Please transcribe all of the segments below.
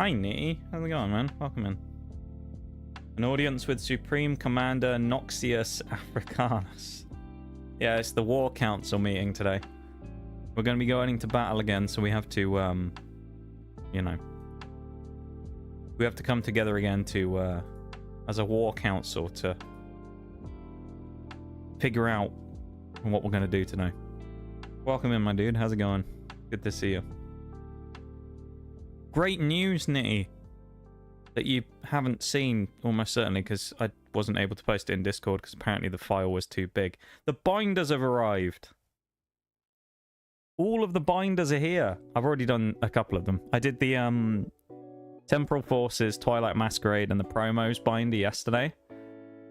Hi, Nitty. How's it going, man? Welcome in. An audience with Supreme Commander Noxius Africanus. Yeah, it's the War Council meeting today. We're going to be going into battle again, so we have to, you know, we have to come together again to, as a War Council to figure out what we're going to do today. Welcome in, my dude. How's it going? Good to see you. Great news, Nitty, that you haven't seen, almost certainly, because I wasn't able to post it in Discord because apparently the file was too big. The binders have arrived. All of the binders are here. I've already done a couple of them. I did the Temporal Forces, Twilight Masquerade, and the promos binder yesterday.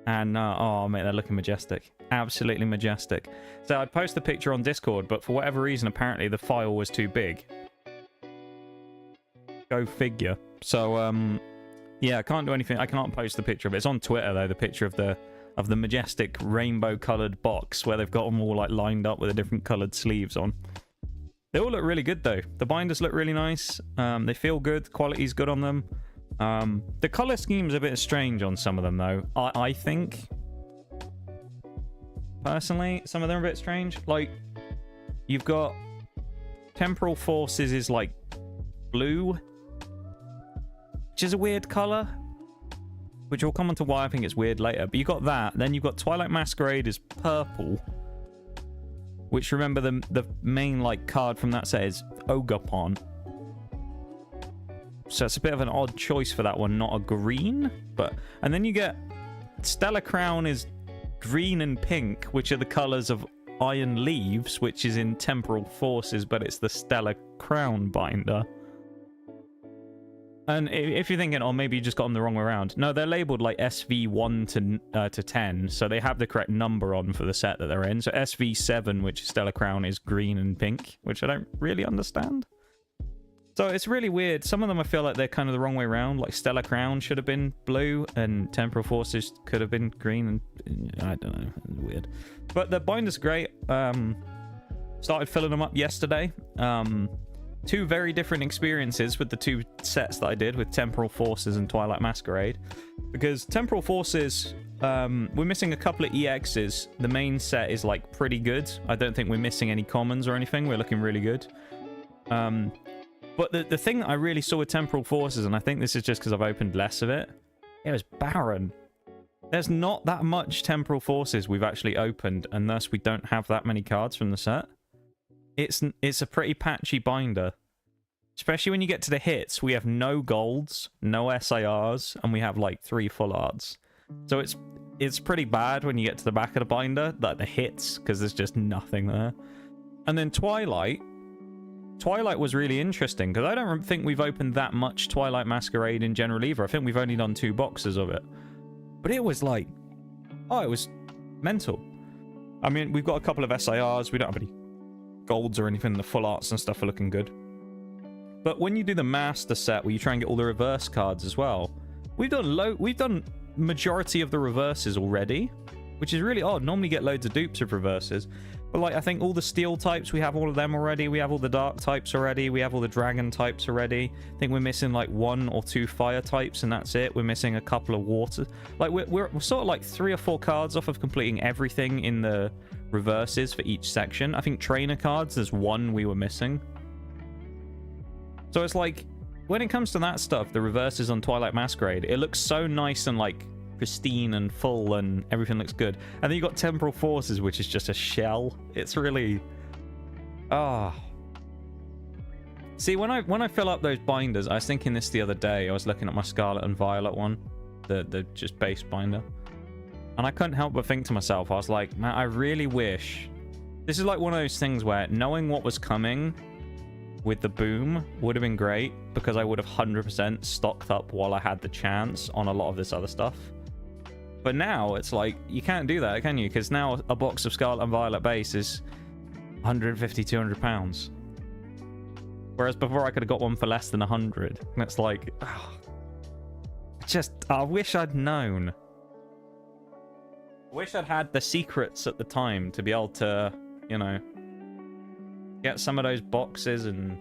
And, oh, mate, they're looking majestic. Absolutely majestic. So I'd post the picture on Discord, but for whatever reason, apparently the file was too big. Go figure. So, yeah, I can't do anything. I can't post the picture of it. It's on Twitter, though, the picture of the majestic rainbow-coloured box where they've got them all, like, lined up with the different coloured sleeves on. They all look really good, though. The binders look really nice. They feel good. Quality's good on them. The colour scheme's a bit strange on some of them, though. I think, personally, some of them are a bit strange. Like, you've got Temporal Forces is, like, blue, which is a weird colour, which will come on to why I think it's weird later. But you got that. Then you've got Twilight Masquerade is purple, which, remember, the main, like, card from that set is Ogapon. So it's a bit of an odd choice for that one, not a green. And then you get Stellar Crown is green and pink, which are the colours of Iron Leaves, which is in Temporal Forces, but it's the Stellar Crown binder. And if you're thinking, oh, maybe you just got them the wrong way around. No, they're labelled like SV1 to 10, so they have the correct number on for the set that they're in. So SV7, which is Stellar Crown, is green and pink, which I don't really understand. So it's really weird. Some of them I feel like they're kind of the wrong way around. Like Stellar Crown should have been blue, and Temporal Forces could have been green, and I don't know. It's weird. But the binder's great. Started filling them up yesterday. Two very different experiences with the two sets that I did with Temporal Forces and Twilight Masquerade. Because Temporal Forces, we're missing a couple of EXs. The main set is, like, pretty good. I don't think we're missing any commons or anything. We're looking really good. But the thing I really saw with Temporal Forces, and I think this is just because I've opened less of it, it was barren. There's not that much Temporal Forces we've actually opened, and thus we don't have that many cards from the set. It's a pretty patchy binder. Especially when you get to the hits, we have no golds, no SIRs, and we have like 3 full arts. So it's pretty bad when you get to the back of the binder, like the hits, because there's just nothing there. And then Twilight was really interesting, because I don't think we've opened that much Twilight Masquerade in general either. I think we've only done 2 boxes of it. But it was like, oh, it was mental. I mean, we've got a couple of SIRs, we don't have any golds or anything. The full arts and stuff are looking good. But when you do the master set where you try and get all the reverse cards as well, we've done majority of the reverses already, which is really odd. Normally get loads of dupes of reverses. But like, I think all the steel types, we have all of them already. We have all the dark types already. We have all the dragon types already. I think we're missing like 1 or 2 fire types, and that's it. We're missing a couple of water. Like, we're sort of like 3 or 4 cards off of completing everything in the reverses for each section. I think trainer cards, there's 1 we were missing. So it's like, when it comes to that stuff, the reverses on Twilight Masquerade, it looks so nice and like pristine and full, and everything looks good. And then you got Temporal Forces, which is just a shell. It's really, See, when I fill up those binders, I was thinking this the other day. I was looking at my Scarlet and Violet one, the just base binder, and I couldn't help but think to myself, I was like, man, I really wish. This is like one of those things where knowing what was coming with the boom would have been great, because I would have 100% stocked up while I had the chance on a lot of this other stuff. But now it's like, you can't do that, can you? Because now a box of Scarlet and Violet base is 150, 200 pounds. Whereas before I could have got one for less than 100. And it's like, I wish I'd known. I wish I'd had the secrets at the time to be able to, you know, get some of those boxes and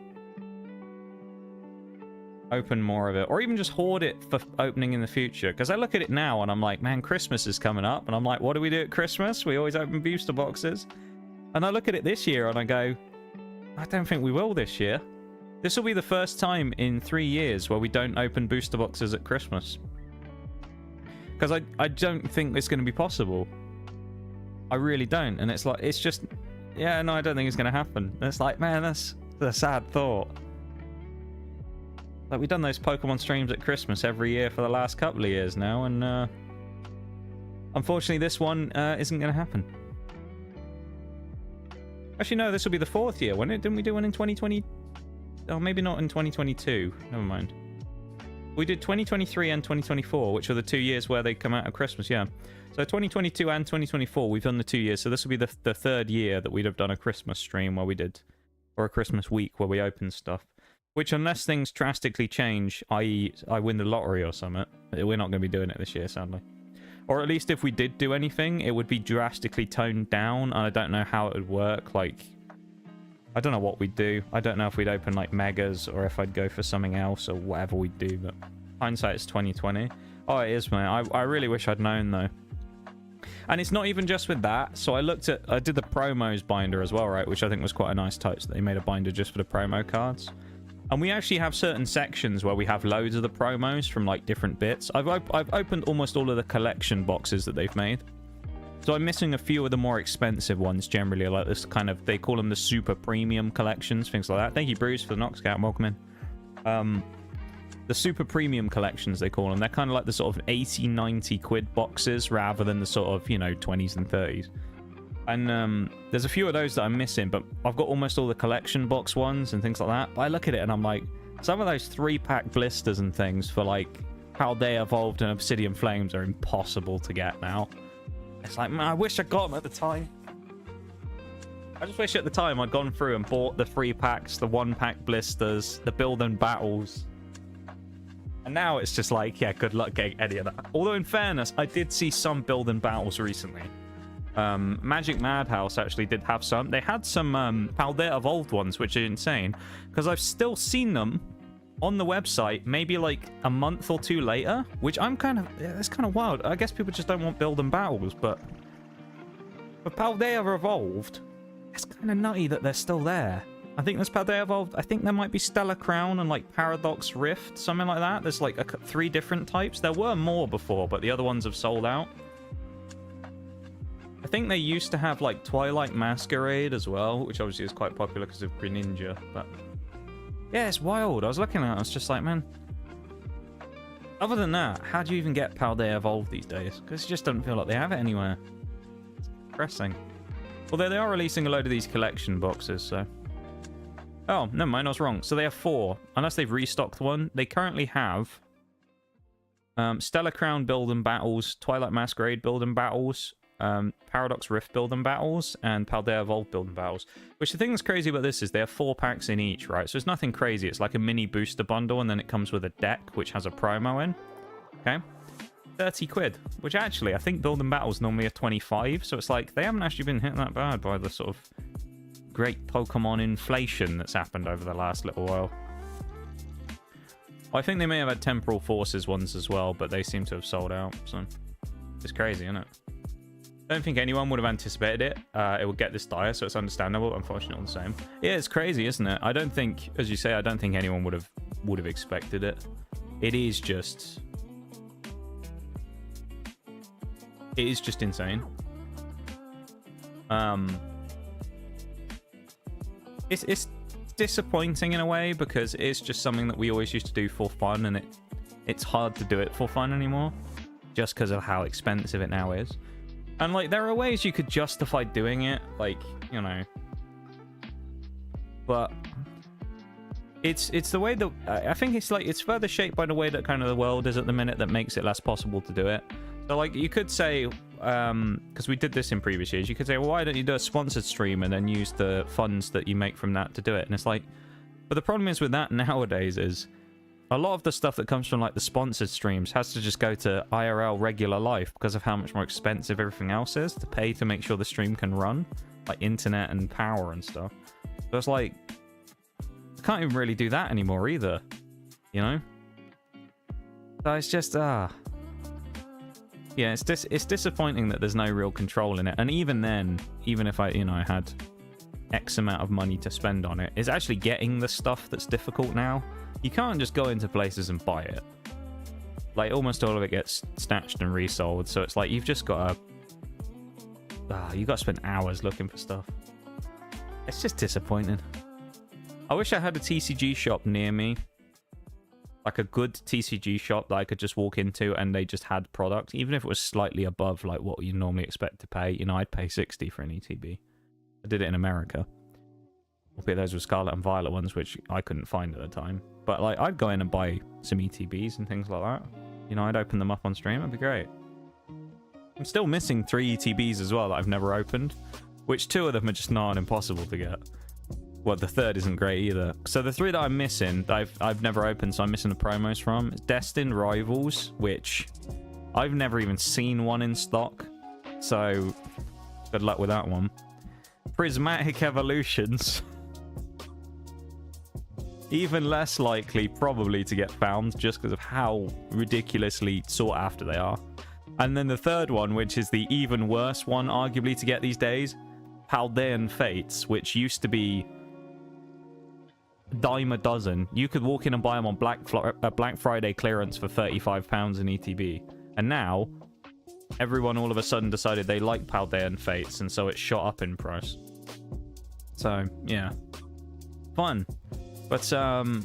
Open more of it, or even just hoard it for opening in the future. Because I look at it now and I'm like, man, Christmas is coming up, and I'm like, what do we do at Christmas? We always open booster boxes. And I look at it this year and I go, I don't think we will this year. This will be the first time in 3 years where we don't open booster boxes at Christmas. Because I don't think it's going to be possible. I really don't. And it's like, it's just, yeah, no, I don't think it's going to happen. And it's like, man, that's a sad thought. Like, we've done those Pokemon streams at Christmas every year for the last couple of years now, and unfortunately this one isn't going to happen. Actually, no, this will be the 4th year, won't it? Didn't we do one in 2020? Oh, maybe not in 2022. Never mind. We did 2023 and 2024, which are the 2 years where they come out at Christmas, yeah. So 2022 and 2024, we've done the 2 years, so this will be the 3rd year that we'd have done a Christmas stream where we did, or a Christmas week where we opened stuff. Which, unless things drastically change, i.e. I win the lottery or something, we're not going to be doing it this year, sadly. Or at least if we did do anything, it would be drastically toned down, and I don't know how it would work. Like, I don't know what we'd do. I don't know if we'd open, like, megas, or if I'd go for something else, or whatever we'd do, but hindsight is 2020. Oh, it is, man. I really wish I'd known, though. And it's not even just with that. So I did the promos binder as well, right? Which I think was quite a nice touch, that they made a binder just for the promo cards. And we actually have certain sections where we have loads of the promos from, like, different bits. I've opened almost all of the collection boxes that they've made. So I'm missing a few of the more expensive ones, generally, like this kind of, they call them the super premium collections, things like that. Thank you, Bruce, for the Noxcat. Welcome in. The super premium collections, they call them. They're kind of like the sort of 80, 90 quid boxes rather than the sort of, you know, 20s and 30s. And there's a few of those that I'm missing, but I've got almost all the collection box ones and things like that. But I look at it and I'm like, some of those 3-pack blisters and things for, like, how they evolved in Obsidian Flames are impossible to get now. It's like, man, I wish I got them at the time. I just wish at the time I'd gone through and bought the 3-packs, the 1-pack blisters, the build and battles. And now it's just like, yeah, good luck getting any of that. Although, in fairness, I did see some build and battles recently. Magic Madhouse actually did have some. They had some Paldea Evolved ones, which are insane. Because I've still seen them on the website maybe like a month or 2 later. Which I'm kind of... Yeah, that's kind of wild. I guess people just don't want build and battles, but... For Paldea Evolved, it's kind of nutty that they're still there. I think there's Paldea Evolved. I think there might be Stellar Crown and like Paradox Rift, something like that. There's like 3 different types. There were more before, but the other ones have sold out. I think they used to have, like, Twilight Masquerade as well, which obviously is quite popular because of Greninja, but... Yeah, it's wild. I was looking at it, I was just like, man... Other than that, how do you even get Paldea Evolved these days? Because it just doesn't feel like they have it anywhere. It's depressing. Although they are releasing a load of these collection boxes, so... Oh, never mind, I was wrong. So they have 4. Unless they've restocked one. They currently have... Stellar Crown Build and Battles, Twilight Masquerade Build and Battles... Paradox Rift build and battles, and Paldea Evolved build and battles. Which the thing that's crazy about this is they have 4 packs in each, right? So it's nothing crazy. It's like a mini booster bundle, and then it comes with a deck, which has a promo in. Okay? 30 quid. Which actually, I think build and battles normally are 25, so it's like, they haven't actually been hit that bad by the sort of great Pokemon inflation that's happened over the last little while. I think they may have had Temporal Forces ones as well, but they seem to have sold out, so... It's crazy, isn't it? I don't think anyone would have anticipated it. It would get this dire, so it's understandable. Unfortunately, all the same. Yeah, it's crazy, isn't it? I don't think, as you say, I don't think anyone would have expected it. It is just insane. It's disappointing in a way because it's just something that we always used to do for fun, and it's hard to do it for fun anymore, just because of how expensive it now is. And, like, there are ways you could justify doing it, like, you know. But it's the way that... I think it's, like, it's further shaped by the way that kind of the world is at the minute that makes it less possible to do it. So, like, you could say, because we did this in previous years, you could say, well, why don't you do a sponsored stream and then use the funds that you make from that to do it? And it's like... But the problem is with that nowadays is... A lot of the stuff that comes from, like, the sponsored streams has to just go to IRL regular life because of how much more expensive everything else is to pay to make sure the stream can run. Like, internet and power and stuff. So it's like... I can't even really do that anymore either. You know? So it's just, yeah, it's disappointing that there's no real control in it. And even then, even if I had X amount of money to spend on it, it's actually getting the stuff that's difficult now. You can't just go into places and buy it. Like, almost all of it gets snatched and resold, so it's like you've just got to... you got to spend hours looking for stuff. It's just disappointing. I wish I had a TCG shop near me. Like a good TCG shop that I could just walk into and they just had product. Even if it was slightly above like what you normally expect to pay. You know, I'd pay 60 for an ETB. I did it in America. Albeit those were Scarlet and Violet ones, which I couldn't find at the time. But like, I'd go in and buy some ETBs and things like that. You know, I'd open them up on stream. That'd be great. I'm still missing 3 ETBs as well that I've never opened. Which 2 of them are just not impossible to get. Well, the 3rd isn't great either. So the 3 that I'm missing, that I've never opened, so I'm missing the promos from, is Destined Rivals, which I've never even seen one in stock. So good luck with that one. Prismatic Evolutions. Even less likely, probably, to get found, just because of how ridiculously sought after they are. And then the 3rd one, which is the even worse one, arguably, to get these days, Paldean Fates, which used to be dime a dozen. You could walk in and buy them on Black Friday clearance for £35 in ETB. And now, everyone all of a sudden decided they like Paldean Fates, and so it shot up in price. So, yeah. Fun. But,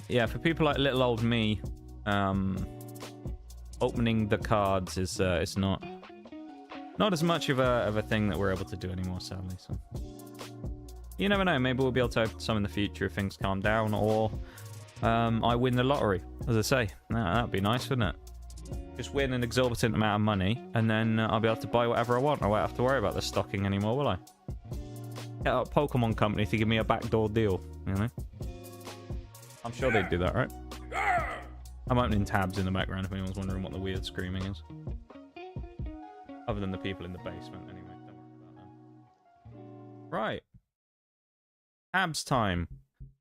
yeah, for people like little old me, opening the cards is not as much of a thing that we're able to do anymore, sadly. So you never know, maybe we'll be able to open some in the future if things calm down, or I win the lottery, as I say. That'd be nice, wouldn't it? Just win an exorbitant amount of money, and then I'll be able to buy whatever I want. I won't have to worry about the stocking anymore, will I? Get a Pokemon company to give me a backdoor deal, you know? I'm sure they'd do that, right? I'm opening tabs in the background if anyone's wondering what the weird screaming is. Other than the people in the basement, anyway. Don't worry about them. Right. Tabs time.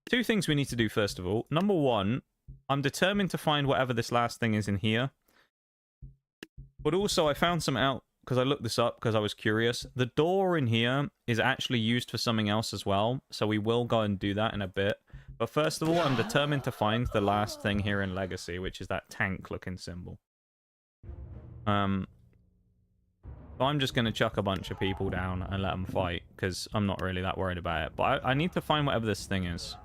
2 things we need to do, first of all. Number 1, I'm determined to find whatever this last thing is in here. But also, I found some out, because I looked this up, because I was curious. The door in here is actually used for something else as well, so we will go and do that in a bit. But first of all, I'm determined to find the last thing here in Legacy, which is that tank-looking symbol. So I'm just going to chuck a bunch of people down and let them fight, because I'm not really that worried about it. But I need to find whatever this thing is.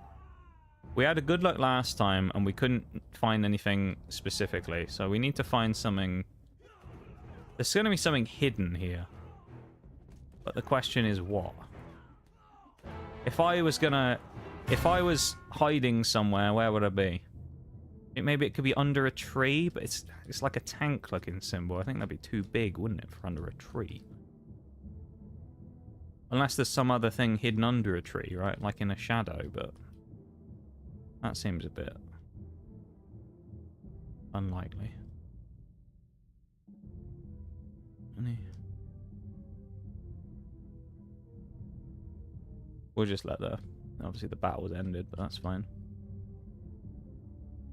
We had a good luck last time, and we couldn't find anything specifically. So we need to find something... There's going to be something hidden here. But the question is what? If I was hiding somewhere, where would I be? Maybe it could be under a tree, but it's like a tank-looking symbol. I think that'd be too big, wouldn't it, for under a tree? Unless there's some other thing hidden under a tree, right? Like in a shadow, but... that seems a bit... unlikely. We'll just let the... obviously the battle's ended, but that's fine.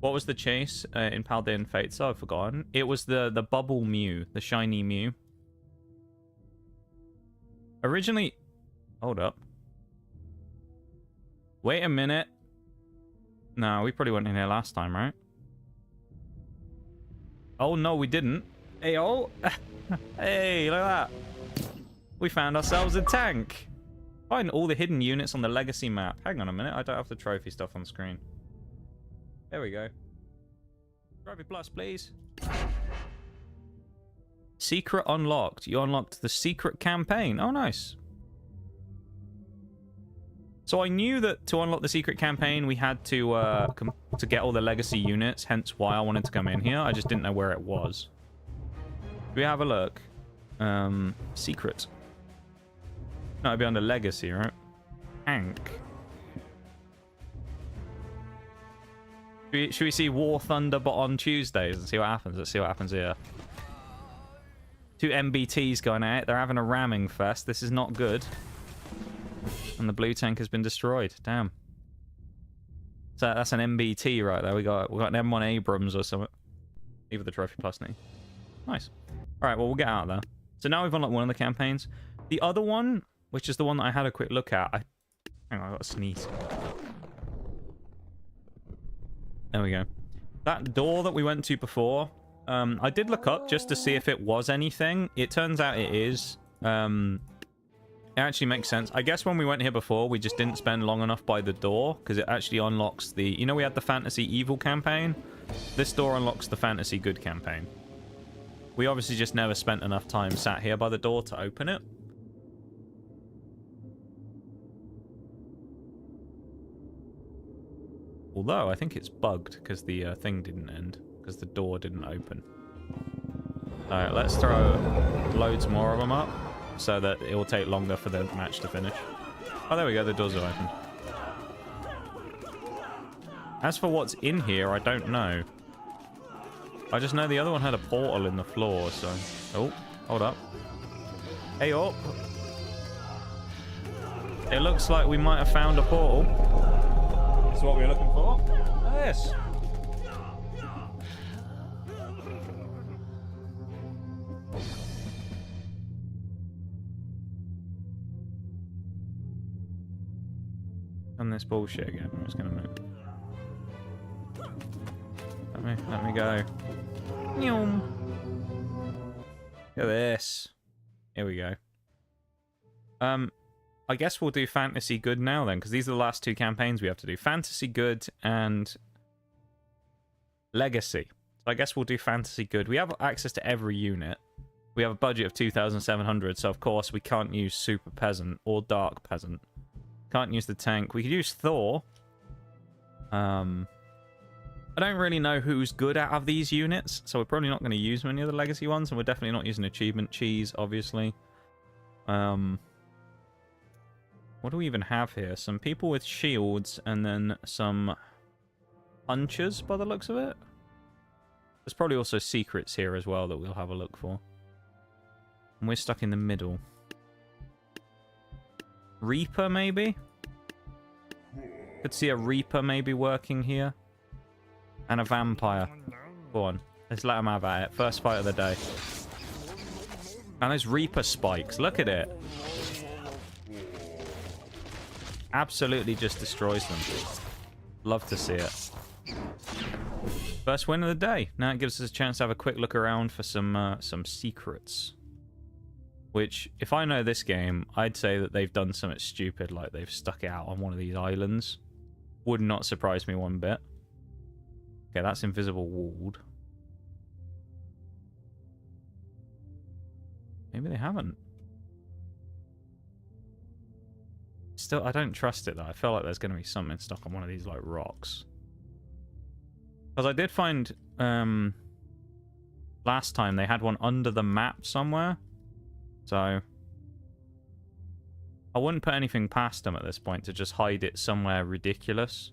What was the chase in Paldean Fates? Oh, I've forgotten. It was the bubble Mew, the shiny Mew. Originally... hold up. Wait a minute. No, we probably went in here last time, right? Oh, no, we didn't. Hey, oh. Hey, look at that. We found ourselves a tank. Find all the hidden units on the Legacy map. Hang on a minute, I don't have the trophy stuff on screen. There we go. Trophy plus, please. Secret unlocked. You unlocked the secret campaign. Oh, nice. So I knew that to unlock the secret campaign, we had to get all the Legacy units, hence why I wanted to come in here. I just didn't know where it was. We have a look. Secret. No, it'd be under Legacy, right? Tank. Should we see War Thunder but on Tuesdays and see what happens? Let's see what happens here. 2 MBTs going at it. They're having a ramming fest. This is not good. And the blue tank has been destroyed. Damn. So that's an MBT right there. We got an M1 Abrams or something. Either the trophy plus knee. Nice. All right, well, we'll get out of there. So now we've unlocked one of the campaigns. The other one, which is the one that I had a quick look at. Hang on, I got a sneeze. There we go. That door that we went to before, I did look up just to see if it was anything. It turns out it is. It actually makes sense. I guess when we went here before, we just didn't spend long enough by the door, because it actually unlocks the... You know, we had the Fantasy Evil campaign? This door unlocks the Fantasy Good campaign. We obviously just never spent enough time sat here by the door to open it. Although, I think it's bugged, because the thing didn't end, because the door didn't open. Alright, let's throw loads more of them up, so that it will take longer for the match to finish. Oh, there we go, the doors are open. As for what's in here, I don't know. I just know the other one had a portal in the floor, so... Oh, hold up. Hey up! It looks like we might have found a portal. This is what we're looking for. Yes! Done this bullshit again. I'm just gonna move. Let me go. Look at this. Here we go. I guess we'll do Fantasy Good now then, because these are the last two campaigns we have to do. Fantasy Good and Legacy. So I guess we'll do Fantasy Good. We have access to every unit. We have a budget of 2,700, so of course we can't use Super Peasant or Dark Peasant. Can't use the tank. We could use Thor. I don't really know who's good out of these units, so we're probably not going to use many of the Legacy ones, and we're definitely not using Achievement Cheese, obviously. What do we even have here? Some people with shields, and then some punchers, by the looks of it. There's probably also secrets here as well that we'll have a look for. And we're stuck in the middle. Reaper, maybe? Could see a Reaper maybe working here. And a vampire. Go on. Let's let them have at it. First fight of the day. And those Reaper spikes. Look at it. Absolutely just destroys them. Love to see it. First win of the day. Now it gives us a chance to have a quick look around for some secrets. Which, if I know this game, I'd say that they've done something stupid, like they've stuck it out on one of these islands. Would not surprise me one bit. Okay, that's invisible walled. Maybe they haven't. Still, I don't trust it though. I feel like there's going to be something stuck on one of these like rocks. Because I did find last time they had one under the map somewhere. So I wouldn't put anything past them at this point to just hide it somewhere ridiculous.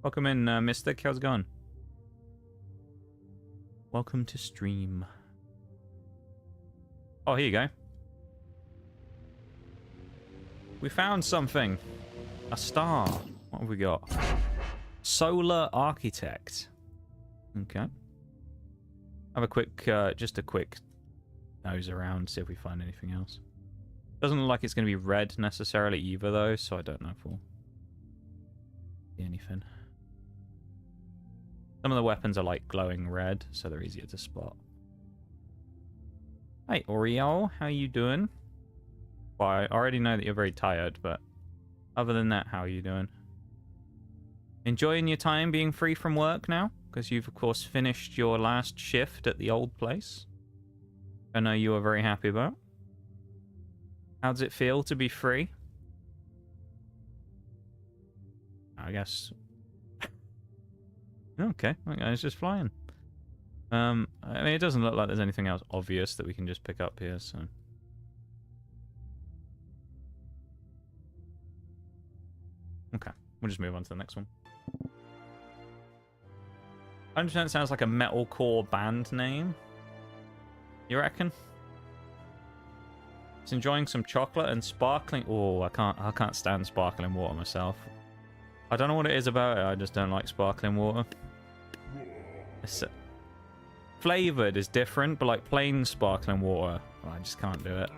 Welcome in, Mystic. How's it going? Welcome to stream. Oh, here you go. We found something. A star. What have we got? Solar Architect. Okay. Have a quick, just a quick nose around, see if we find anything else. Doesn't look like it's going to be red necessarily either, though, so I don't know if we'll see anything. Some of the weapons are like glowing red, so they're easier to spot. Hey, Oreo, how you doing? Well, I already know that you're very tired, but other than that, how are you doing? Enjoying your time being free from work now? Because you've, of course, finished your last shift at the old place. I know you are very happy about. How does it feel to be free? I guess... Okay, it's just flying. I mean, it doesn't look like there's anything else obvious that we can just pick up here, so... Okay, we'll just move on to the next one. 100% sounds like a metalcore band name. You reckon? Just enjoying some chocolate and sparkling... Oh, I can't stand sparkling water myself. I don't know what it is about it. I just don't like sparkling water. It's, flavored is different, but like plain sparkling water, I just can't do it.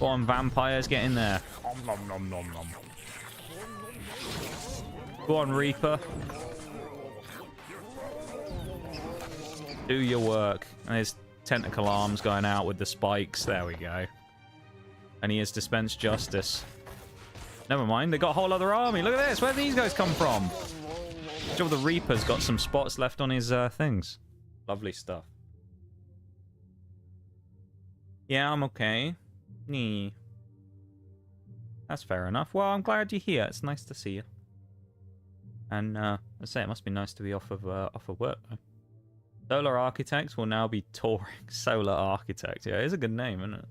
Go on, vampires, get in there. Nom, nom, nom, nom. Go on, Reaper. Do your work. And his tentacle arms going out with the spikes. There we go. And he has dispensed justice. Never mind, they got a whole other army. Look at this. Where did these guys come from? Sure, the Reaper's got some spots left on his things. Lovely stuff. Yeah, I'm okay. Nee. That's fair enough. Well, I'm glad you're here. It's nice to see you. And I say it must be nice to be off of work though. Solar Architects will now be touring. Solar Architect. Yeah, it's a good name, isn't it?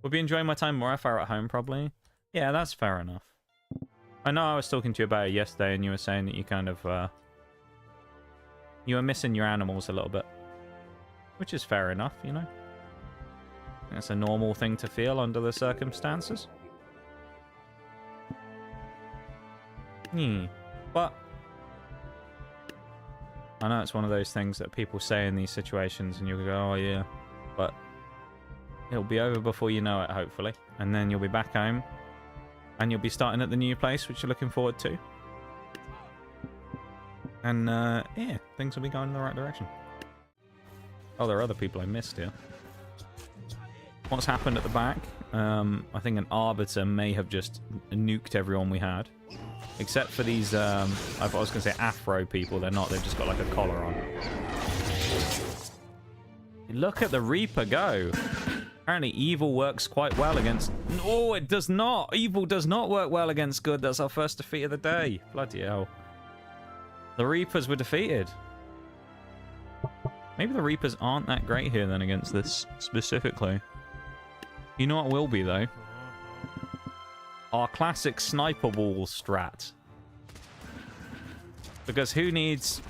Would be enjoying my time more if I were at home, probably. Yeah, that's fair enough. I know I was talking to you about it yesterday, and you were saying that you kind of you were missing your animals a little bit, which is fair enough, you know. It's a normal thing to feel under the circumstances. But I know it's one of those things that people say in these situations, and you'll go, oh yeah, but it'll be over before you know it, hopefully. And then you'll be back home, and you'll be starting at the new place, which you're looking forward to. And yeah, things will be going in the right direction. Oh, there are other people I missed here. What's happened at the back? I think an Arbiter may have just nuked everyone we had. Except for these, I was going to say Afro people. They're not. They've just got like a collar on. Look at the Reaper go. Apparently evil works quite well against... No, it does not. Evil does not work well against good. That's our first defeat of the day. Bloody hell. The Reapers were defeated. Maybe the Reapers aren't that great here then against this specifically. You know what will be though? Our classic sniper wall strat. Because who needs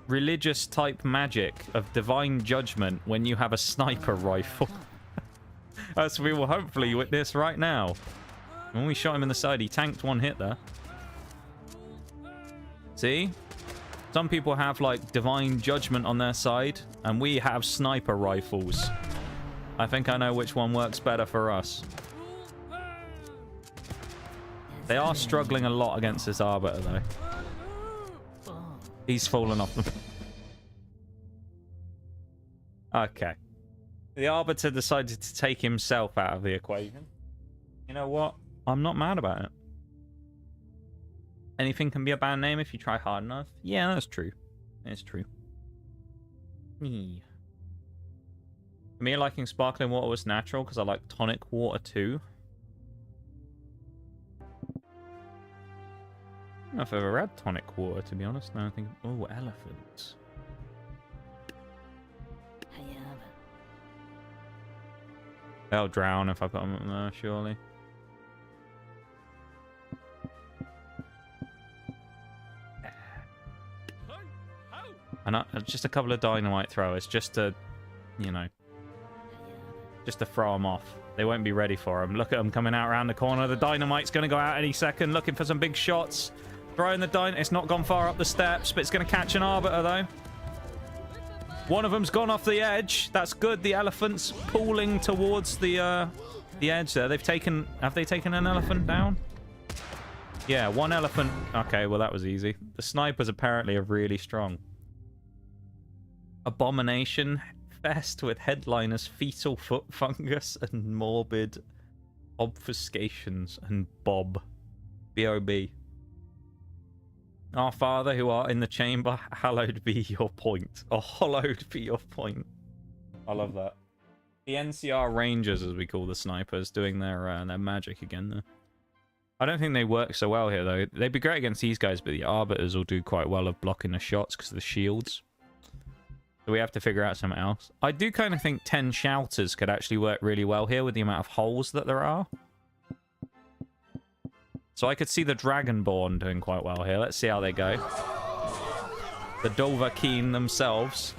religious type magic of divine judgment when you have a sniper rifle? As we will hopefully witness right now. When we shot him in the side, he tanked one hit there. See? Some people have like divine judgment on their side, and we have sniper rifles. I think I know which one works better for us. They are struggling a lot against this Arbiter, though. He's fallen off them. Okay. The Arbiter decided to take himself out of the equation. You know what? I'm not mad about it. Anything can be a bad name if you try hard enough. Yeah, that's true. It's true. For me, liking sparkling water was natural because I like tonic water too. I don't know if I've ever had tonic water, to be honest. Now I think, oh, elephants. They'll drown if I put them up there, surely. And just a couple of dynamite throwers, just to, you know, just to throw them off. They won't be ready for them. Look at them coming out around the corner. The dynamite's going to go out any second, looking for some big shots. Throwing the dynamite. It's not gone far up the steps, but it's going to catch an Arbiter, though. One of them's gone off the edge. That's good. The elephant's pulling towards the edge there. They've taken... Have they taken an elephant down? Yeah, one elephant. Okay, well, that was easy. The snipers apparently are really strong. Abomination fest with headliners fetal foot fungus and morbid obfuscations and Bob. B.O.B. Our Father who art in the chamber, hallowed be your point. Or hollowed be your point. I love that. The NCR Rangers, as we call the snipers, doing their magic again there. I don't think they work so well here, though. They'd be great against these guys, but the Arbiters will do quite well of blocking the shots because of the shields. So we have to figure out something else. I do kind of think 10 Shouters could actually work really well here with the amount of holes that there are. So I could see the Dragonborn doing quite well here. Let's see how they go. The Dovahkiin themselves.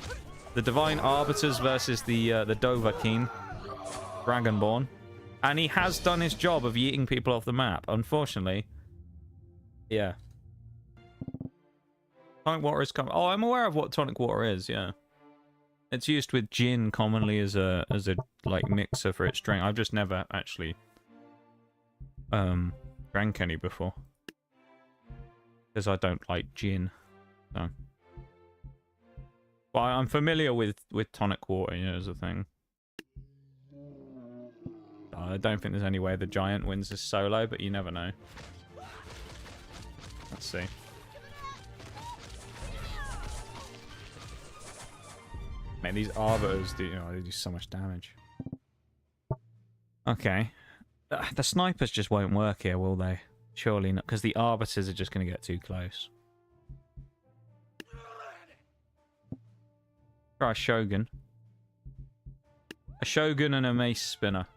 The Divine Arbiters versus the Dovahkiin. Dragonborn. And he has done his job of yeeting people off the map. Unfortunately. Yeah. Tonic water is coming. Oh, I'm aware of what tonic water is, yeah. It's used with gin commonly as a like mixer for its drink. I've just never actually drank any before. Because I don't like gin. So. Well, I'm familiar with tonic water, you know, as a thing. I don't think there's any way the giant wins this solo, but you never know. Let's see. Man, these arbiters do, they do so much damage. Okay. The snipers just won't work here, will they? Surely not, because the arbiters are just going to get too close. Try a Shogun. A Shogun and a Mace Spinner.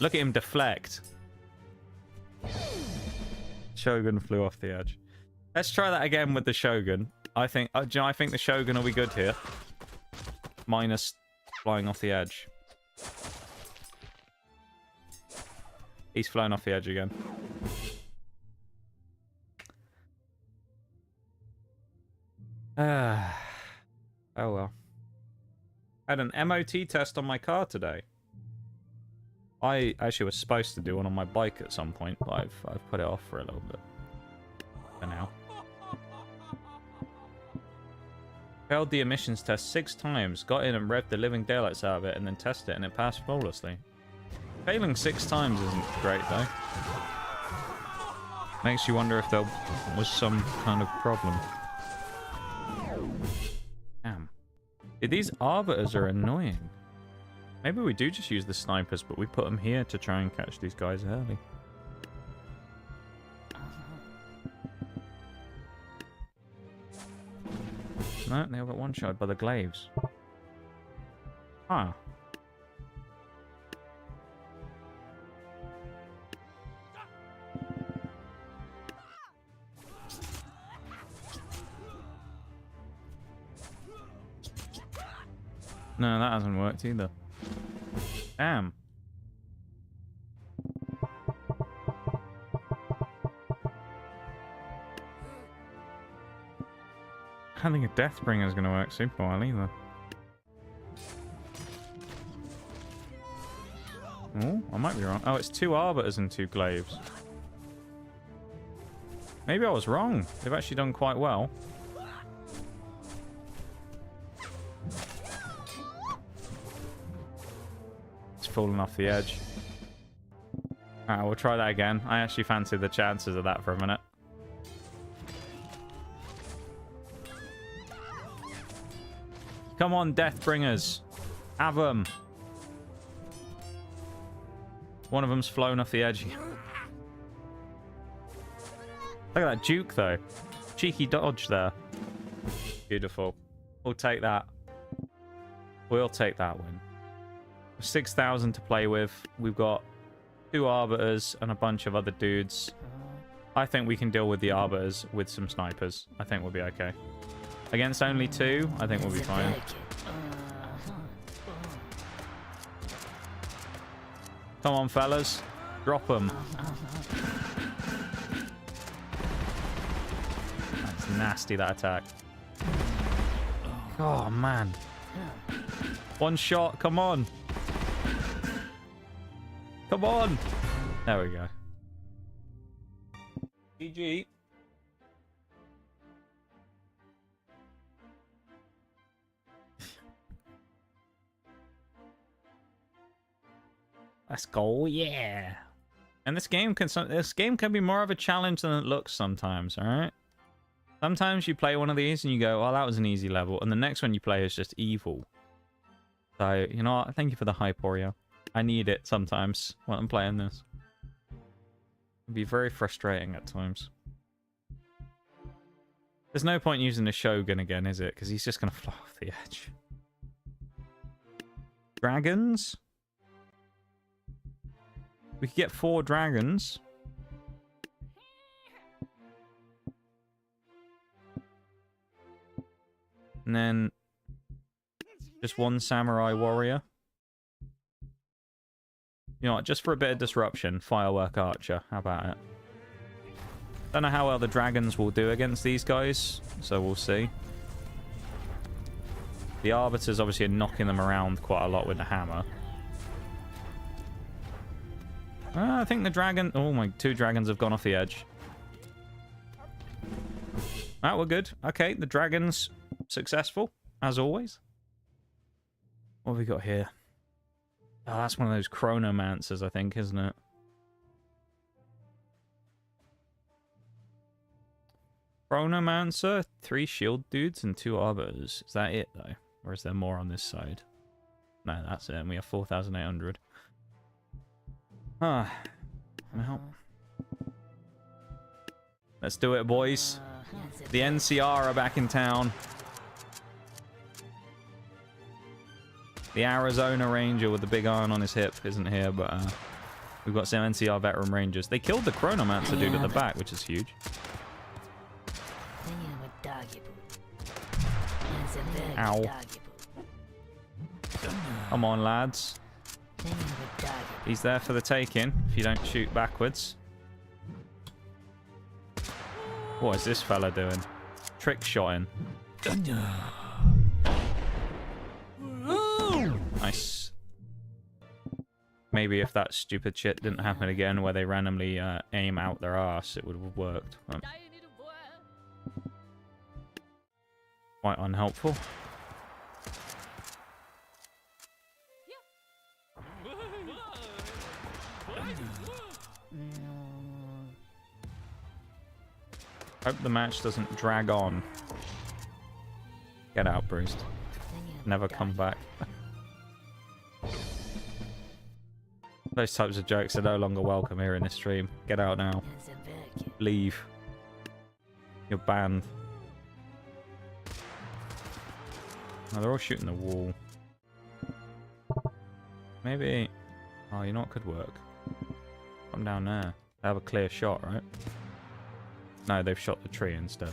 Look at him deflect. Shogun flew off the edge. Let's try that again with the Shogun. I think I think the Shogun will be good here. Minus flying off the edge. He's flown off the edge again. Oh well. I had an MOT test on my car today. I actually was supposed to do one on my bike at some point, but I've put it off for a little bit. For now. Failed the emissions test 6 times, got in and revved the living daylights out of it, and then tested it, and it passed flawlessly. Failing 6 times isn't great, though. Makes you wonder if there was some kind of problem. Damn. Dude, these arbiters are annoying. Maybe we do just use the snipers, but we put them here to try and catch these guys early. No, they all got one-shot by the glaives. Huh. No, that hasn't worked either. Damn. I don't think a Deathbringer is going to work super well either. Oh, I might be wrong. Oh, it's 2 arbiters and 2 glaives. Maybe I was wrong. They've actually done quite well. Falling off the edge. Alright, we'll try that again. I actually fancy the chances of that for a minute. Come on, Deathbringers. Have them. One of them's flown off the edge. Look at that juke, though. Cheeky dodge there. Beautiful. We'll take that. We'll take that win. 6,000 to play with. We've got 2 arbiters and a bunch of other dudes. I think we can deal with the arbiters with some snipers. I think we'll be okay. Against only 2, I think we'll be fine. Come on, fellas. Drop them. That's nasty, that attack. Oh, man. One shot. Come on. Come on! There we go. GG. Let's go, yeah. And this game can be more of a challenge than it looks sometimes, alright? Sometimes you play one of these and you go, oh, that was an easy level, and the next one you play is just evil. So, you know what? Thank you for the hype, Oreo. I need it sometimes when I'm playing this. It'd be very frustrating at times. There's no point using the Shogun again, is it? Because he's just going to fly off the edge. Dragons? We could get 4 dragons. And then just one samurai warrior. You know what, just for a bit of disruption, firework archer. How about it? Don't know how well the dragons will do against these guys, so we'll see. The arbiters obviously are knocking them around quite a lot with the hammer. I think the dragon... Oh, my 2 dragons have gone off the edge. Ah, we're good. Okay, the dragon's successful, as always. What have we got here? Oh, that's one of those chronomancers, I think, isn't it? Chronomancer, 3 shield dudes, and 2 arbiters. Is that it, though? Or is there more on this side? No, that's it. And we have 4,800. Ah. Well. Let's do it, boys. The NCR are back in town. The Arizona Ranger with the big iron on his hip isn't here, but we've got some NCR veteran Rangers. They killed the Chronomancer dude at the back, which is huge. Ow. Come on, lads. He's there for the taking, if you don't shoot backwards. What is this fella doing? Trick shotting. Nice. Maybe if that stupid shit didn't happen again where they randomly aim out their ass, it would have worked. But quite unhelpful. Hope the match doesn't drag on. Get out, Bruce. Never come back. Those types of jokes are no longer welcome here in this stream. Get out now. Leave. You're banned. Oh, they're all shooting the wall. Maybe... Oh, you know what could work? Come down there. They have a clear shot, right? No, they've shot the tree instead.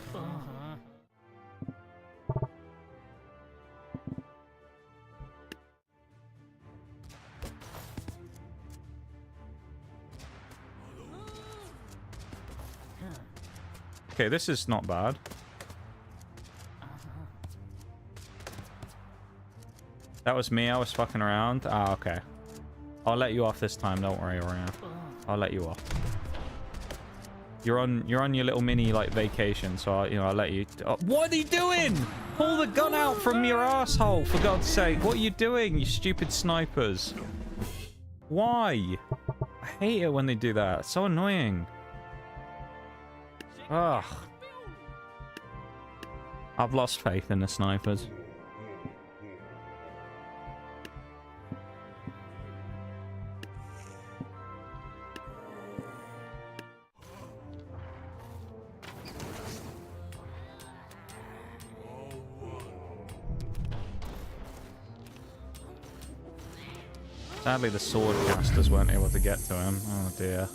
Okay, this is not bad. That was me, I was fucking around. Ah, okay. I'll let you off this time, don't worry, Orion. I'll let you off. You're on your little mini like vacation, so I'll let you. Oh, what are you doing? Pull the gun out from your asshole, for God's sake! What are you doing, you stupid snipers? Why? I hate it when they do that. It's so annoying. Ugh. I've lost faith in the snipers. Sadly, the sword casters weren't able to get to him. Oh dear.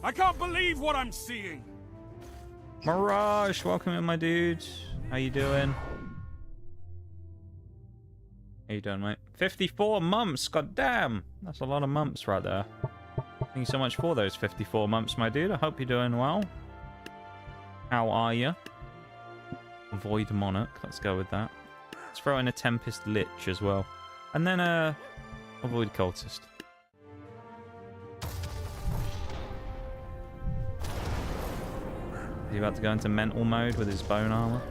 I can't believe what I'm seeing. Mirage, welcome in, my dude. How you doing? How you doing, mate? 54 months, god damn. That's a lot of months right there. Thank you so much for those 54 months, my dude. I hope you're doing well. How are you? Void Monarch, let's go with that. Let's throw in a Tempest Lich as well. And then a Void Cultist. Is he about to go into mental mode with his bone armor?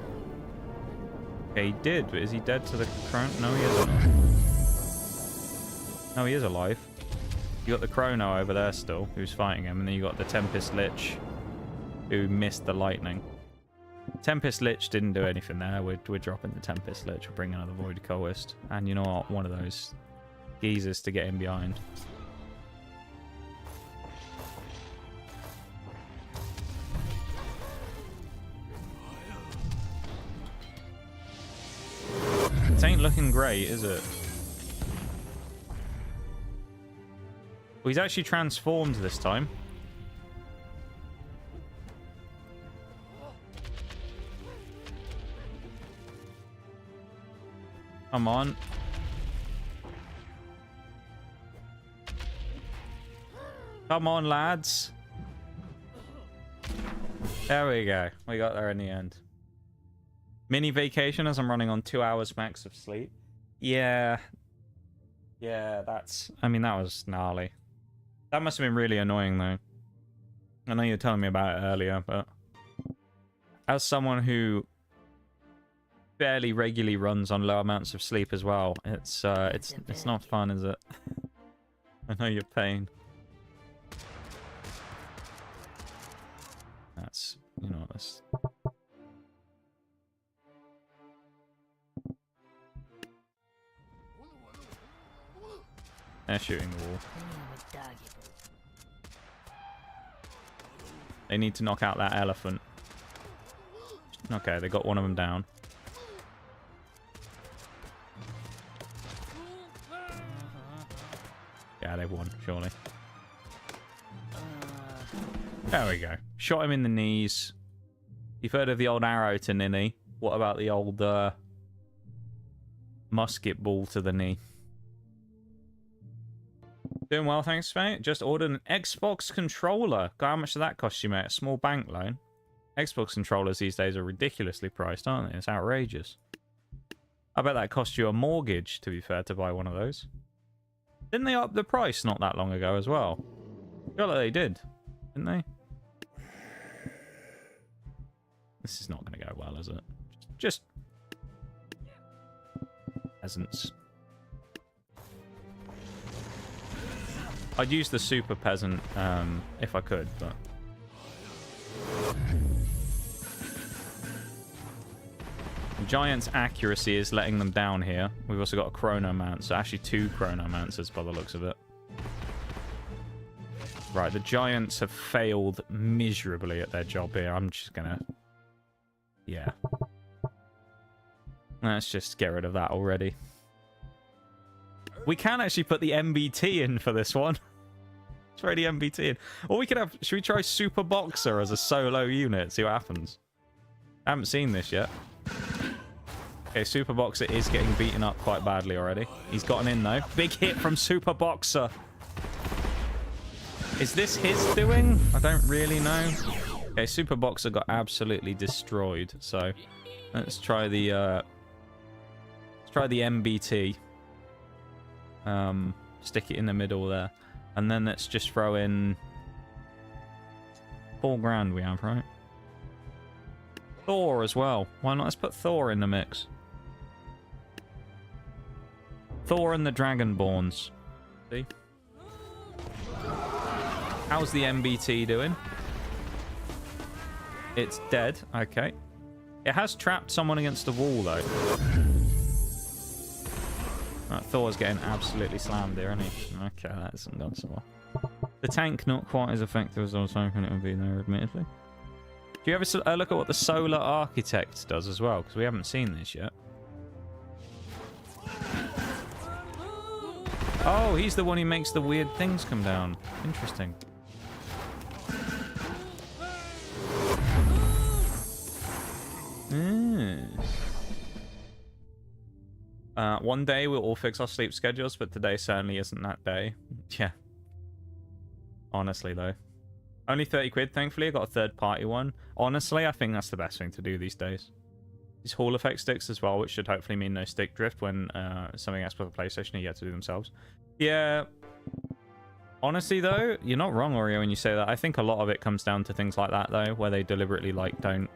Okay, he did, but is he dead to the chrono? No, he isn't. No, he is alive. You got the chrono over there still, who's fighting him, and then you got the Tempest Lich, who missed the lightning. Tempest Lich didn't do anything there. We're dropping the Tempest Lich. We're bringing another Void Cultist. And you know what? One of those geezers to get in behind. It ain't looking great, is it? Well, he's actually transformed this time. Come on. Come on, lads. There we go. We got there in the end. Mini vacation as I'm running on 2 hours max of sleep. Yeah. Yeah, that's... I mean, that was gnarly. That must have been really annoying, though. I know you were telling me about it earlier, but... As someone who fairly regularly runs on low amounts of sleep as well, it's not fun, is it? I know your pain. That's, you know, that's... They're shooting the wall. They need to knock out that elephant. Okay, they got one of them down. Yeah, they've won, surely. There we go. Shot him in the knees. You've heard of the old arrow to ninny. What about the old musket ball to the knee? Doing well, thanks, mate. Just ordered an Xbox controller. God, how much did that cost you, mate? A small bank loan? Xbox controllers these days are ridiculously priced, aren't they? It's outrageous. I bet that cost you a mortgage, to be fair, to buy one of those. Didn't they up the price not that long ago as well? I feel like they did. Didn't they? This is not going to go well, is it? Just peasants. I'd use the super peasant if I could, but... Giant's accuracy is letting them down here. We've also got a chronomancer, actually 2 chronomancers by the looks of it. Right, the giants have failed miserably at their job here. I'm just gonna... Yeah. Let's just get rid of that already. We can actually put the MBT in for this one. Let's throw the MBT in. Or we could have... Should we try Super Boxer as a solo unit? See what happens. I haven't seen this yet. Okay, Super Boxer is getting beaten up quite badly already. He's gotten in, though. Big hit from Super Boxer. Is this his doing? I don't really know. Okay, Super Boxer got absolutely destroyed. So, let's try the MBT. Stick it in the middle there. And then let's just throw in... 4 grand we have, right? Thor as well. Why not? Let's put Thor in the mix. Thor and the Dragonborns. See? How's the MBT doing? It's dead. Okay. It has trapped someone against the wall, though. Right, Thor's getting absolutely slammed here, isn't he? Okay, that hasn't gone so well. The tank not quite as effective as I was hoping it would be there, admittedly. Do you ever look at what the Solar Architect does as well? Because we haven't seen this yet. Oh, he's the one who makes the weird things come down. Interesting. One day we'll all fix our sleep schedules, but today certainly isn't that day. Yeah. Honestly, though. Only 30 quid, thankfully. I got a third-party one. Honestly, I think that's the best thing to do these days. These Hall effect sticks as well, which should hopefully mean no stick drift when something else for the PlayStation you get to do themselves. Yeah. Honestly, though, you're not wrong, Oreo, when you say that. I think a lot of it comes down to things like that, though, where they deliberately, like, don't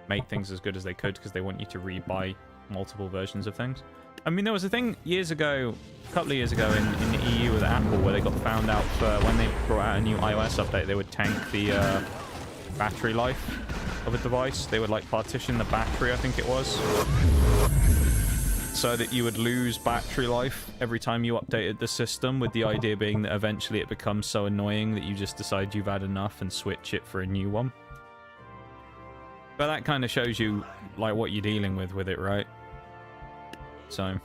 make things as good as they could because they want you to rebuy multiple versions of things. I mean, there was a thing years ago, a couple of years ago in the EU with Apple, where they got found out for when they brought out a new iOS update, they would tank the battery life of a device. They would, like, partition the battery, I think it was, so that you would lose battery life every time you updated the system, with the idea being that eventually it becomes so annoying that you just decide you've had enough and switch it for a new one. But that kind of shows you, like, what you're dealing with it, right? So,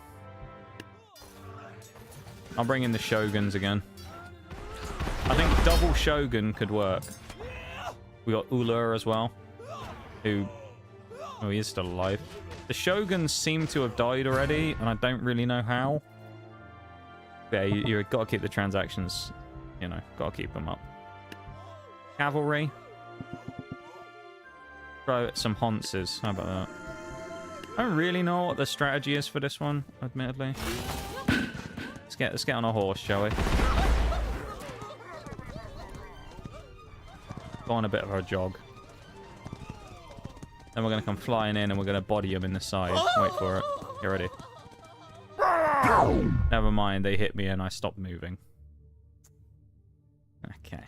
I'll bring in the Shoguns again. I think double Shogun could work. We got Ullr as well, who Oh, he is still alive. The Shoguns seem to have died already, and I don't really know how. But yeah, you've got to keep the transactions, you know, got to keep them up. Cavalry. Throw some Honces. How about that? I don't really know what the strategy is for this one, admittedly. Let's get on a horse, shall we? Go on a bit of a jog. Then we're going to come flying in and we're going to body him in the side. Wait for it. Get ready. Never mind, they hit me and I stopped moving. Okay.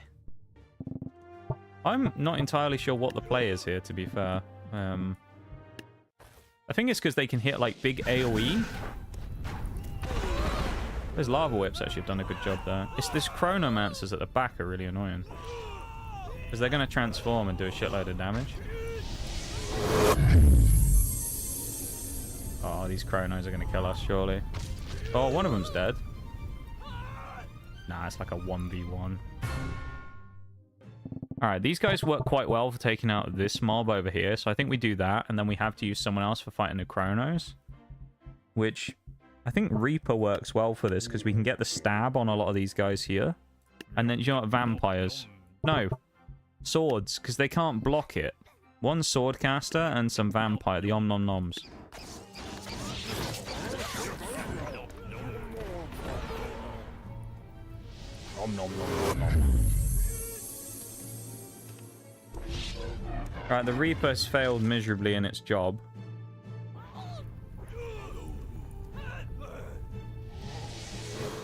I'm not entirely sure what the play is here, to be fair. I think it's because they can hit, like, big AoE. Those lava whips actually have done a good job there. It's this chronomancers at the back are really annoying. Because they're going to transform and do a shitload of damage. Oh, these chronos are going to kill us, surely. Oh, one of them's dead. Nah, it's like a 1v1. Alright, these guys work quite well for taking out this mob over here. So I think we do that, and then we have to use someone else for fighting the chronos. Which, I think Reaper works well for this, because we can get the stab on a lot of these guys here. And then, you know what, vampires. No. Swords, because they can't block it. One swordcaster and some vampire, the Om-Nom-Noms. Right, the Reaper's failed miserably in its job.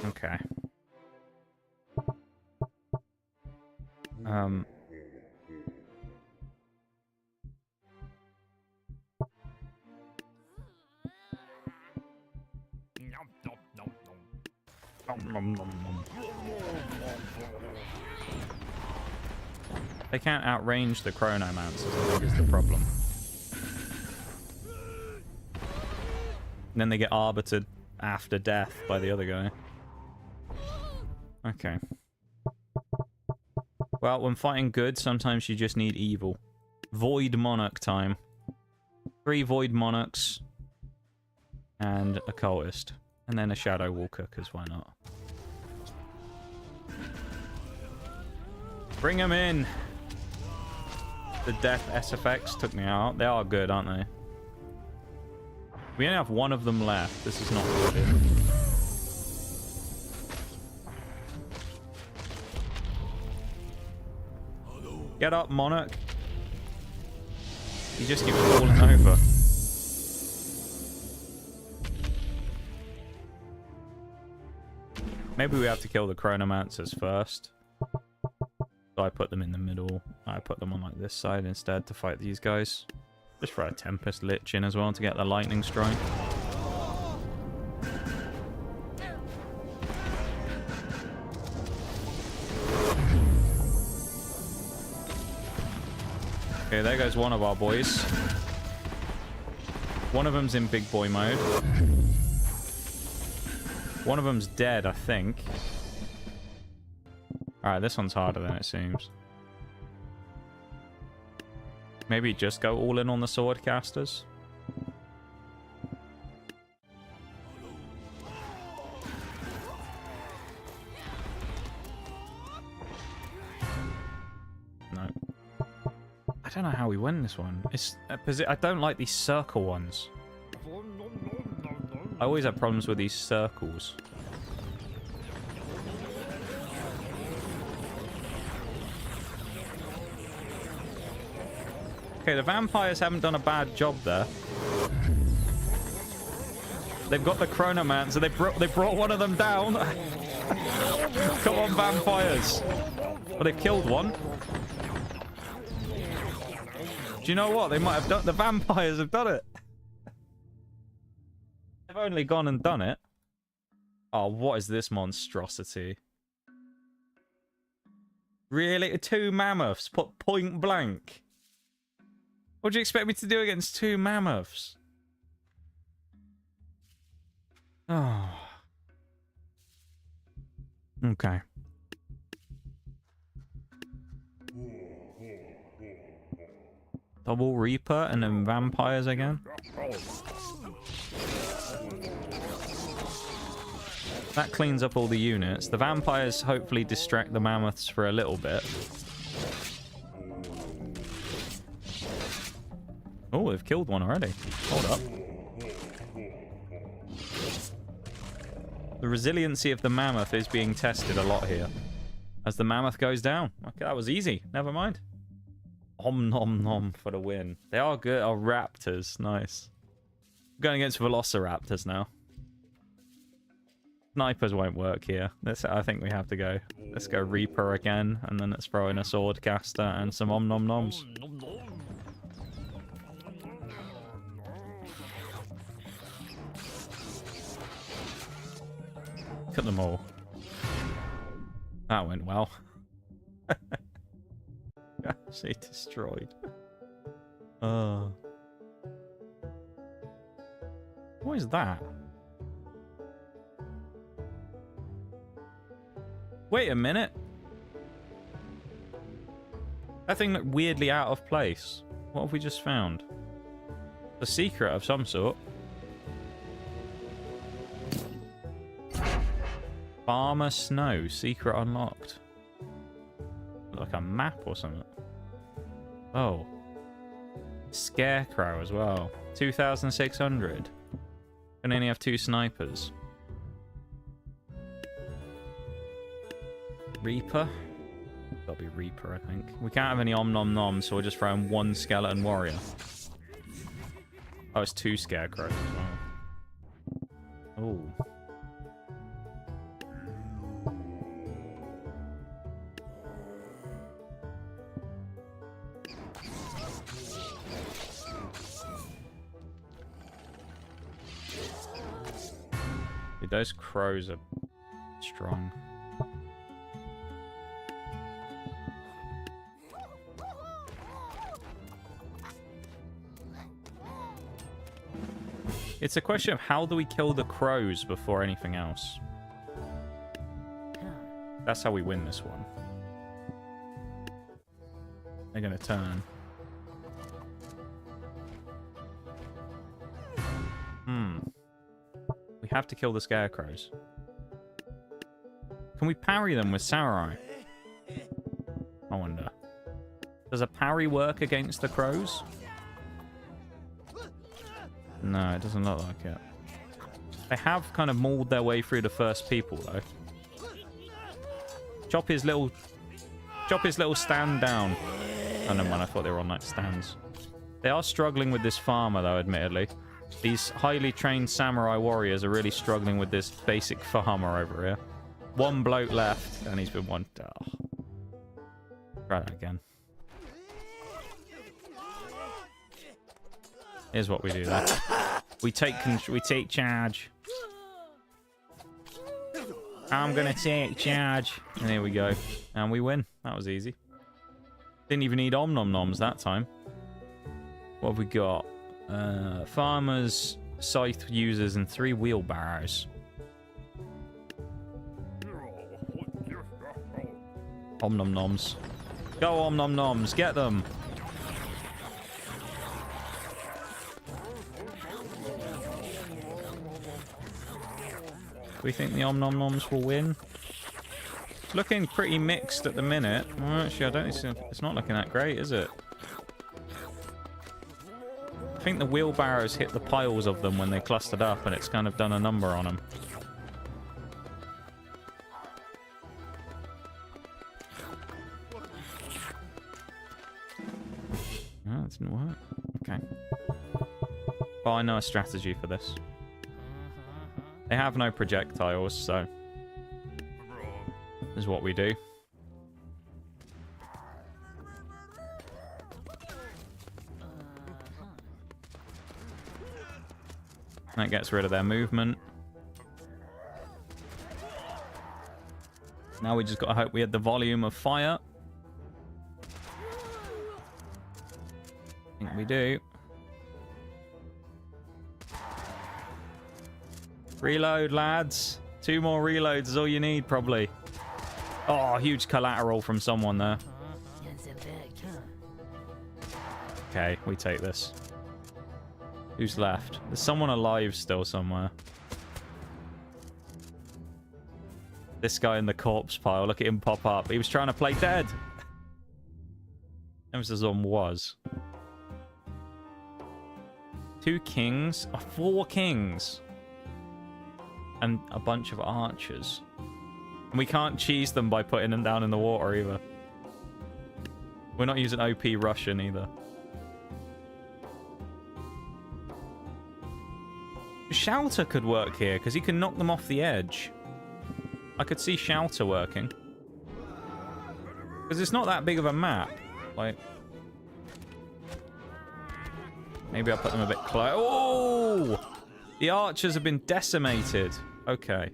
Okay. They can't outrange the chronomancers, I think is the problem. And then they get arbitered after death by the other guy. Okay. Well, when fighting good, sometimes you just need evil. Void Monarch time. 3 Void Monarchs. And a Cultist. And then a Shadow Walker, because why not? Bring them in! The death SFX took me out. They are good, aren't they? We only have one of them left. This is not good. Get up, Monarch. You just keep falling over. Maybe we have to kill the Chronomancers first. So I put them in the middle. I put them on like this side instead to fight these guys. Just throw a Tempest Lich in as well to get the lightning strike. Okay, there goes one of our boys. One of them's in big boy mode. One of them's dead, I think. Alright, this one's harder than it seems. Maybe just go all in on the swordcasters. No. I don't know how we win this one. It's I don't like these circle ones. I always have problems with these circles. Okay, the vampires haven't done a bad job there. They've got the Chronomancer. They brought one of them down. Come on, vampires. Well, they've killed one. Do you know what? They might have done... The vampires have done it. They've only gone and done it. Oh, what is this monstrosity? Really? 2 mammoths put point blank. What do you expect me to do against 2 mammoths? Oh. Okay. Double Reaper and then vampires again. That cleans up all the units. The vampires hopefully distract the mammoths for a little bit. Oh, they've killed one already. Hold up. The resiliency of the mammoth is being tested a lot here. As the mammoth goes down. Okay, that was easy. Never mind. Om nom nom for the win. They are good. Oh, raptors. Nice. I'm going against velociraptors now. Snipers won't work here. I think we have to go. Let's go Reaper again, and then let's throw in a Swordcaster and some Om Nom Noms. Look at them all. That went well. Actually destroyed. What is that? Wait a minute. That thing looked weirdly out of place. What have we just found? A secret of some sort. Farmer Snow. Secret unlocked. Like a map or something. Oh. Scarecrow as well. 2,600. Can only have 2 snipers. Reaper? Gotta be Reaper, I think. We can't have any Om Nom Noms, so we're just throwing 1 Skeleton Warrior. Oh, it's 2 Scarecrows as well. Oh. Dude, those crows are strong. It's a question of how do we kill the crows before anything else. That's how we win this one. They're gonna turn. We have to kill the scarecrows. Can we parry them with samurai? I wonder. Does a parry work against the crows? No, it doesn't look like it. They have kind of mauled their way through the first people, though. Chop his little stand down. Oh, never mind. I thought they were on, like, stands. They are struggling with this farmer, though, admittedly. These highly trained samurai warriors are really struggling with this basic farmer over here. 1 bloke left, and he's been one... Oh. Try that again. Here's what we do there. We take charge. I'm gonna take charge. And here we go. And we win. That was easy. Didn't even need Om Nom Noms that time. What have we got? Farmers, scythe users, and 3 wheelbarrows. Om Nom Noms. Go Om Nom Noms. Get them. Do we think the Om Nom Noms will win? It's looking pretty mixed at the minute. Well, actually, I don't think it's not looking that great, is it? I think the wheelbarrows hit the piles of them when they clustered up, and it's kind of done a number on them. No, that didn't work. Okay. Well, I know a strategy for this. They have no projectiles, so this is what we do. That gets rid of their movement. Now we just got to hope we had the volume of fire. I think we do. Reload, lads. 2 more reloads is all you need, probably. Oh, huge collateral from someone there. Okay, we take this. Who's left? There's someone alive still somewhere. This guy in the corpse pile. Look at him pop up. He was trying to play dead. Emphasis on was. 2 kings. 4 kings. And a bunch of archers. And we can't cheese them by putting them down in the water either. We're not using OP Russian either. Shouter could work here because he can knock them off the edge. I could see Shouter working. Because it's not that big of a map. Like, maybe I'll put them a bit close. Oh! The archers have been decimated. Okay.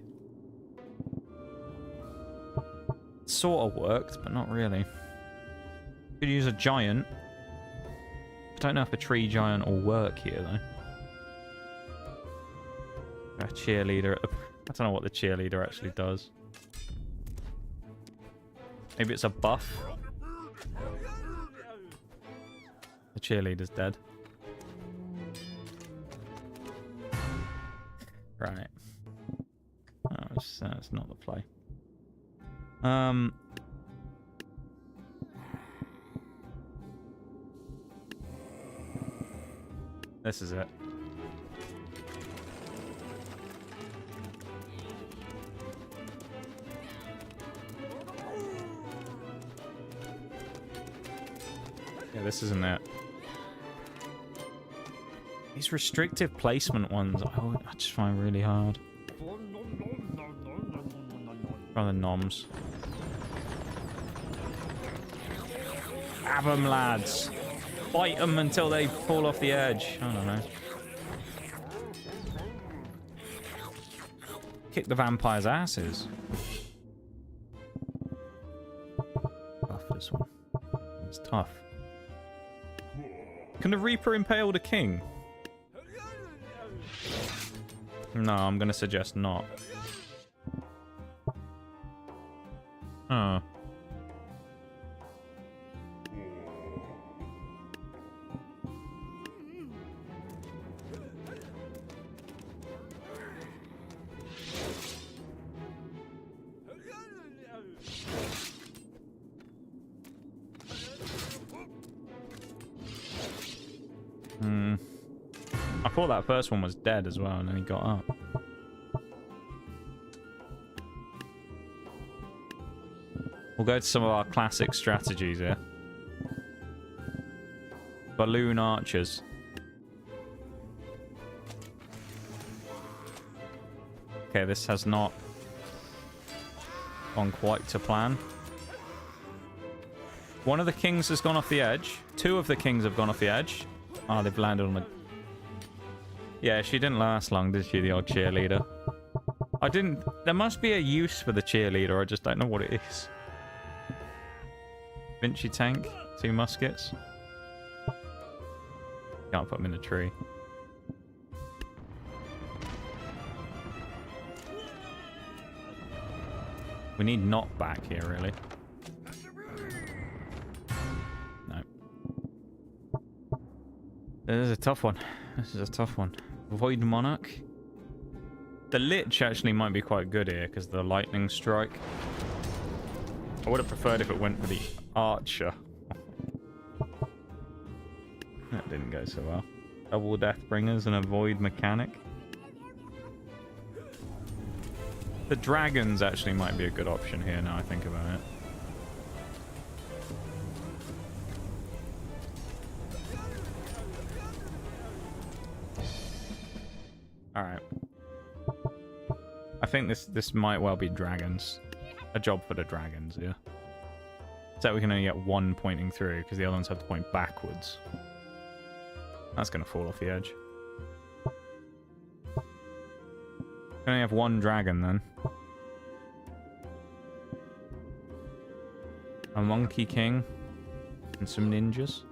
Sort of worked, but not really. Could use a giant. I don't know if a tree giant will work here, though. A cheerleader. I don't know what the cheerleader actually does. Maybe it's a buff. The cheerleader's dead. Right. Oh, it's not the play. This is it. Yeah, this isn't it. These restrictive placement ones, I just find really hard. Rather noms. Have them, lads. Fight them until they fall off the edge. I don't know. Kick the vampires' asses. Tough, this one. It's tough. Can the Reaper impale the king? No, I'm going to suggest not. Huh. I thought that first one was dead as well, and then he got up. We'll go to some of our classic strategies here. Balloon archers. Okay, this has not gone quite to plan. One of the kings has gone off the edge. 2 of the kings have gone off the edge. Oh, they've landed on the... Yeah, she didn't last long, did she, the old cheerleader? I didn't... There must be a use for the cheerleader, I just don't know what it is. Vinci tank, 2 muskets. Can't put them in a tree. We need knockback here, really. No. This is a tough one. This is a tough one. Void Monarch. The Lich actually might be quite good here because of the lightning strike. I would have preferred if it went for the Archer. That didn't go so well. Double Deathbringers and a Void Mechanic. The Dragons actually might be a good option here now I think about it. Alright. I think this might well be dragons. A job for the dragons, yeah. So we can only get 1 pointing through because the other ones have to point backwards. That's going to fall off the edge. We only have 1 dragon then. A Monkey King. And some ninjas.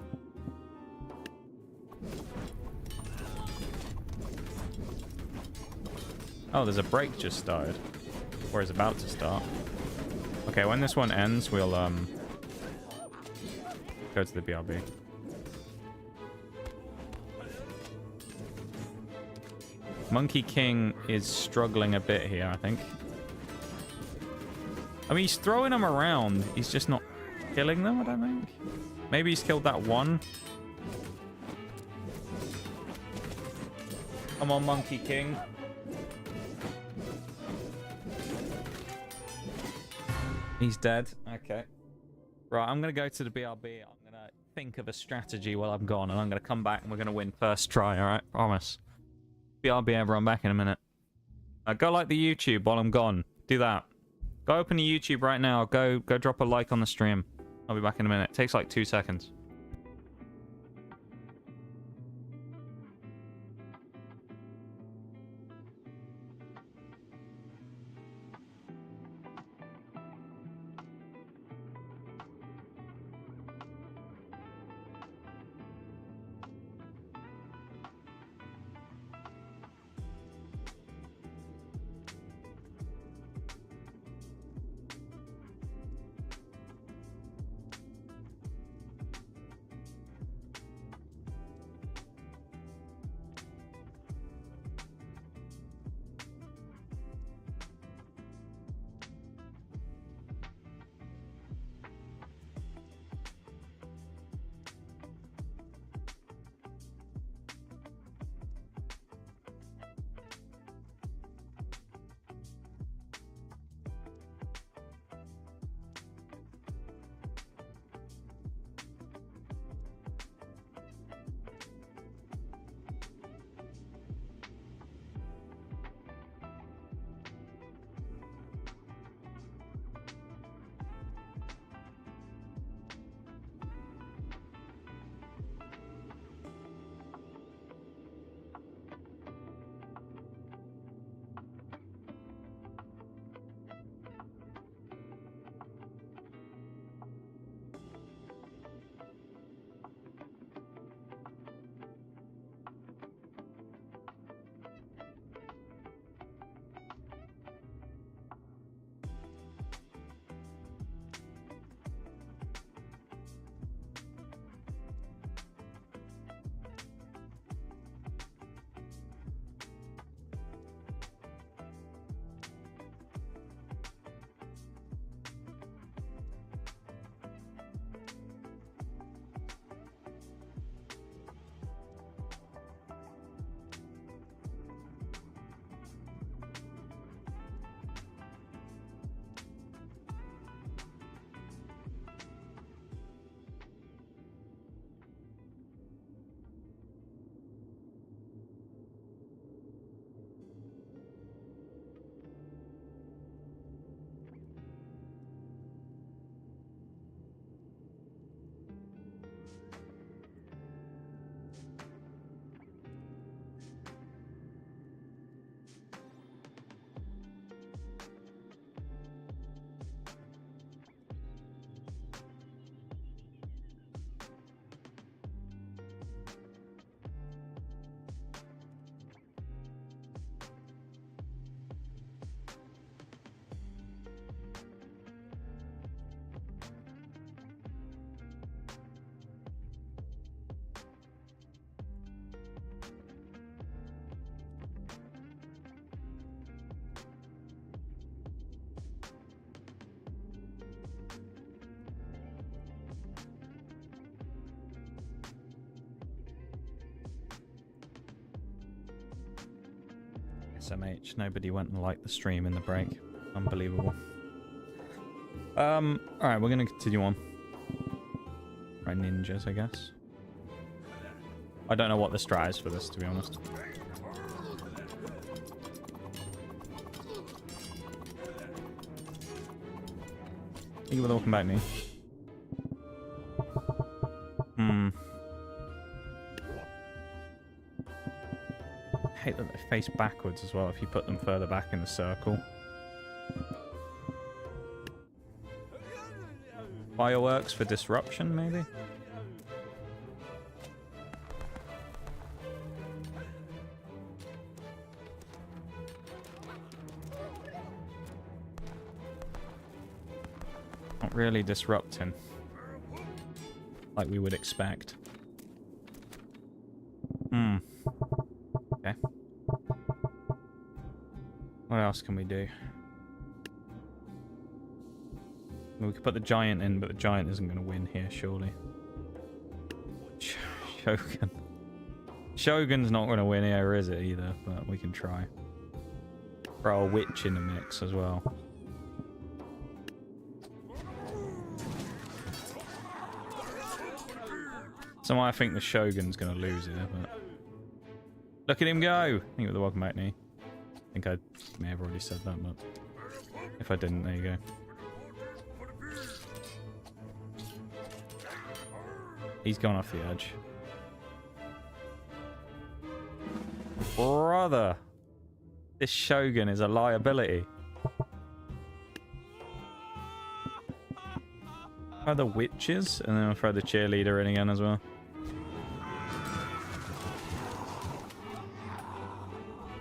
Oh, there's a break just started. Or is about to start. Okay, when this one ends, we'll go to the BRB. Monkey King is struggling a bit here, I think. I mean, he's throwing them around. He's just not killing them, I don't think. Maybe he's killed that one. Come on, Monkey King. He's dead. Okay. Right, I'm going to go to the BRB. I'm going to think of a strategy while I'm gone, and I'm going to come back and we're going to win first try, alright? Promise. BRB, everyone, back in a minute. Go like the YouTube while I'm gone. Do that. Go open the YouTube right now. Go drop a like on the stream. I'll be back in a minute. It takes like 2 seconds. SMH, nobody went and liked the stream in the break. Unbelievable. Alright, we're gonna continue on. Right, ninjas, I guess. I don't know what the strat is for this, to be honest. Thank you for welcome back, me. I hate that they face backwards as well if you put them further back in the circle. Fireworks for disruption, maybe? Not really disrupting. Like we would expect. Okay. What else can we do? We could put the giant in, but the giant isn't going to win here, surely. Shogun. Shogun's not going to win here, is it, either? But we can try. Throw a witch in the mix as well. So I think the Shogun's going to lose here, but... Look at him go! Thank you for the welcome back, knee. I think I may have already said that, but... If I didn't, there you go. He's gone off the edge. Brother! This Shogun is a liability. Throw the witches, and then I'll throw the cheerleader in again as well.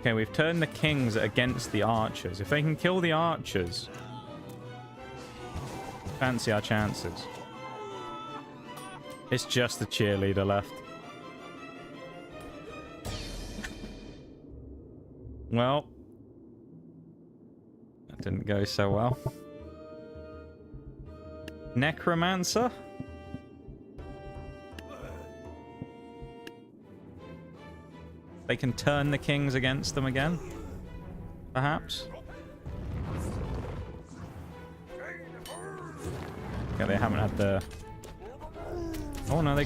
Okay, we've turned the kings against the archers. If they can kill the archers, fancy our chances. It's just the cheerleader left. Well, that didn't go so well. Necromancer? They can turn the kings against them again? Perhaps? Yeah, they haven't had the... Oh no,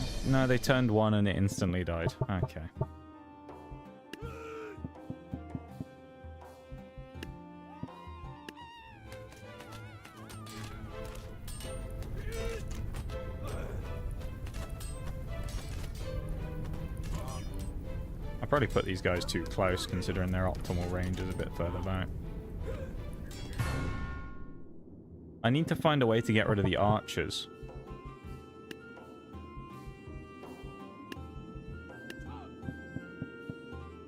they turned one and it instantly died. Okay. I probably put these guys too close considering their optimal range is a bit further back. I need to find a way to get rid of the archers.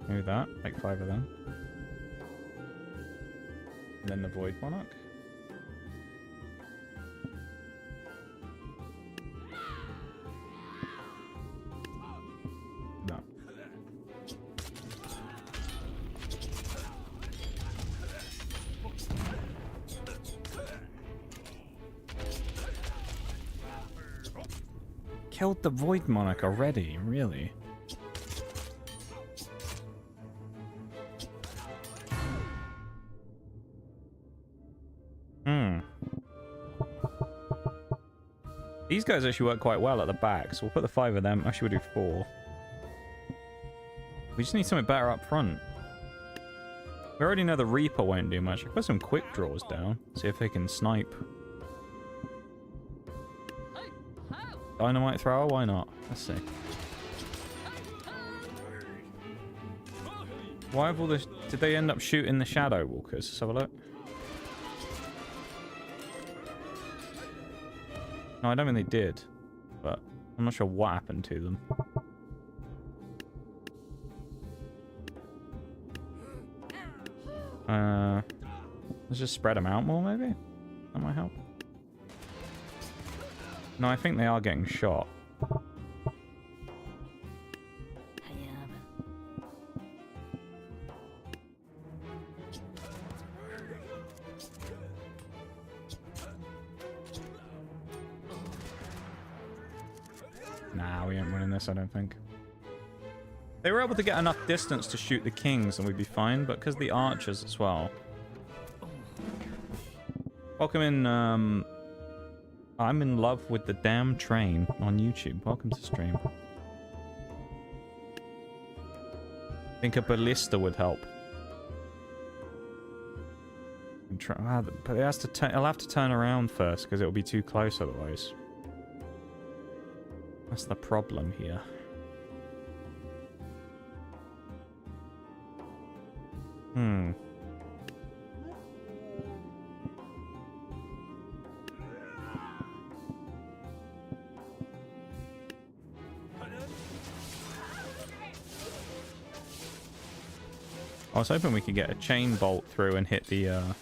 Maybe that, like 5 of them. And then the Void Monarch. No. Killed the Void Monarch already, really? These guys actually work quite well at the back, so we'll put the 5 of them. Actually, we'll do 4. We just need something better up front. We already know the Reaper won't do much. I'll put some quick draws down, see if they can snipe. Dynamite thrower, why not? Let's see. Why have all this... Did they end up shooting the Shadow Walkers? Let's have a look. No, I don't think they did, but I'm not sure what happened to them. Let's just spread them out more, maybe? That might help. No, I think they are getting shot. Nah, we ain't winning this, I don't think. They were able to get enough distance to shoot the kings and we'd be fine, but because the archers as well. Welcome in, I'm in love with the damn train on YouTube. Welcome to stream. I think a ballista would help. But it has to it'll have to turn around first because it'll be too close otherwise. That's the problem here. I was hoping we could get a chain bolt through and hit the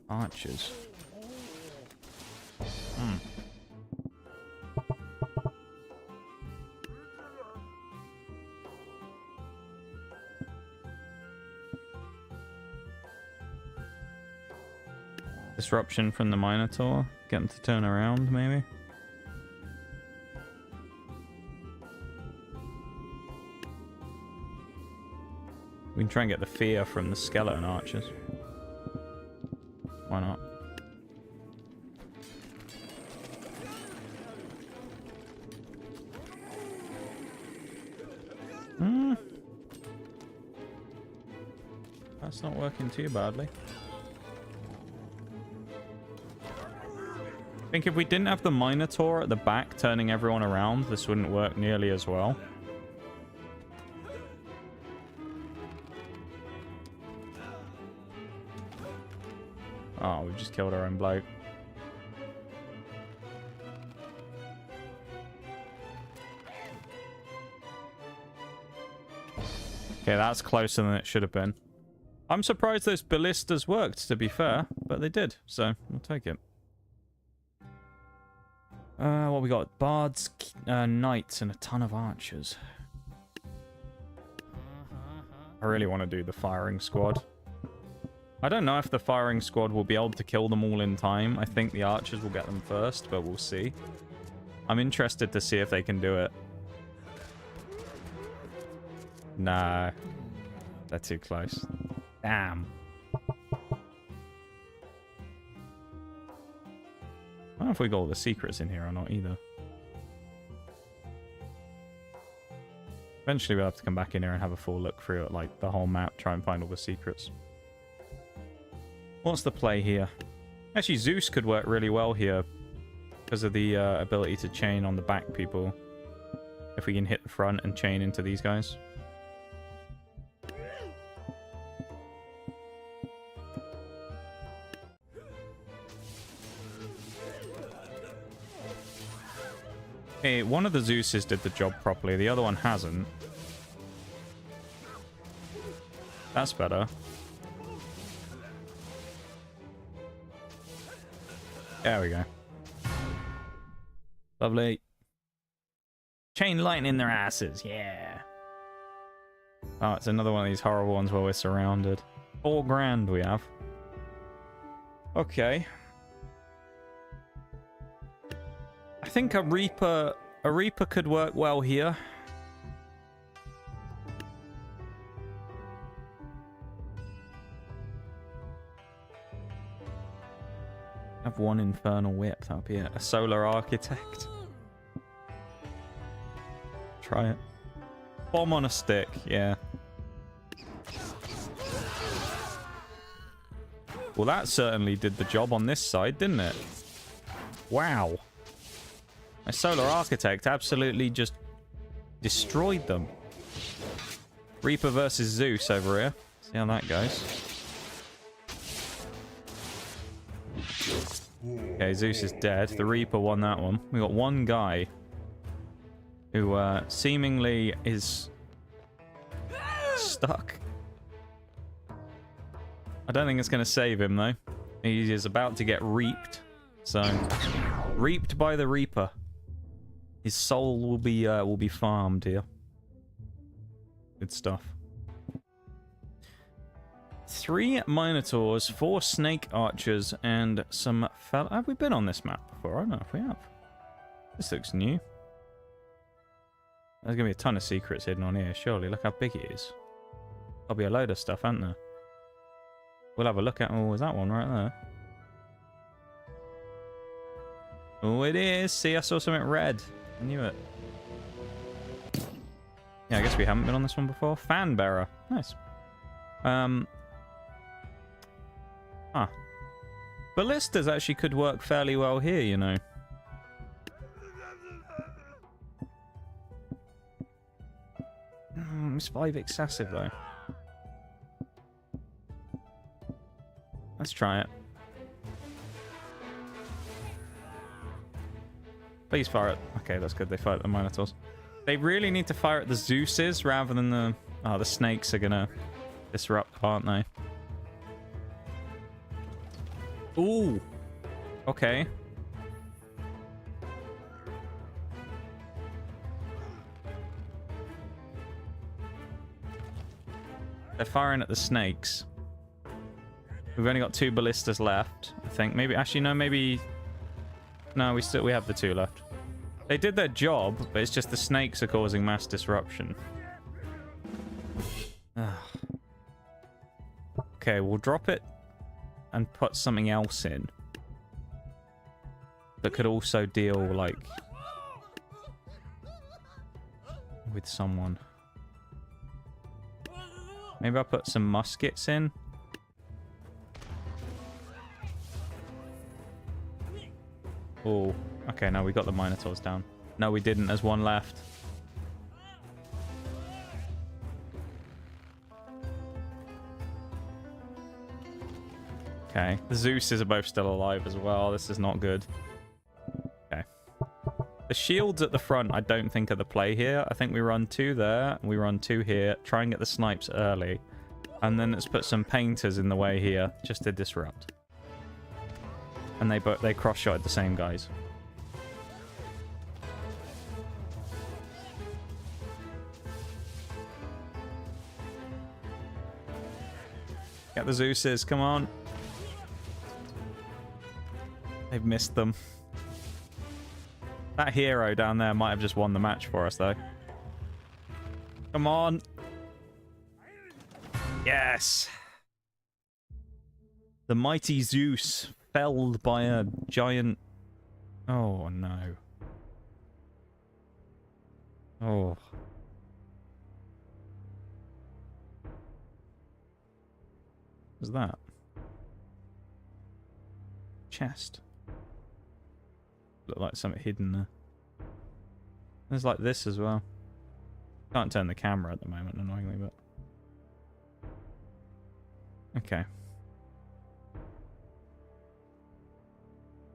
archers. Disruption from the Minotaur. Get them to turn around, maybe. We can try and get the fear from the skeleton archers. Why not? That's not working too badly. I think if we didn't have the Minotaur at the back turning everyone around, this wouldn't work nearly as well. Oh, we just killed our own bloke. Okay, that's closer than it should have been. I'm surprised those ballistas worked, to be fair, but they did, so we'll take it. What we got? Bards, knights, and a ton of archers. I really want to do the firing squad. I don't know if the firing squad will be able to kill them all in time. I think the archers will get them first, but we'll see. I'm interested to see if they can do it. Nah. They're too close. Damn. I don't know if we got all the secrets in here or not either. Eventually we'll have to come back in here and have a full look through it, like the whole map, try and find all the secrets. What's the play here? Actually, Zeus could work really well here because of the ability to chain on the back people. If we can hit the front and chain into these guys. Hey, one of the Zeuses did the job properly, the other one hasn't. That's better. There we go. Lovely. Chain lightning in their asses, yeah. Oh, it's another one of these horrible ones where we're surrounded. 4 grand we have. Okay. I think a Reaper could work well here. Have one Infernal Whip, that'll be it. A Solar Architect. Try it. Bomb on a stick, yeah. Well, that certainly did the job on this side, didn't it? Wow. My Solar Architect absolutely just destroyed them. Reaper versus Zeus over here. See how that goes. Okay, Zeus is dead. The Reaper won that one. We got one guy who seemingly is stuck. I don't think it's going to save him, though. He is about to get reaped. So, reaped by the Reaper. His soul will be farmed here. Good stuff. 3 Minotaurs, 4 Snake Archers, and some fell. Have we been on this map before? I don't know if we have. This looks new. There's going to be a ton of secrets hidden on here, surely. Look how big it is. There'll be a load of stuff, aren't there? We'll have a look at... Oh, is that one right there? Oh, it is. See, I saw something red. I knew it. Yeah, I guess we haven't been on this one before. Fan Bearer. Nice. Ballistas actually could work fairly well here, you know. It's 5 excessive, though. Let's try it. Please fire it. Okay, that's good. They fight the Minotaurs. They really need to fire at the Zeuses rather than the... Oh, the snakes are gonna disrupt, aren't they? Ooh. Okay. They're firing at the snakes. We've only got 2 ballistas left, I think. Maybe, actually, no, maybe... No, we have the 2 left. They did their job, but it's just the snakes are causing mass disruption. Okay, we'll drop it and put something else in that could also deal, like, with someone. Maybe I'll put some muskets in. Oh, okay, no, we got the Minotaurs down. No, we didn't. There's one left. Okay, the Zeuses are both still alive as well. This is not good. Okay. The shields at the front, I don't think are the play here. I think we run 2 there, we run 2 here. Try and get the snipes early. And then let's put some painters in the way here, just to disrupt. And they cross-shot the same guys. Get the Zeuses, come on. They've missed them. That hero down there might have just won the match for us, though. Come on. Yes. The mighty Zeus felled by a giant... Oh, no. Oh. What's that? Chest. Look like something hidden there. There's like this as well. Can't turn the camera at the moment, annoyingly, but... Okay.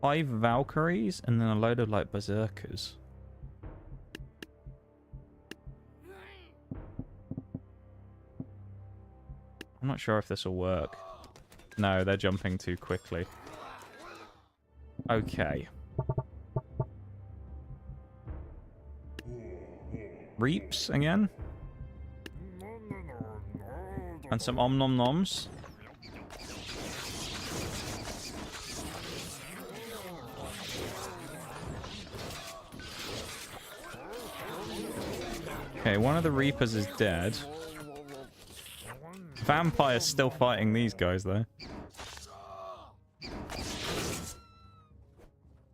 5 Valkyries and then a load of like berserkers. I'm not sure if this will work. No, they're jumping too quickly. Okay. Reaps again. And some om-nom-noms. Okay, one of the Reapers is dead. Vampire's still fighting these guys, though.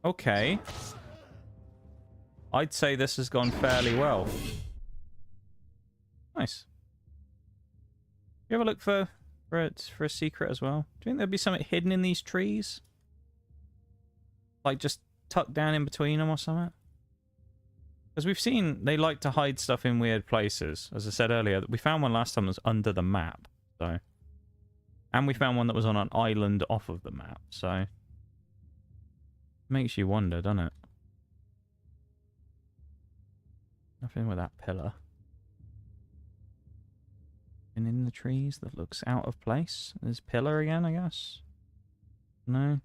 Okay. I'd say this has gone fairly well. Nice. You ever look for a secret as well? Do you think there'd be something hidden in these trees? Like just tucked down in between them or something? Because we've seen they like to hide stuff in weird places. As I said earlier, we found one last time that was under the map. So, and we found one that was on an island off of the map. So, makes you wonder, doesn't it? Nothing with that pillar. And in the trees that looks out of place. There's pillar again, I guess. No.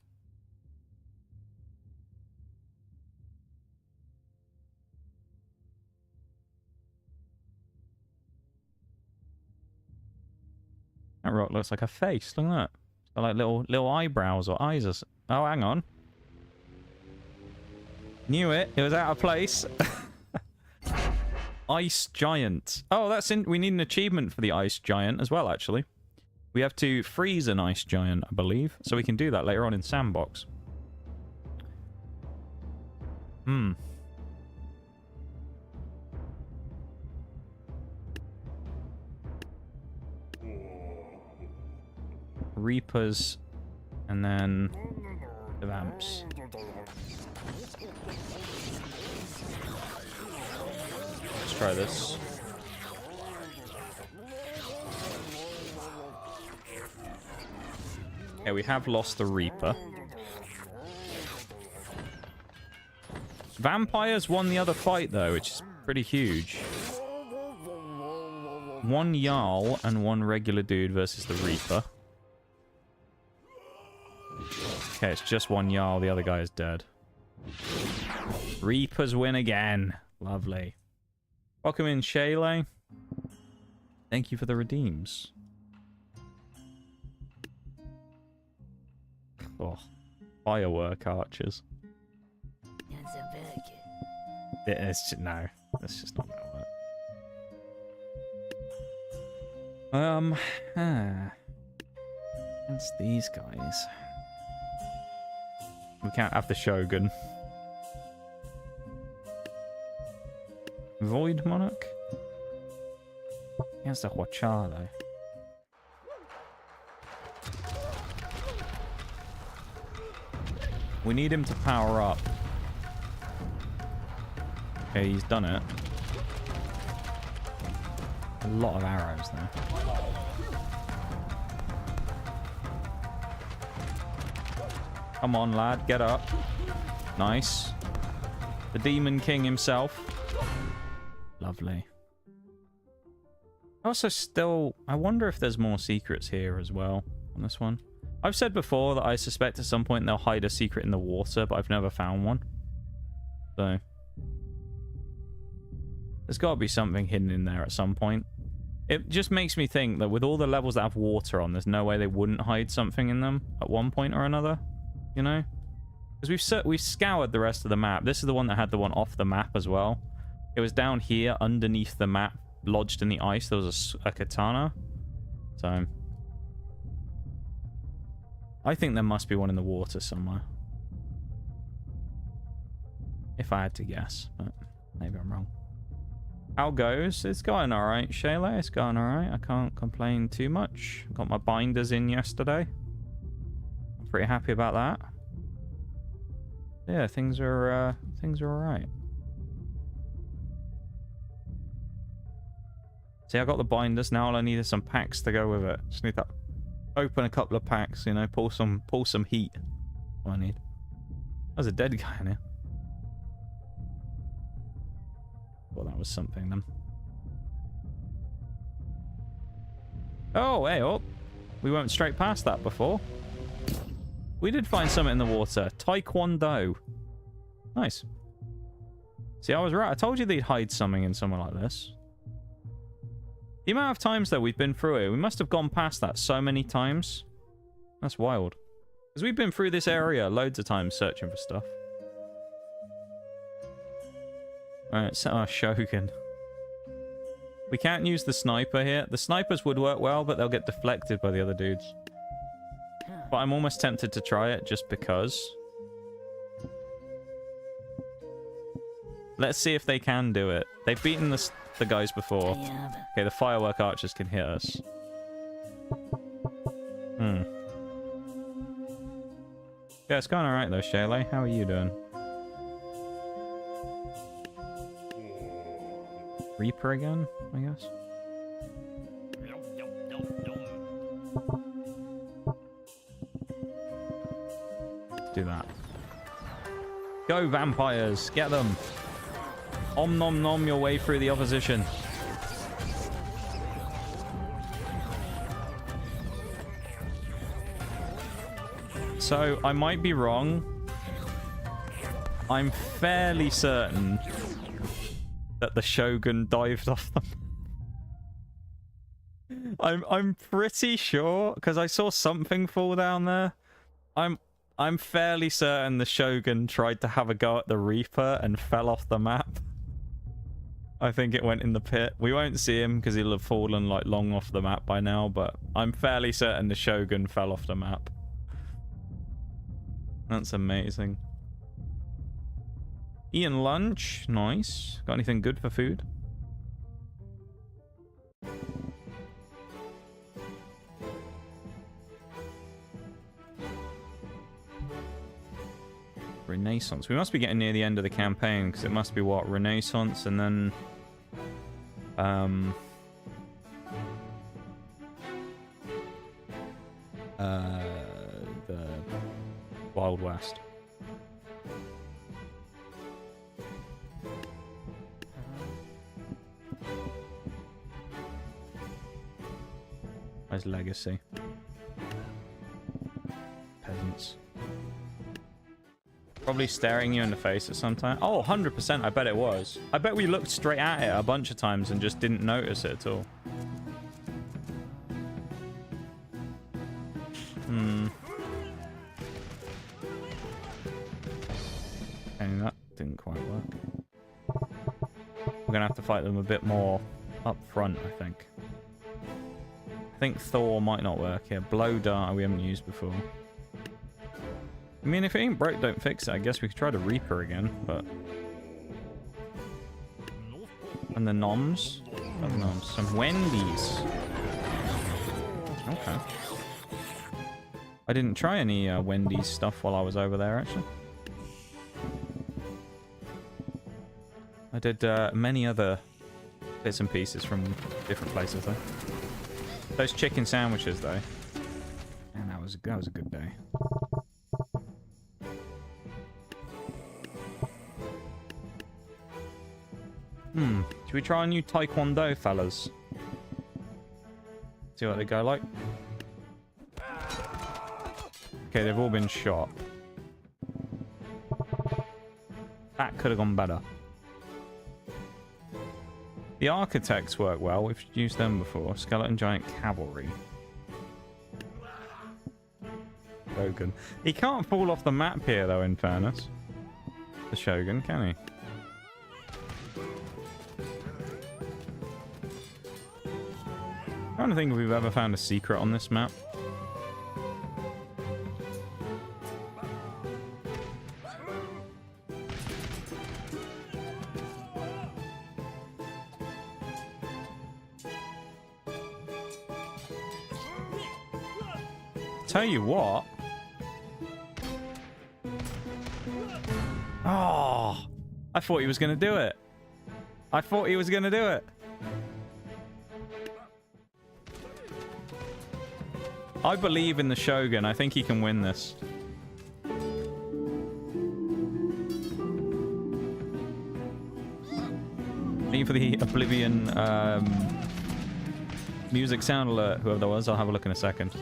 That rock looks like a face. Look at that. It's got like little eyebrows or eyes. Oh, hang on. Knew it. It was out of place. Ice Giant. Oh, that's in. We need an achievement for the Ice Giant as well, actually. We have to freeze an Ice Giant, I believe. So we can do that later on in Sandbox. Reapers. And then the Vamps. Let's try this. Okay, we have lost the Reaper. Vampires won the other fight, though, which is pretty huge. 1 Jarl and 1 regular dude versus the Reaper. Okay, it's just 1 Jarl. The other guy is dead. Reapers win again. Lovely. Welcome in, Shaylay. Thank you for the redeems. Oh, firework archers. It's just, no, that's just not gonna work. It's these guys. We can't have the Shogun. Void Monarch? Against the Huachalo. We need him to power up. Okay, he's done it. A lot of arrows there. Come on, lad, get up. Nice. The Demon King himself. Lovely. Also still, I wonder if there's more secrets here as well on this one. I've said before that I suspect at some point they'll hide a secret in the water, but I've never found one. So there's got to be something hidden in there at some point. It just makes me think that with all the levels that have water on, there's no way they wouldn't hide something in them at one point or another, you know? Because we've scoured the rest of the map. This is the one that had the one off the map as well. It was down here underneath the map, lodged in the ice. There was a katana. So I think there must be one in the water somewhere. If I had to guess, but maybe I'm wrong. How goes? It's going alright, Shayla. It's going alright. I can't complain too much. Got my binders in yesterday. I'm pretty happy about that. Yeah, things are alright. See, I got the binders. Now all I need is some packs to go with it. Just need to open a couple of packs, you know, pull some heat. What I need. There's a dead guy in here. Well, that was something then. Oh, hey, oh. We went straight past that before. We did find something in the water. Taekwondo. Nice. See, I was right. I told you they'd hide something in somewhere like this. The amount of times, though, we've been through it, we must have gone past that so many times. That's wild. Because we've been through this area loads of times searching for stuff. Alright, set our Shogun. We can't use the sniper here. The snipers would work well, but they'll get deflected by the other dudes. But I'm almost tempted to try it just because. Let's see if they can do it. They've beaten the guys before. Okay, the firework archers can hit us. Yeah, it's going alright though, Shayla. How are you doing? Reaper again, I guess. Do that. Go, vampires! Get them! Om nom nom your way through the opposition. So, I might be wrong. I'm fairly certain that the Shogun dived off them. I'm pretty sure, because I saw something fall down there. I'm fairly certain the Shogun tried to have a go at the Reaper and fell off the map. I think it went in the pit. We won't see him because he'll have fallen like long off the map by now, but I'm fairly certain the Shogun fell off the map. That's amazing. Eating lunch. Nice. Got anything good for food? Renaissance. We must be getting near the end of the campaign because it must be what? Renaissance and then the Wild West. Where's Legacy? Peasants. Probably staring you in the face at some time. Oh, 100%. I bet it was. I bet we looked straight at it a bunch of times and just didn't notice it at all. didn't quite work. We're gonna have to fight them a bit more up front, I think. I think Thor might not work here. Blow dart we haven't used before. I mean, if it ain't broke, don't fix it. I guess we could try to Reaper again, but... And the noms? Oh, the noms. Some Wendy's. Okay. I didn't try any Wendy's stuff while I was over there, actually. I did many other bits and pieces from different places, though. Those chicken sandwiches, though. Man, that was a good day. Should we try a new Taekwondo, fellas? See what they go like? Okay, they've all been shot. That could have gone better. The architects work well. We've used them before. Skeleton Giant Cavalry. Shogun. He can't fall off the map here, though, in fairness. The Shogun, can he? I don't think we've ever found a secret on this map. Tell you what. Oh, I thought he was going to do it. I thought he was going to do it. I believe in the Shogun. I think he can win this. Leave for the Oblivion music sound alert, whoever that was. I'll have a look in a second.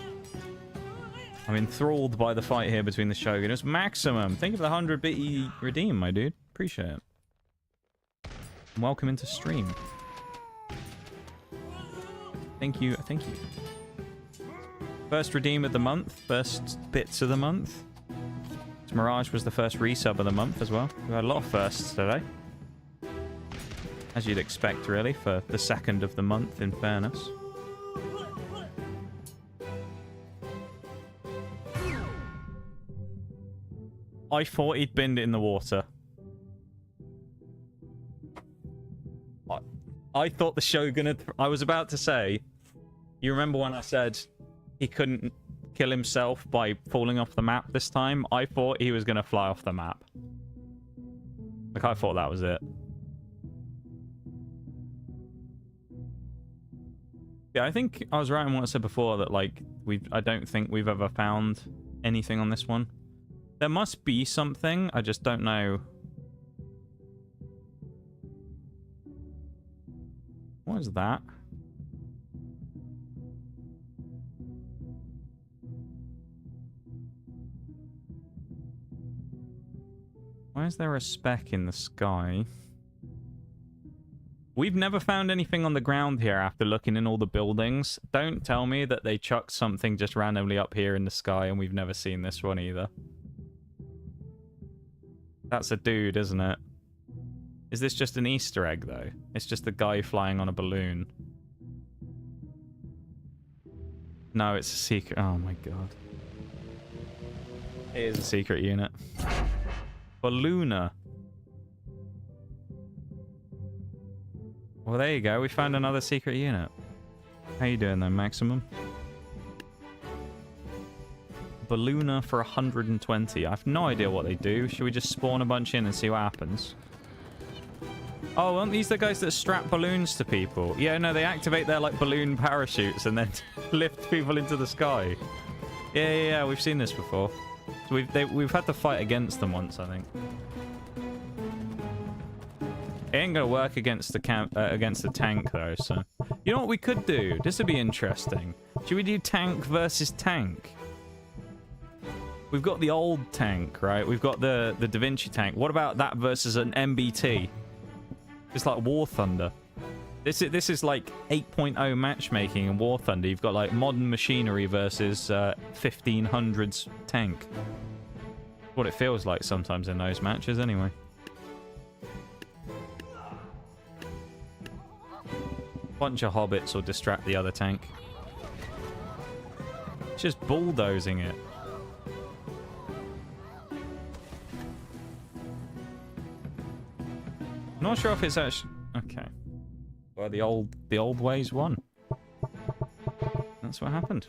I'm enthralled by the fight here between the Shogun. It's maximum. Think of the 100-bit you redeem, my dude. Appreciate it. Welcome into stream. Thank you. Thank you. First redeem of the month. First bits of the month. Mirage was the first resub of the month as well. We had a lot of firsts today. As you'd expect, really, for the second of the month, in fairness. I thought he'd binned it in the water. I thought the Shogun had... I was about to say... You remember when I said he couldn't kill himself by falling off the map this time? I thought he was going to fly off the map. Like, I thought that was it. Yeah, I think I was right in what I said before, that, like, I don't think we've ever found anything on this one. There must be something, I just don't know. What is that? Why is there a speck in the sky? We've never found anything on the ground here after looking in all the buildings. Don't tell me that they chucked something just randomly up here in the sky and we've never seen this one either. That's a dude, isn't it? Is this just an Easter egg, though? It's just the guy flying on a balloon. No, it's a secret. Oh my god. It is a secret unit. Ballooner. Well, there you go. We found another secret unit. How you doing, then, Maximum? Ballooner for 120. I have no idea what they do. Should we just spawn a bunch in and see what happens? Oh, aren't these the guys that strap balloons to people? Yeah, no, they activate their, like, balloon parachutes and then lift people into the sky. Yeah, we've seen this before. So we've had to fight against them once, I think. It ain't gonna work against the tank, though, so... You know what we could do? This would be interesting. Should we do tank versus tank? We've got the old tank, right? We've got the Da Vinci tank. What about that versus an MBT? It's like War Thunder. This is like 8.0 matchmaking in War Thunder. You've got like modern machinery versus 1500s tank. What it feels like sometimes in those matches, anyway. Bunch of hobbits will distract the other tank. Just bulldozing it. Not sure if it's actually... Okay. Well, the old ways won. That's what happened.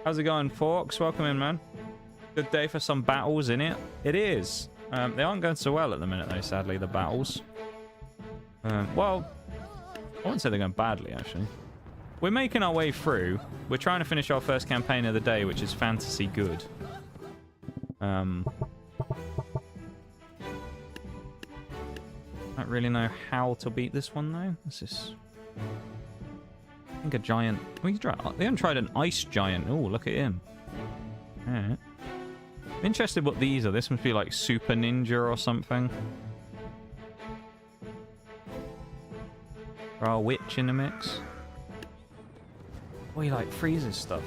How's it going, Forks? Welcome in, man. Good day for some battles in it. It is. They aren't going so well at the minute, though, sadly, the battles. Well, I wouldn't say they're going badly, actually. We're making our way through. We're trying to finish our first campaign of the day, which is fantasy good. I don't really know how to beat this one, though. This is... I think a giant... They haven't tried an ice giant. Oh, look at him. Alright. I'm interested what these are. This must be like Super Ninja or something. Or a witch in the mix. Oh, he like freezes stuff.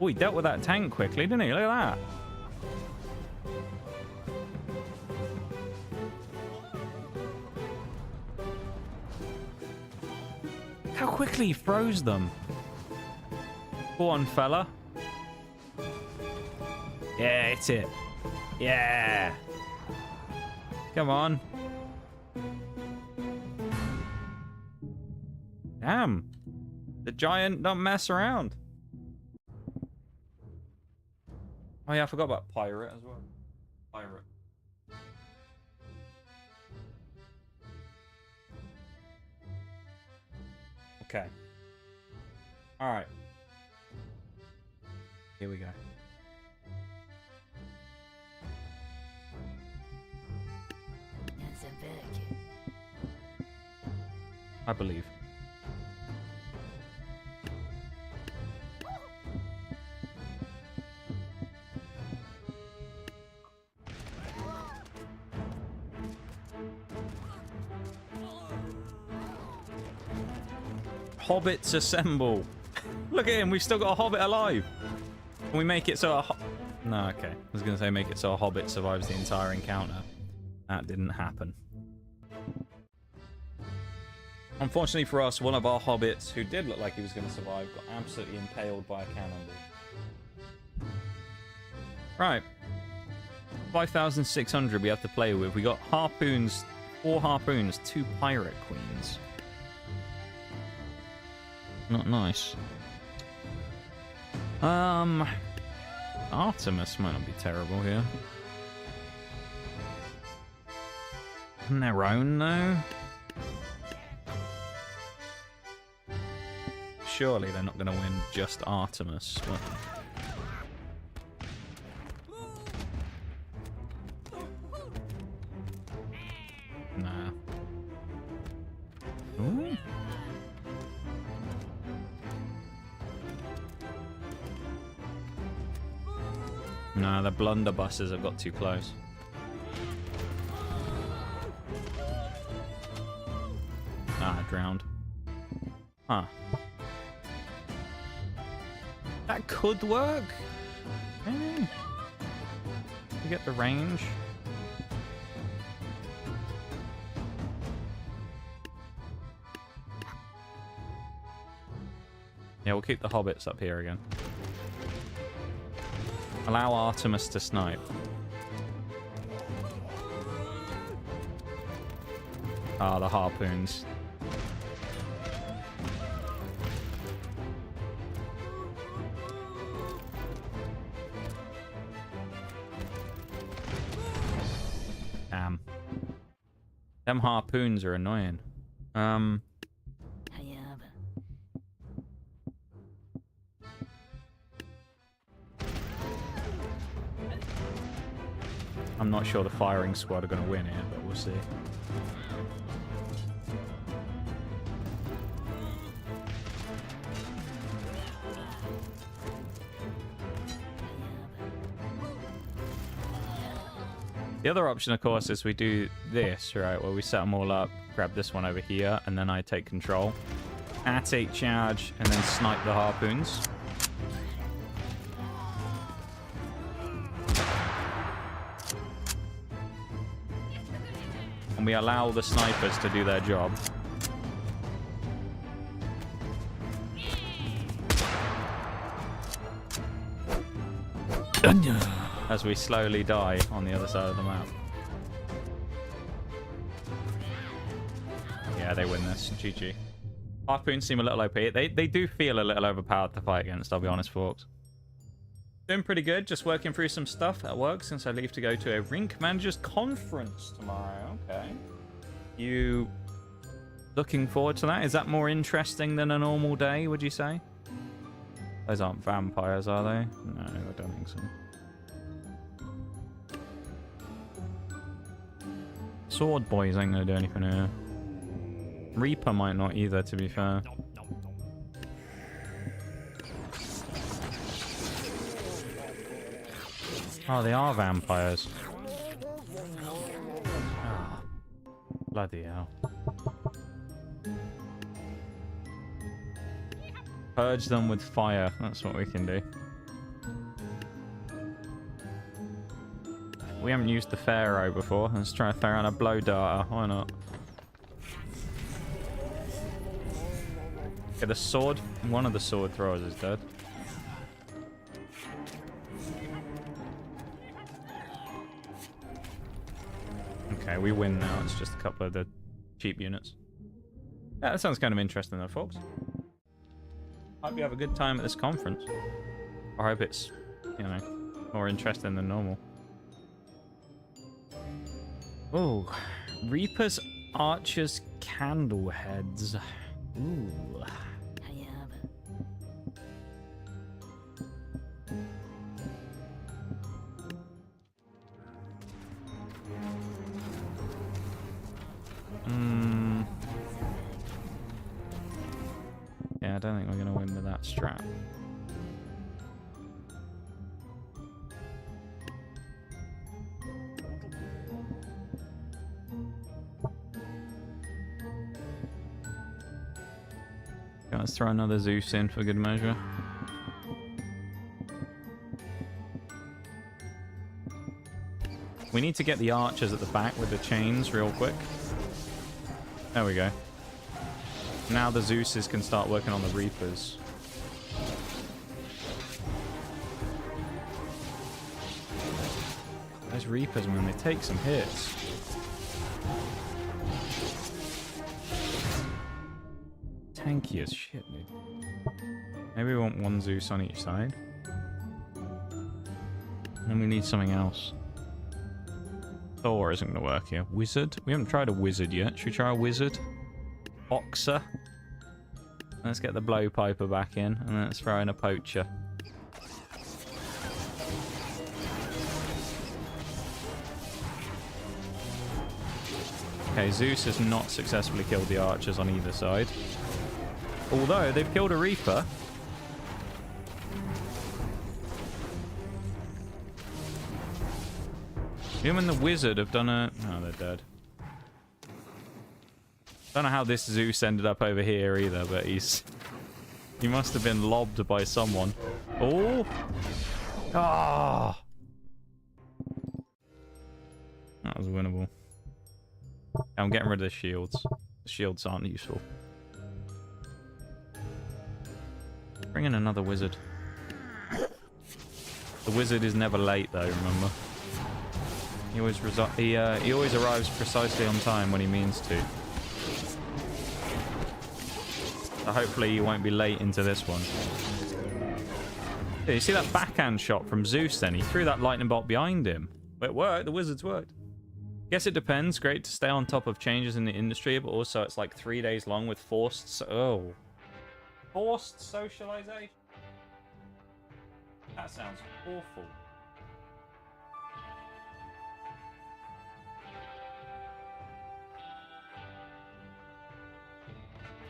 Oh, he dealt with that tank quickly, didn't he? Look at that. How quickly he froze them. Go on, fella. Yeah, it's it. Yeah. Come on. Damn. The giant don't mess around. Oh yeah, I forgot about pirate as well. Pirate. Okay. Alright. Here we go. I believe. Hobbits assemble. Look at him, we've still got a hobbit alive. Can we make it so a No, okay. I was going to say make it so a hobbit survives the entire encounter. That didn't happen. Unfortunately for us, one of our hobbits, who did look like he was going to survive, got absolutely impaled by a cannonball. Right. 5,600 we have to play with. We got harpoons, 4 harpoons, 2 pirate queens. Not nice. Artemis might not be terrible here. On their own, though? Surely they're not going to win just Artemis, but... Nah. Ooh. Nah, the blunderbusses have got too close. Ah, drowned. Huh. That could work. You get the range. Yeah, we'll keep the hobbits up here again. Allow Artemis to snipe. Ah, the harpoons. Damn. Them harpoons are annoying. I'm not sure the firing squad are going to win here, but we'll see. The other option, of course, is we do this, right, where we set them all up, grab this one over here, and then I take control. Take charge, and then snipe the harpoons. and we allow the snipers to do their job. As we slowly die on the other side of the map. Yeah, they win this. GG. Harpoons seem a little OP. They do feel a little overpowered to fight against, I'll be honest, folks. Doing pretty good. Just working through some stuff at work since I leave to go to a rink managers conference tomorrow. Okay. You looking forward to that? Is that more interesting than a normal day, would you say? Those aren't vampires, are they? No, I don't think so. Sword boys ain't gonna do anything here. Reaper might not either, to be fair. Oh, they are vampires. Oh, bloody hell. Purge them with fire. That's what we can do. We haven't used the Pharaoh before. Let's try a Pharaoh and a blow darter. Why not? Okay, the sword. One of the sword throwers is dead. Okay, we win now. It's just a couple of the cheap units. Yeah, that sounds kind of interesting though, folks. Hope you have a good time at this conference. I hope it's, you know, more interesting than normal. Oh, Reapers, Archers, Candleheads. Ooh. Yeah, I don't think we're going to win with that strat. Okay, let's throw another Zeus in for good measure. We need to get the archers at the back with the chains real quick. There we go. Now the Zeuses can start working on the Reapers. Those Reapers, man, they take some hits. Tanky as shit, dude. Maybe we want one Zeus on each side. And then we need something else. Thor isn't going to work here. Wizard? We haven't tried a wizard yet. Should we try a wizard? Boxer? Let's get the blowpiper back in, and then let's throw in a poacher. Okay, Zeus has not successfully killed the archers on either side. Although, they've killed a Reaper. Him and the wizard have done a... Oh, they're dead. Don't know how this Zeus ended up over here either, but he's... He must have been lobbed by someone. Oh! Ah! That was winnable. I'm getting rid of the shields. The shields aren't useful. Bring in another wizard. The wizard is never late though, remember? He always arrives precisely on time when he means to. So hopefully he won't be late into this one. Yeah, you see that backhand shot from Zeus then? He threw that lightning bolt behind him. It worked. The wizards worked. Guess it depends. Great to stay on top of changes in the industry, but also it's like 3 days long with forced... Forced socialization? That sounds awful.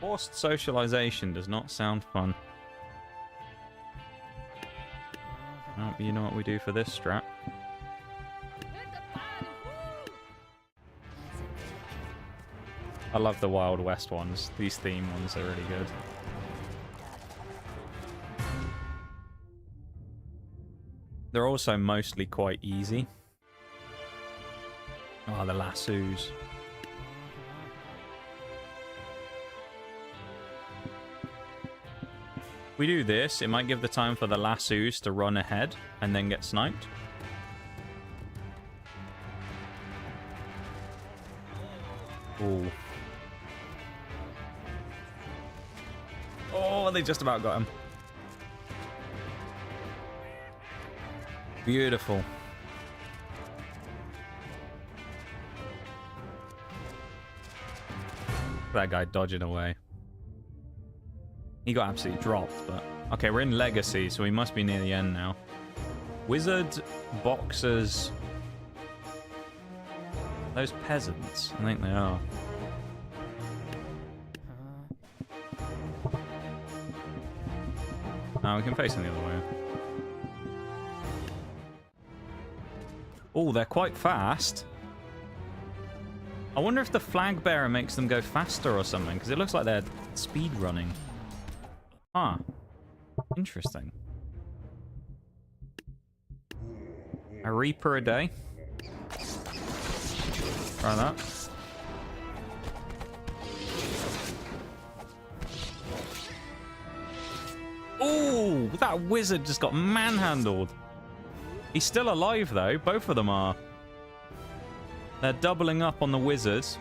Forced socialization does not sound fun. Oh, but you know what we do for this strat. I love the Wild West ones. These theme ones are really good. They're also mostly quite easy. Oh, the lassos. we do this, it might give the time for the lassos to run ahead and then get sniped. Ooh. Oh, they just about got him. Beautiful. That guy dodging away. He got absolutely dropped, but... Okay, we're in Legacy, so we must be near the end now. Wizard, boxers... Those peasants? I think they are. No, we can face them the other way. Oh, they're quite fast. I wonder if the flag bearer makes them go faster or something, because it looks like they're speed running. Ah, interesting. A Reaper a day. Try that. Ooh, that wizard just got manhandled. He's still alive, though. Both of them are. They're doubling up on the wizards.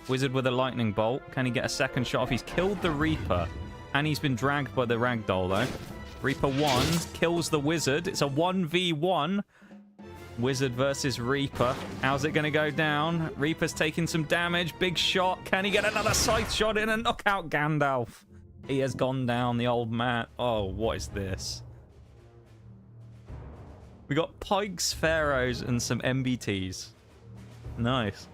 Wizard with a lightning bolt. Can he get a second shot off? He's killed the Reaper. And he's been dragged by the ragdoll, though. Reaper 1 kills the wizard. It's a 1v1. Wizard versus Reaper. How's it going to go down? Reaper's taking some damage. Big shot. Can he get another scythe shot in and knock out Gandalf? He has gone down, the old man. Oh, what is this? We got pikes, pharaohs, and some MBTs. Nice.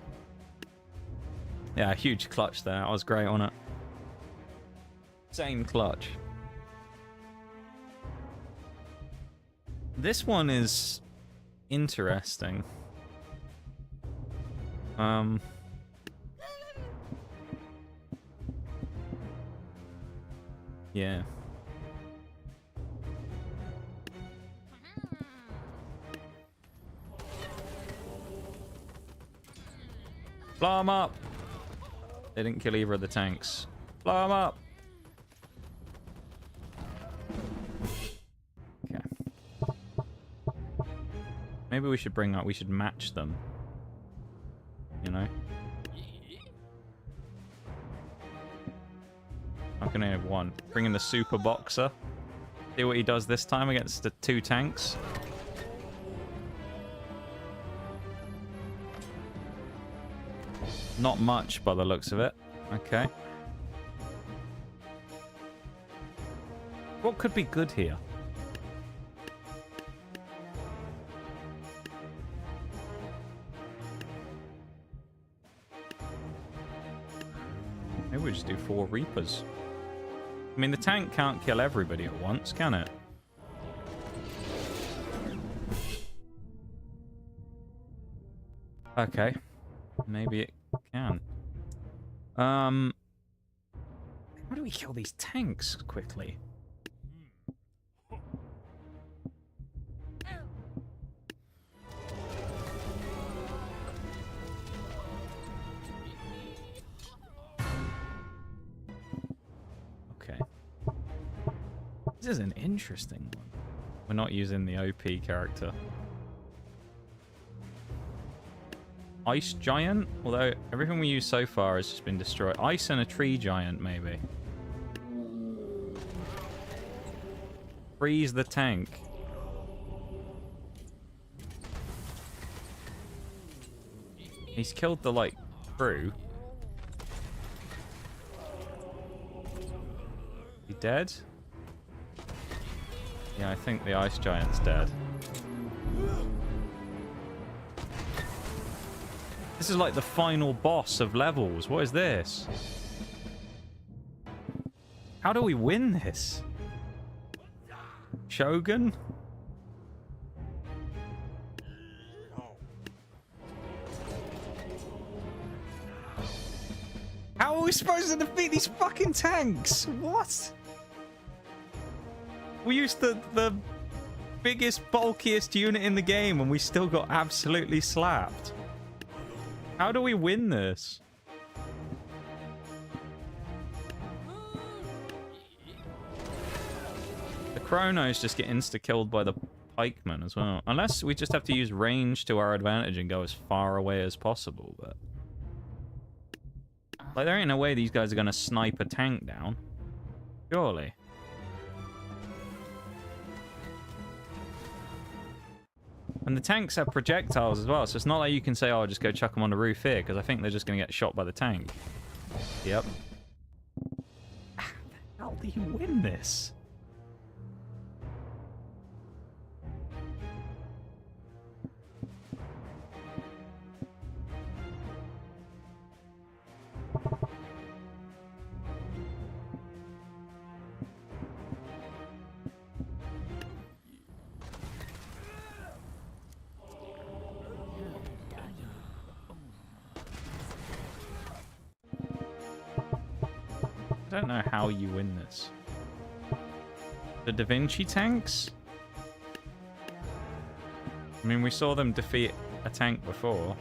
Yeah, huge clutch there. I was great on it. Same clutch. This one is interesting. Yeah. Blow them up. They didn't kill either of the tanks. Blow them up. Okay. Maybe we should we should match them. You know? I can only have one. Bring in the super boxer. See what he does this time against the 2 tanks. Not much by the looks of it. Okay. What could be good here? Maybe we just do 4 Reapers. I mean, the tank can't kill everybody at once, can it? Okay. Maybe it can. How do we kill these tanks quickly? Okay. This is an interesting one. We're not using the OP character. Ice giant, although everything we use so far has just been destroyed. Ice and a tree giant, maybe. Freeze the tank. He's killed the, like, crew. He dead? Yeah, I think the ice giant's dead. This is like the final boss of levels. What is this? How do we win this? Shogun? How are we supposed to defeat these fucking tanks? What? We used the biggest, bulkiest unit in the game and we still got absolutely slapped. How do we win this? The Chronos just get insta-killed by the pikemen as well. Unless we just have to use range to our advantage and go as far away as possible, but... Like, there ain't no way these guys are gonna snipe a tank down. Surely. And the tanks have projectiles as well, so it's not like you can say, oh, just go chuck them on the roof here, because I think they're just gonna get shot by the tank. Yep. How do you win this? I don't know how you win this. The Da Vinci tanks? I mean, we saw them defeat a tank before.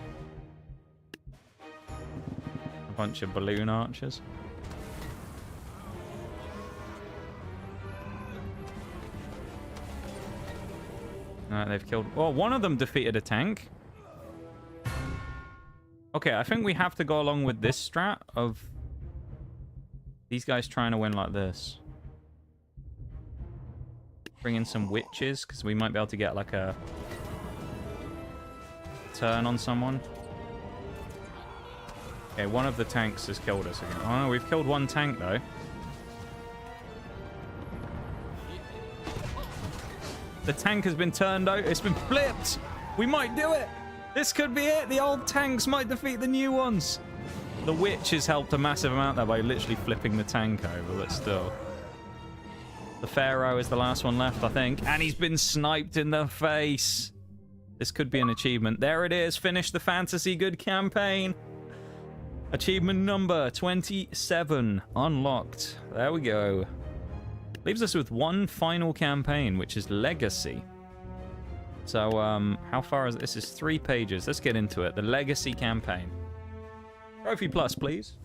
A bunch of balloon archers. No, they've killed... Oh, one of them defeated a tank. Okay, I think we have to go along with this strat of... These guys trying to win like this. Bring in some witches, because we might be able to get like a turn on someone. Okay, one of the tanks has killed us again. Oh no, we've killed one tank though. The tank has been turned out. It's been flipped. We might do it. This could be it. The old tanks might defeat the new ones. The witch has helped a massive amount there by literally flipping the tank over, but still. The Pharaoh is the last one left, I think. And he's been sniped in the face. This could be an achievement. There it is. Finish the Fantasy Good campaign. Achievement number 27. Unlocked. There we go. Leaves us with one final campaign, which is Legacy. So, how far is this? Is 3 pages. Let's get into it. The Legacy campaign. Trophy plus, please.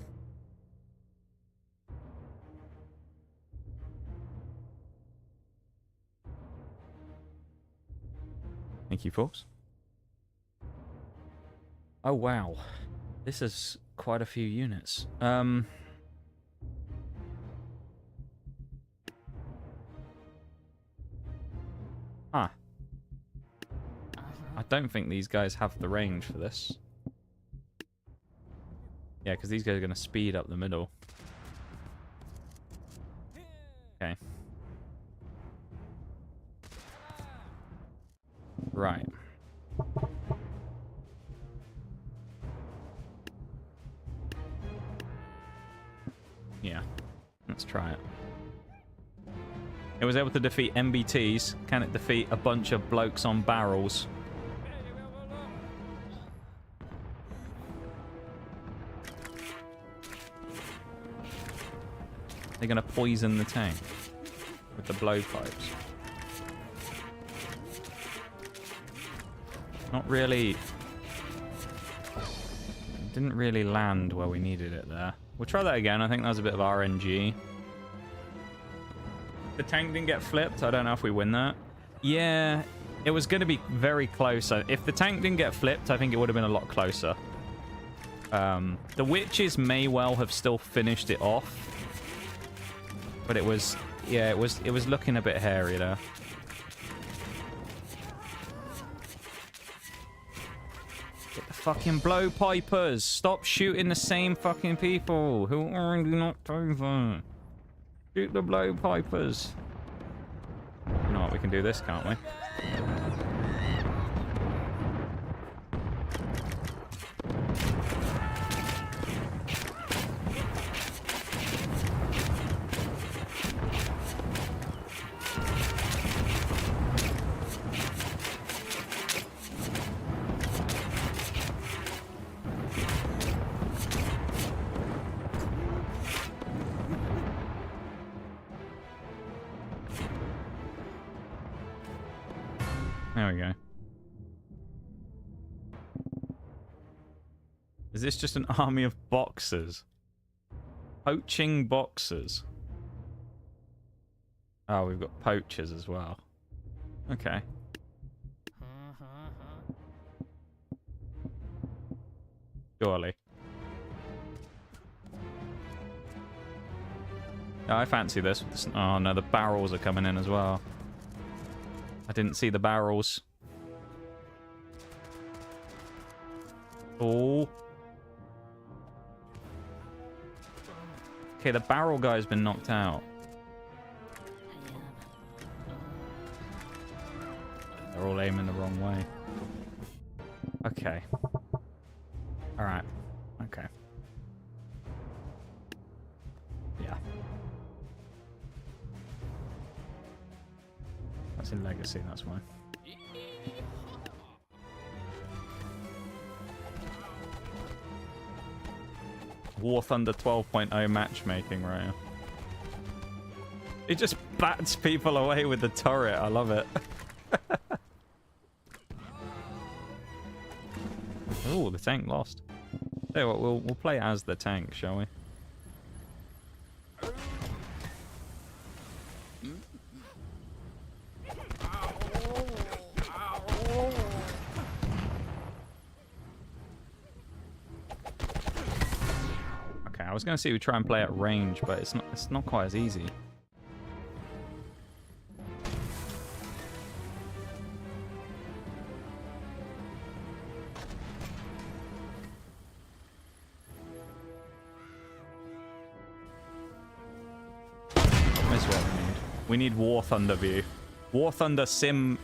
Thank you, folks. Oh, wow. This is quite a few units. Huh. I don't think these guys have the range for this. Yeah, because these guys are going to speed up the middle. Okay. Right. Yeah. Let's try it. It was able to defeat MBTs. Can it defeat a bunch of blokes on barrels? They're going to poison the tank with the blowpipes. Not really... Didn't really land where we needed it there. We'll try that again. I think that was a bit of RNG. The tank didn't get flipped. I don't know if we win that. Yeah, it was going to be very close. If the tank didn't get flipped, I think it would have been a lot closer. The witches may well have still finished it off. But it was, yeah, it was looking a bit hairy there. Get the fucking blowpipers. Stop shooting the same fucking people who are already knocked over. Shoot the blowpipers. You know what, we can do this, can't we? There we go. Is this just an army of boxers? Poaching boxers. Oh, we've got poachers as well. Okay. Surely. Oh, I fancy this. Oh no, the barrels are coming in as well. I didn't see the barrels. Oh. Okay, the barrel guy's been knocked out. They're all aiming the wrong way. Okay. Alright. Okay. Yeah. That's in Legacy, that's why. War Thunder 12.0 matchmaking, right? It just bats people away with the turret. I love it. Oh, the tank lost. Tell you what, we'll play as the tank, shall we? Okay, I was gonna see we try and play at range, but it's not quite as easy. We need War Thunder view. War Thunder sim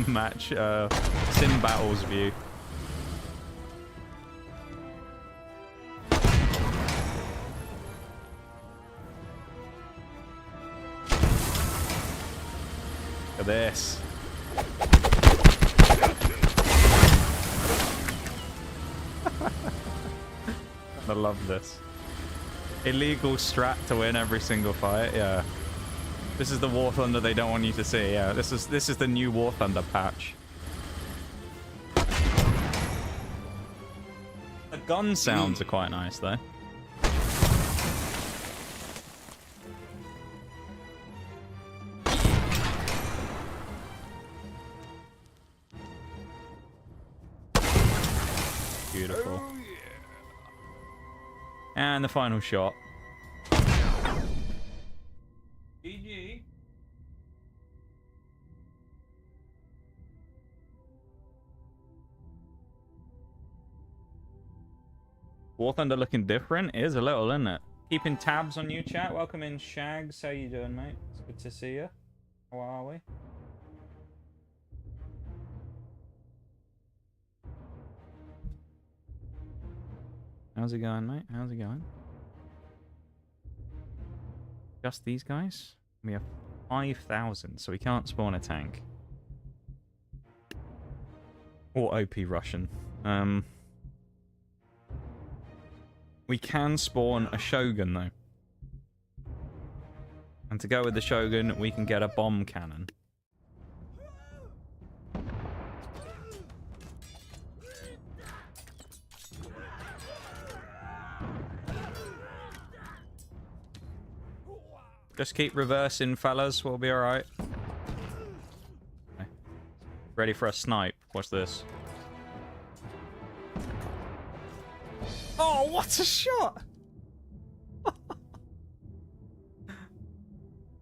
match, sim battles view. Look at this. I love this. Illegal strat to win every single fight, yeah. This is the War Thunder they don't want you to see. Yeah, this is the new War Thunder patch. The gun sounds are quite nice though. Beautiful. Oh, yeah. And the final shot. GG. War Thunder looking different? It is a little, isn't it? Keeping tabs on you, chat. Welcome in, Shags. How you doing, mate? It's good to see you. How are we? How's it going, mate? How's it going? Just these guys? We have 5,000, so we can't spawn a tank. Or OP Russian. We can spawn a Shogun, though. And to go with the Shogun, we can get a bomb cannon. Just keep reversing, fellas. We'll be alright. Okay. Ready for a snipe. Watch this. Oh, what a shot!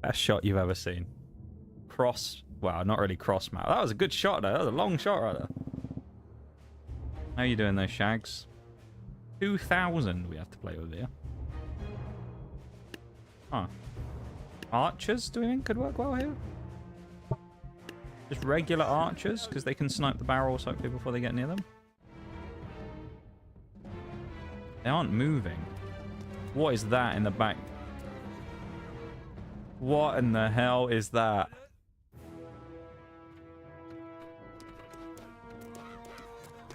Best shot you've ever seen. Cross. Wow, not really cross map. That was a good shot, though. That was a long shot right there. How you doing, those Shags? 2,000 we have to play with here. Huh. Archers, do we think could work well here? Just regular archers, because they can snipe the barrels hopefully before they get near them. They aren't moving. What is that in the back? What in the hell is that?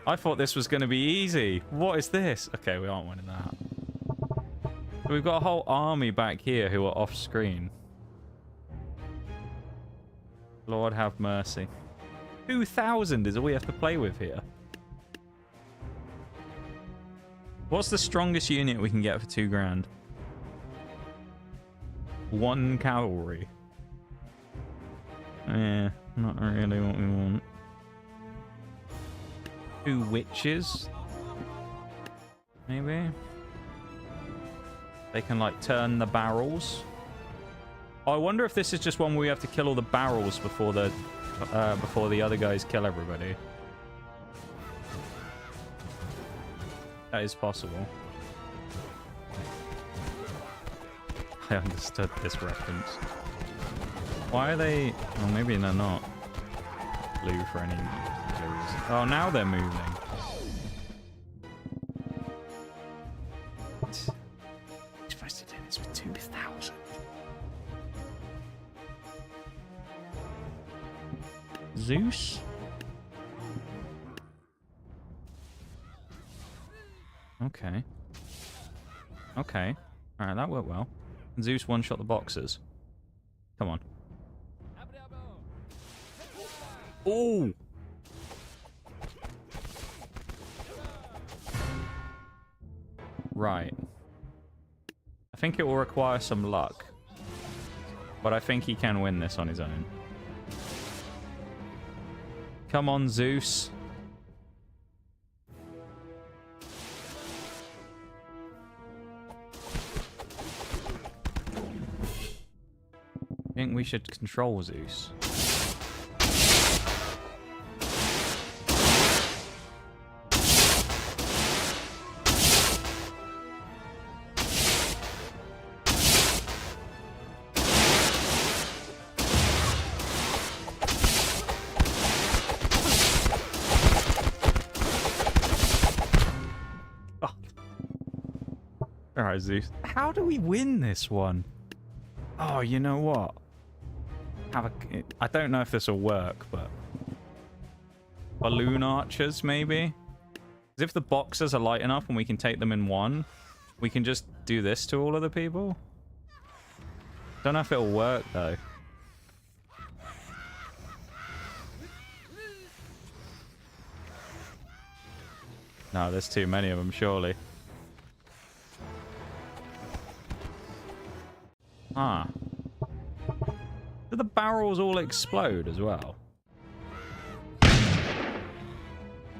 I thought this was going to be easy. What is this? Okay, we aren't winning that. We've got a whole army back here who are off screen. Lord have mercy. 2,000 is all we have to play with here. What's the strongest unit we can get for 2 grand? 1 cavalry. Yeah, not really what we want. 2 witches. Maybe. They can, like, turn the barrels. Oh, I wonder if this is just one where we have to kill all the barrels before the other guys kill everybody. That is possible. I understood this reference. Why are they... Oh, maybe they're not blue for any reason. Oh, now they're moving. You're supposed to do this with 2,000. Zeus? Okay. Okay. Alright, that worked well. Zeus one-shot the boxers. Come on. Oh! Right. I think it will require some luck. But I think he can win this on his own. Come on, Zeus. I think we should control Zeus. Alright, Zeus. How do we win this one? Oh, you know what? I don't know if this will work, but... Balloon archers, maybe? Because if the boxers are light enough and we can take them in one, we can just do this to all of the people? Don't know if it'll work, though. No, there's too many of them, surely. Ah. Do the barrels all explode as well?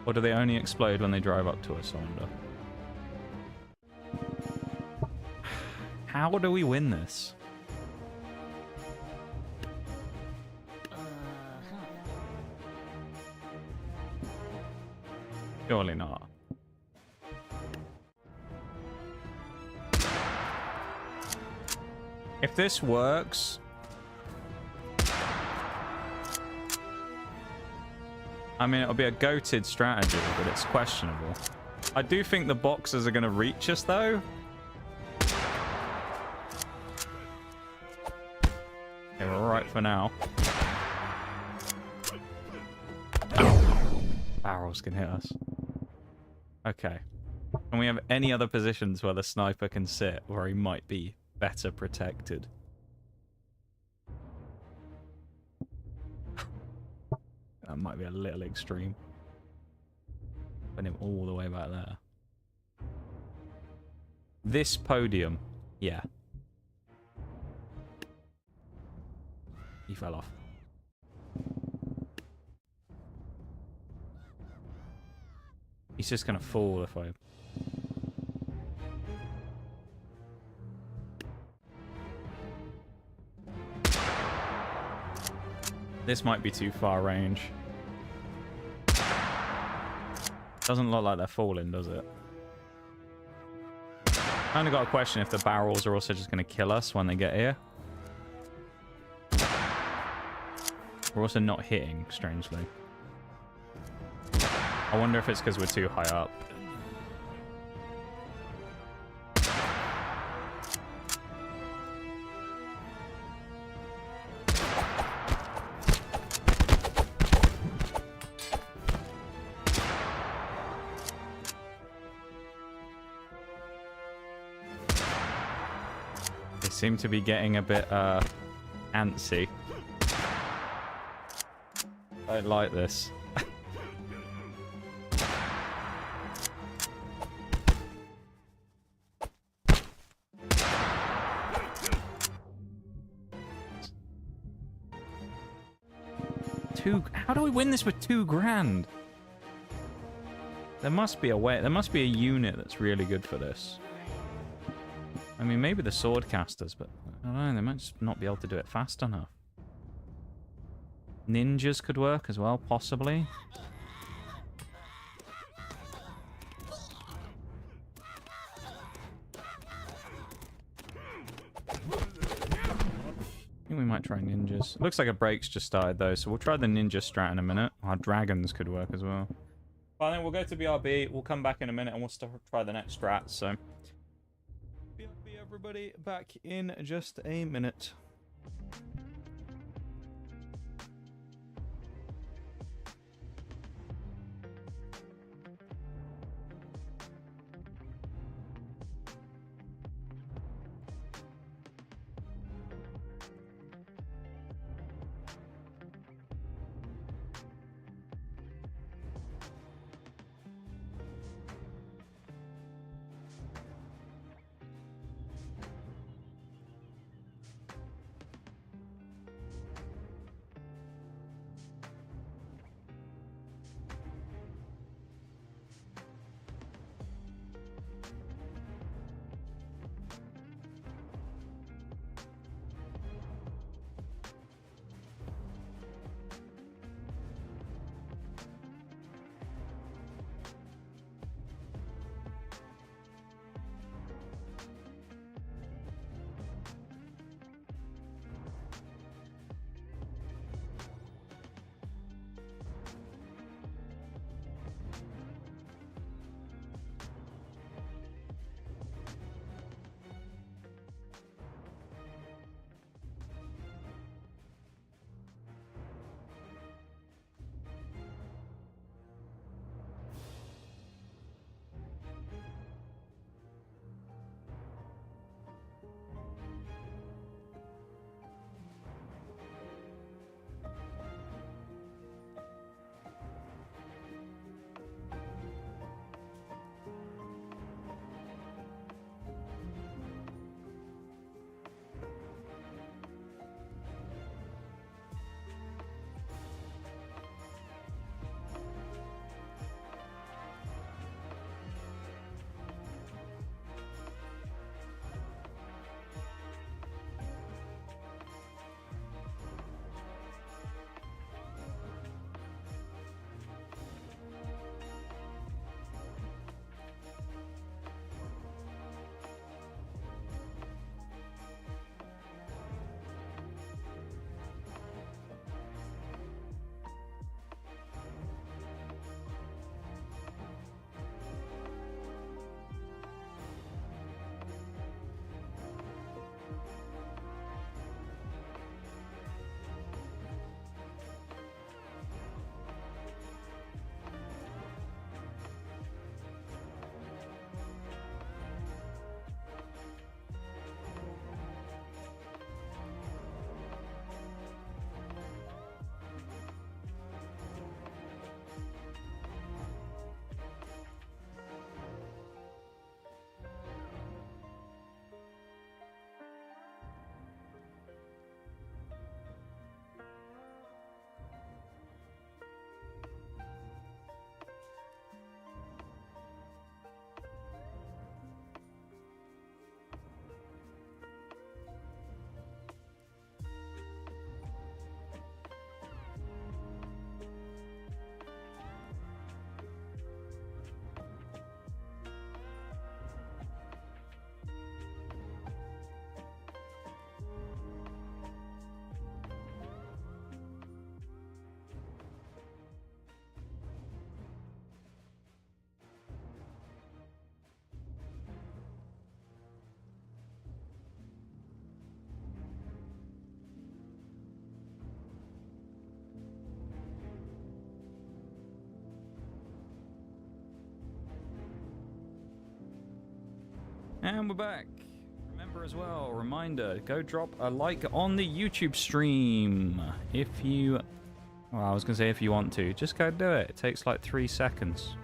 Or do they only explode when they drive up to us, I wonder? How do we win this? Surely not. If this works... I mean, it'll be a goated strategy, but it's questionable. I do think the boxers are going to reach us, though. Okay, we're alright for now. Barrels can hit us. Okay. Can we have any other positions where the sniper can sit, where he might be better protected? That might be a little extreme. Put him all the way back there. This podium. Yeah. He fell off. He's just gonna fall if I... This might be too far range. Doesn't look like they're falling, does it? Kinda got a question if the barrels are also just gonna kill us when they get here. We're also not hitting, strangely. I wonder if it's because we're too high up. They seem to be getting a bit antsy. I don't like this. 2... How do we win this with 2 grand? There must be a way. There must be a unit that's really good for this. I mean, maybe the sword casters, but I don't know. They might just not be able to do it fast enough. Ninjas could work as well, possibly. I think we might try ninjas. Looks like a break's just started though, so we'll try the ninja strat in a minute. Our dragons could work as well. Well, then we'll go to BRB. We'll come back in a minute and we'll try the next strat. So, BRB, everybody, back in just a minute. And we're back. Remember as well, reminder, go drop a like on the YouTube stream. If you... Well, I was going to say if you want to. Just go do it. It takes like 3 seconds.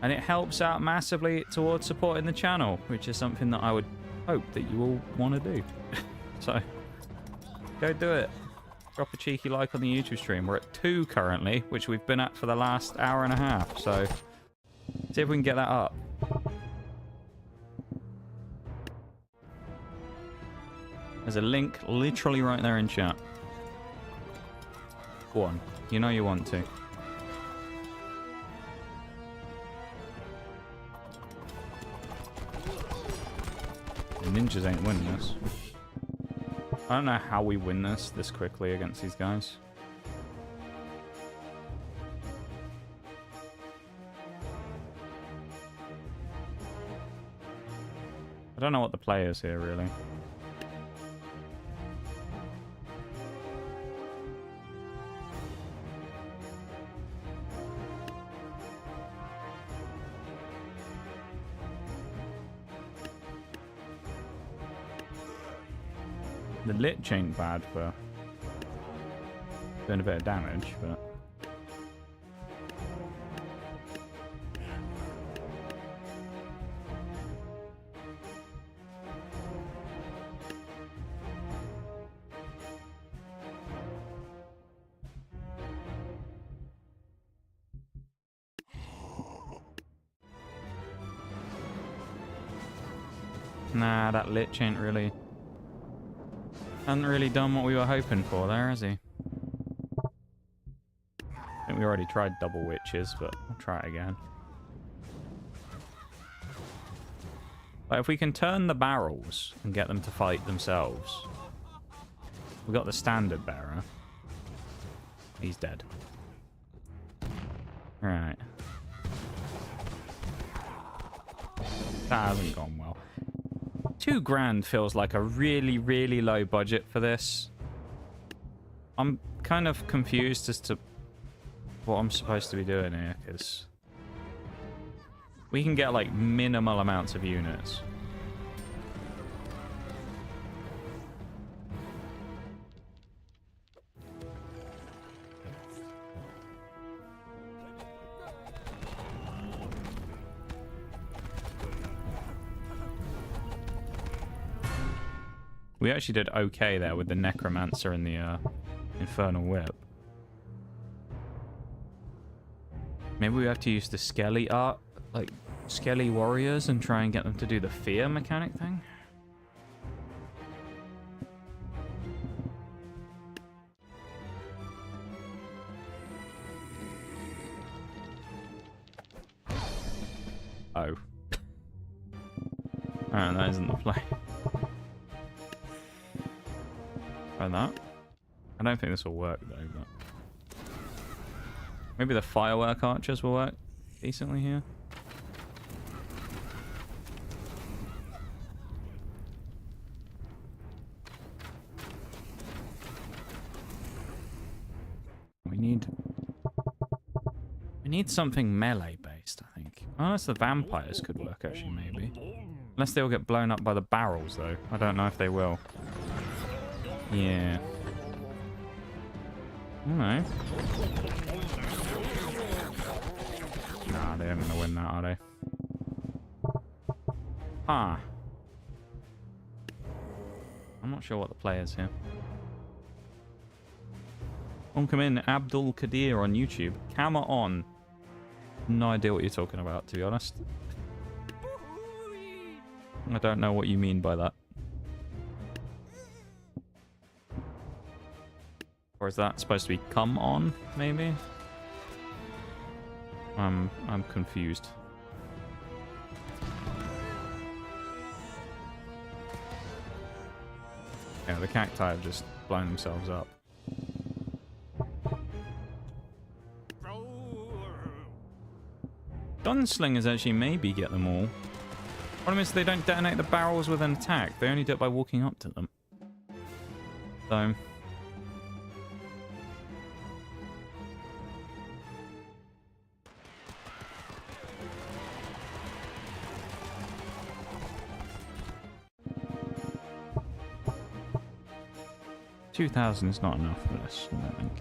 And it helps out massively towards supporting the channel, which is something that I would hope that you all want to do. So, go do it. drop a cheeky like on the YouTube stream. We're at 2 currently, which we've been at for the last hour and a half. So, see if we can get that up. There's a link literally right there in chat. Go on. You know you want to. The ninjas ain't winning this. I don't know how we win this quickly against these guys. I don't know what the play is here, really. The Lich ain't bad for doing a bit of damage, but... Nah, that Lich ain't really... Hasn't really done what we were hoping for there, has he? I think we already tried double witches, but we'll try it again. But if we can turn the barrels and get them to fight themselves... We got the standard bearer. He's dead. Right. That hasn't gone well. $2,000 feels like a really, really low budget for this. I'm kind of confused as to what I'm supposed to be doing here, because we can get like minimal amounts of units. We actually did okay there with the Necromancer and the Infernal Whip. Maybe we have to use the Skelly art, like Skelly warriors, and try and get them to do the fear mechanic thing. Oh. Alright, that isn't the play. Try that. I don't think this will work though, but maybe the firework archers will work decently here. We need something melee based, I think. Unless the vampires could work actually, maybe. Unless they all get blown up by the barrels though. I don't know if they will. Yeah. Alright. Nah, they aren't gonna win that, are they? Ah. I'm not sure what the play is here. Welcome in, Abdul Kadir on YouTube. Camera on. No idea what you're talking about, to be honest. I don't know what you mean by that. Or is that supposed to be come on, maybe? I'm confused. Yeah, the cacti have just blown themselves up. Gunslingers actually maybe get them all. Problem is they don't detonate the barrels with an attack. They only do it by walking up to them. So... $2,000 is not enough for this, I don't think.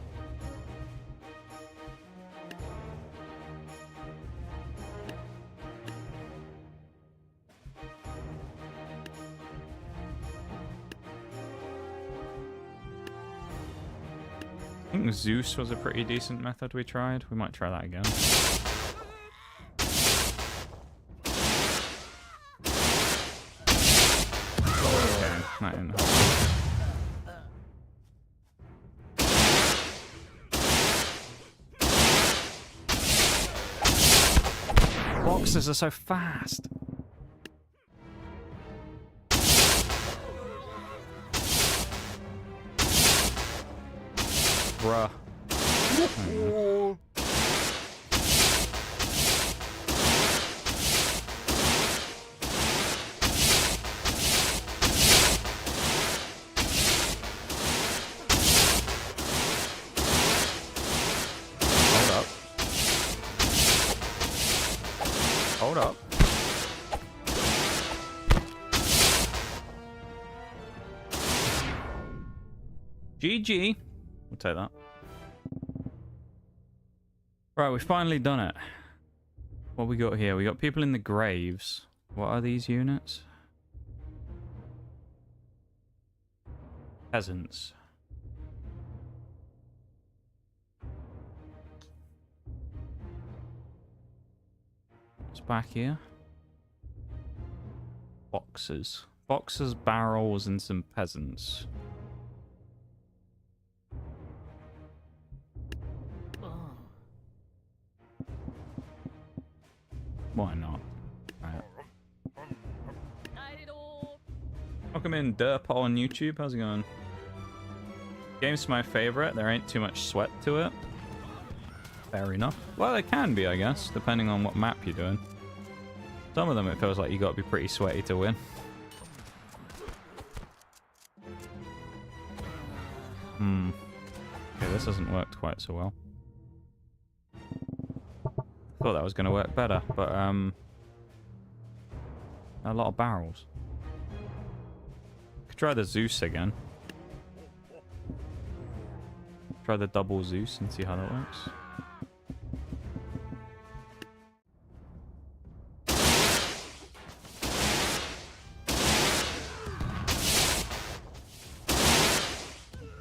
I think Zeus was a pretty decent method we tried. We might try that again. Okay, that didn't help. Boxes are so fast. Bruh. Hold up. GG. We'll take that. Right, we've finally done it. What we got here? We got people in the graves. What are these units? Peasants. What's back here? Boxes. Boxes, barrels, and some peasants. Why not? Right. Welcome in, Derp on YouTube. How's it going? Game's my favorite. There ain't too much sweat to it. Fair enough. Well, it can be, I guess, depending on what map you're doing. Some of them it feels like you got to be pretty sweaty to win. Okay, this hasn't worked quite so well. Thought that was going to work better, but a lot of barrels. Could try the Zeus again. Try the double Zeus and see how that works.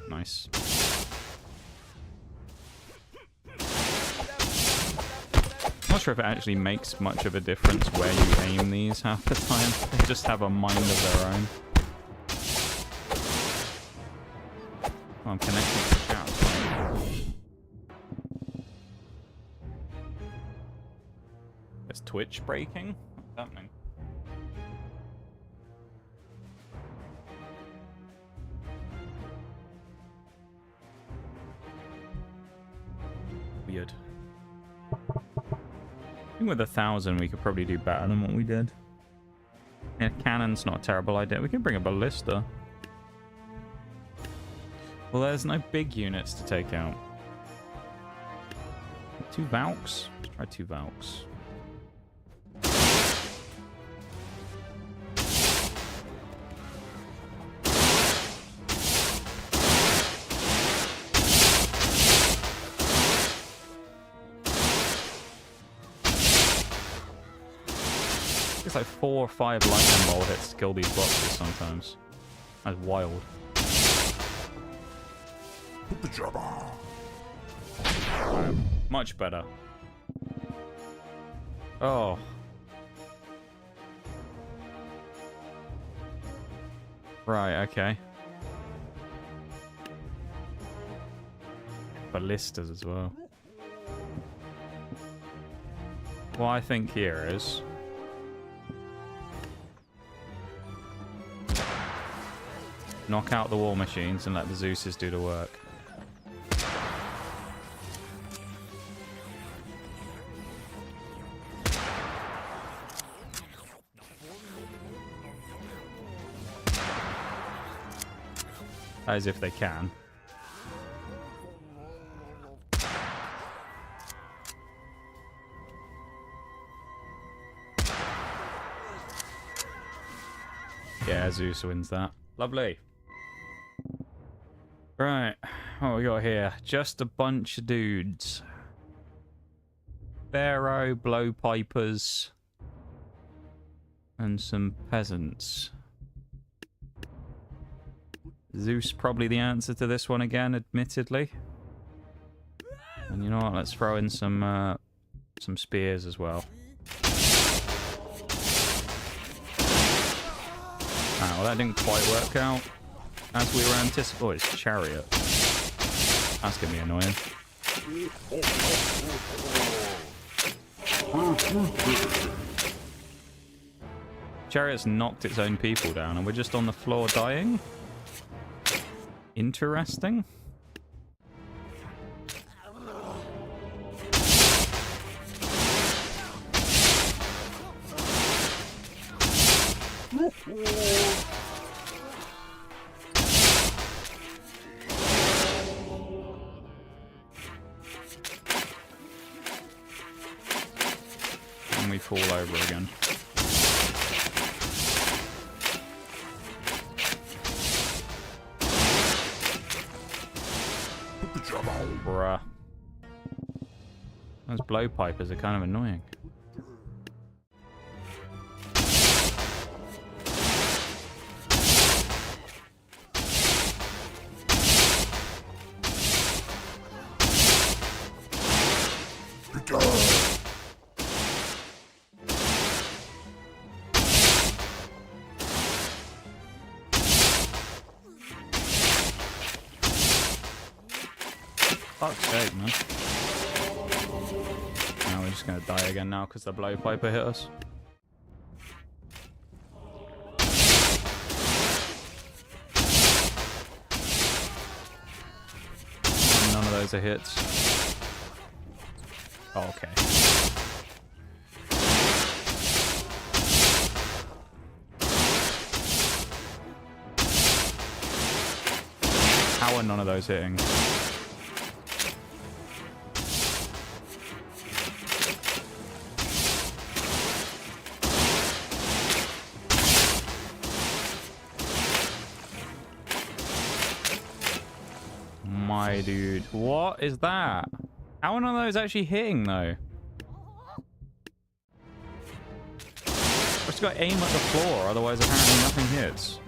Nice. Not sure if it actually makes much of a difference where you aim these half the time. They just have a mind of their own. Oh, I'm connecting to the chat. Is Twitch breaking? What's happening? Weird. I think with 1,000 we could probably do better than what we did. Yeah, cannon's not a terrible idea. We can bring a ballista. Well, there's no big units to take out. 2 Valks? Let's try 2 Valks. It's like 4 or 5 lightning bolt hits to kill these boxes sometimes. That's wild. Put the job on. Much better. Oh. Right, okay. Ballistas as well. What I think here is... knock out the war machines and let the Zeuses do the work. As if they can. Yeah, Zeus wins that. Lovely. Right, what we got here? Just a bunch of dudes. Pharaoh, blowpipers, and some peasants. Zeus probably the answer to this one again, admittedly. And you know what? Let's throw in some spears as well. Ah, well, that didn't quite work out as we were anticipating. Oh, it's chariot. That's gonna be annoying. Chariot's knocked its own people down, and we're just on the floor dying. Interesting. And we fall over again. Put the job on. Bruh. Those blowpipers are kind of annoying. Fuck's sake, man. Now we're just gonna die again now because the blowpiper hit us. And none of those are hits. Oh, okay. How are none of those hitting? My dude, what is that? How are none of those actually hitting though? I've just got to aim at the floor, otherwise apparently nothing hits.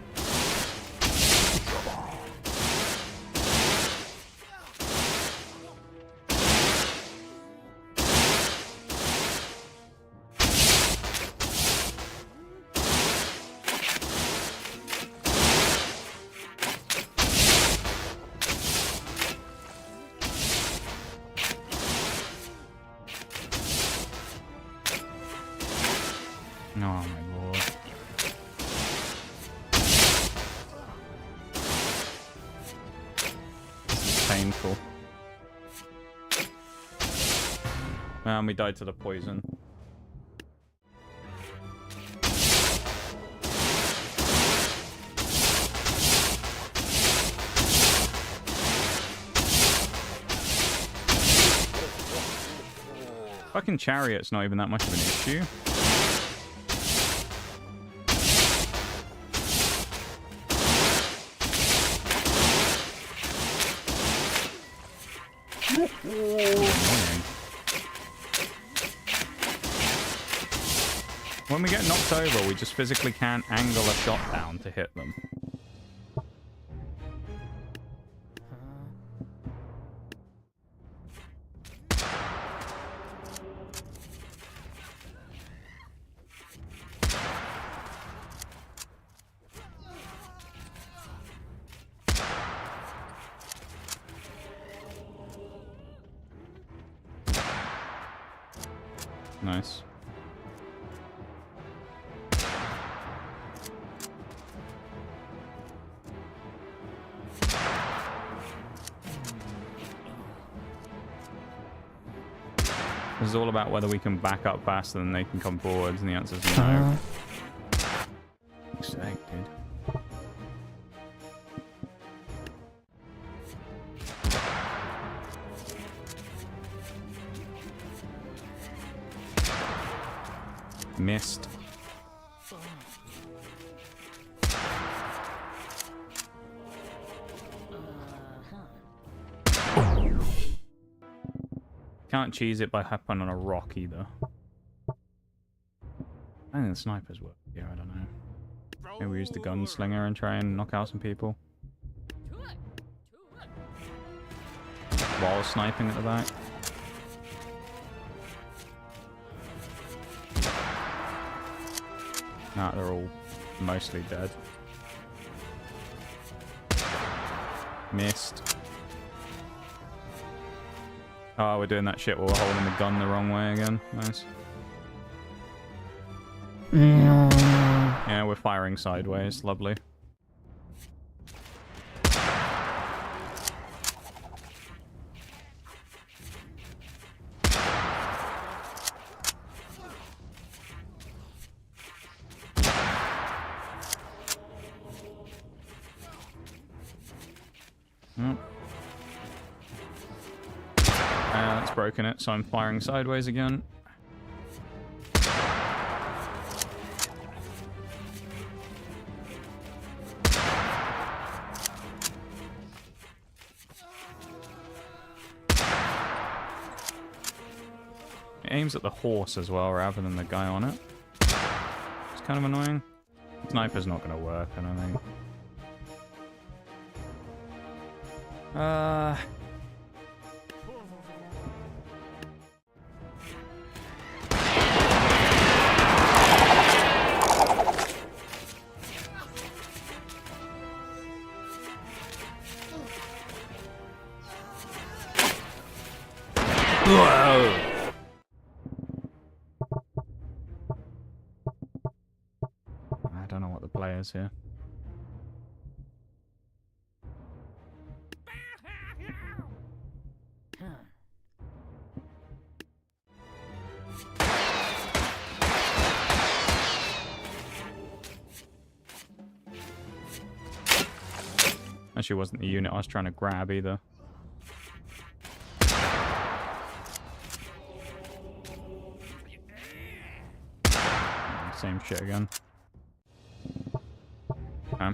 Oh my lord. This is painful. And we died to the poison. Fucking chariot's not even that much of an issue. When we get knocked over, we just physically can't angle a shot down to hit them. Nice. This is all about whether we can back up faster than they can come forwards, and the answer is no. Mistake, dude. Missed. Can't cheese it by hopping on a rock either. I think the snipers work. Yeah, I don't know. Maybe we use the gunslinger and try and knock out some people. While sniping at the back. Nah, they're all mostly dead. Missed. Oh, we're doing that shit while we're holding the gun the wrong way again. Nice. Yeah, we're firing sideways. Lovely. That's broken it, so I'm firing sideways again. It aims at the horse as well, rather than the guy on it. It's kind of annoying. Sniper's not going to work, I don't think. Whoa! I don't know what the play is here. Actually, wasn't the unit I was trying to grab either. Same shit again. Okay.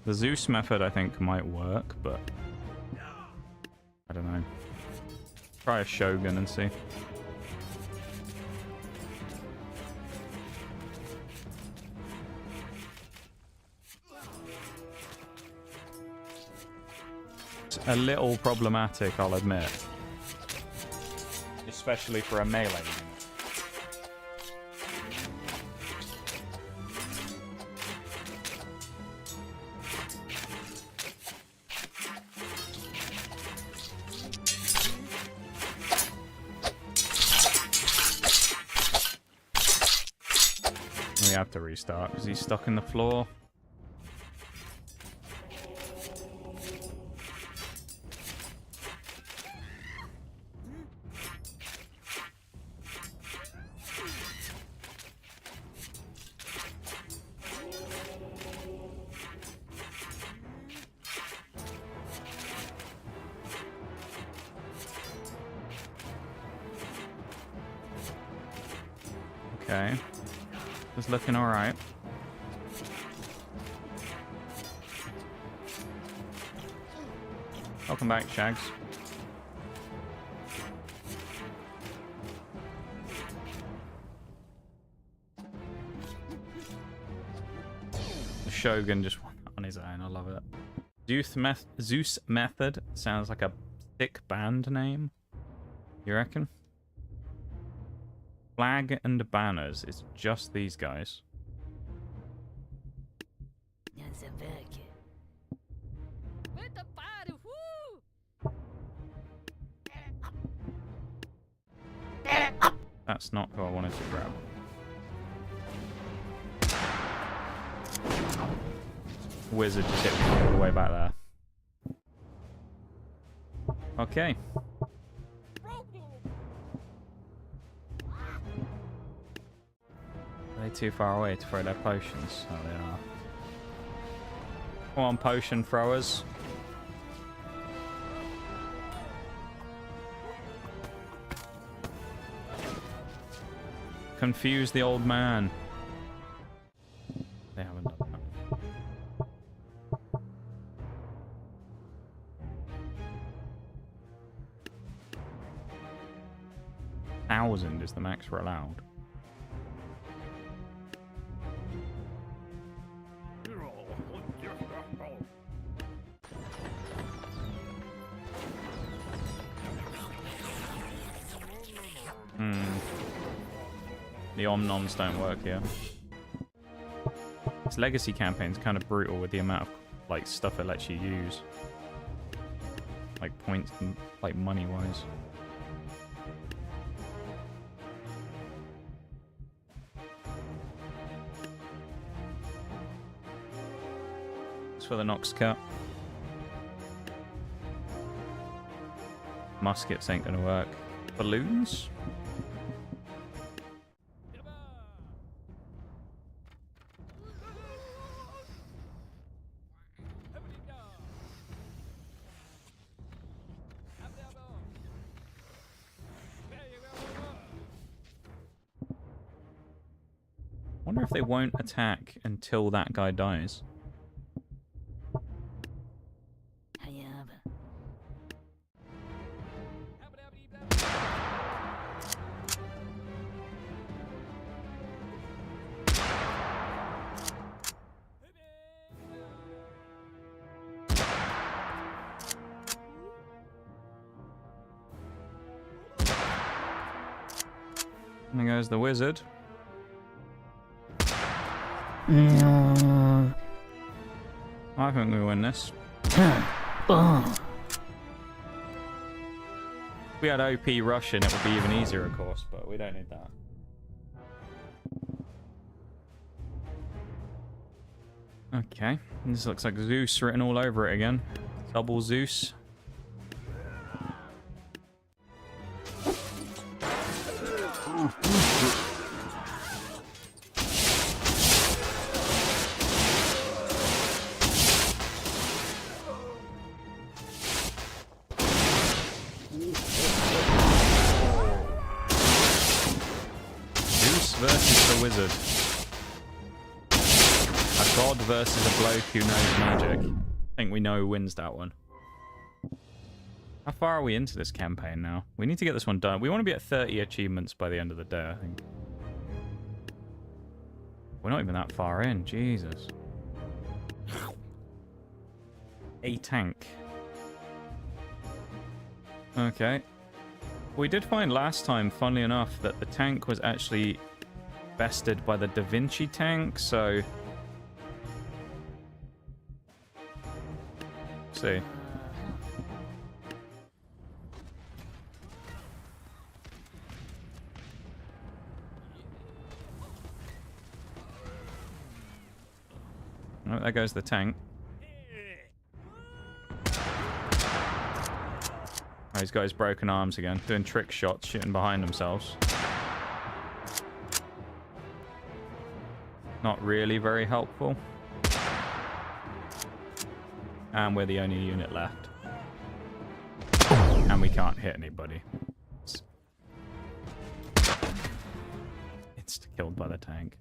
The Zeus method, I think, might work, but I don't know. Try a Shogun and see. It's a little problematic, I'll admit. Especially for a melee unit. We have to restart because he's stuck in the floor. Okay. It's looking alright. Welcome back, Shags. The Shogun just won on his own, I love it. Zeus Method sounds like a thick band name. You reckon? Flag and banners. It's just these guys. That's not who I wanted to grab. Wizard just hit me all the way back there. Okay. Are they too far away to throw their potions? Oh, they are. Come on, potion throwers. Confuse the old man. They haven't done that. 1,000 is the max we're allowed. The omnoms don't work here. This legacy campaign's kind of brutal with the amount of like stuff it lets you use. Like points and like money wise. It's for the Nox cut. Muskets ain't gonna work. Balloons? Wonder if they won't attack until that guy dies. And there goes the wizard. No. I think we win this. Oh. If we had OP Russian, it would be even easier, of course, but we don't need that. Okay, this looks like Zeus written all over it again. Double Zeus. Versus the wizard. A god versus a bloke who knows magic. I think we know who wins that one. How far are we into this campaign now? We need to get this one done. We want to be at 30 achievements by the end of the day, I think. We're not even that far in. Jesus. A tank. Okay. We did find last time, funnily enough, that the tank was actually bested by the Da Vinci tank, so... Let's see. Oh, there goes the tank. Oh, he's got his broken arms again, doing trick shots, shooting behind themselves. Not really very helpful. And we're the only unit left. And we can't hit anybody. It's killed by the tank.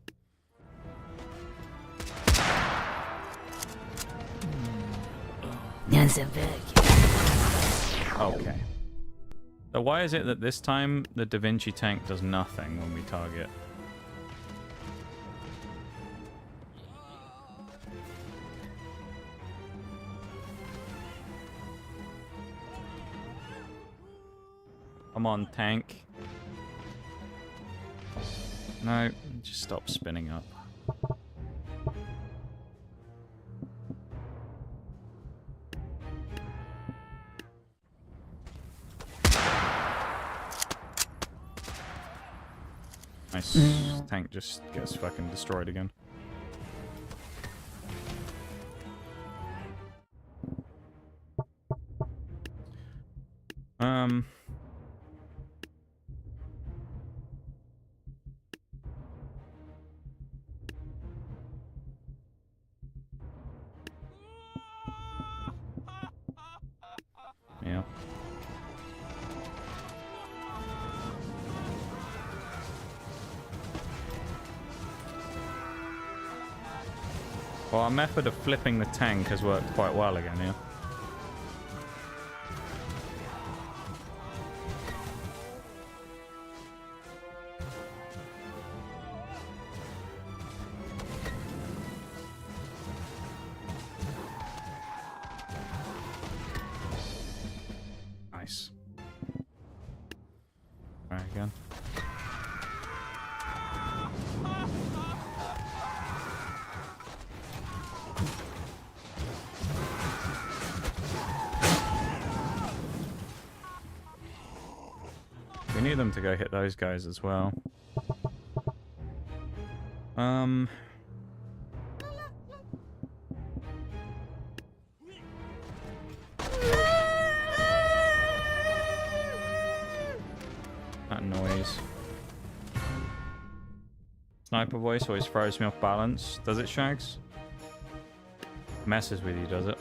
Okay. So why is it that this time the Da Vinci tank does nothing when we target? Come on, tank. No, just stop spinning up. Nice. Tank just gets fucking destroyed again. Yeah. Well, our method of flipping the tank has worked quite well again, yeah. Nice. Try again. need them to go hit those guys as well. That noise. Sniper voice always throws me off balance. Does it, Shags? Messes with you, does it?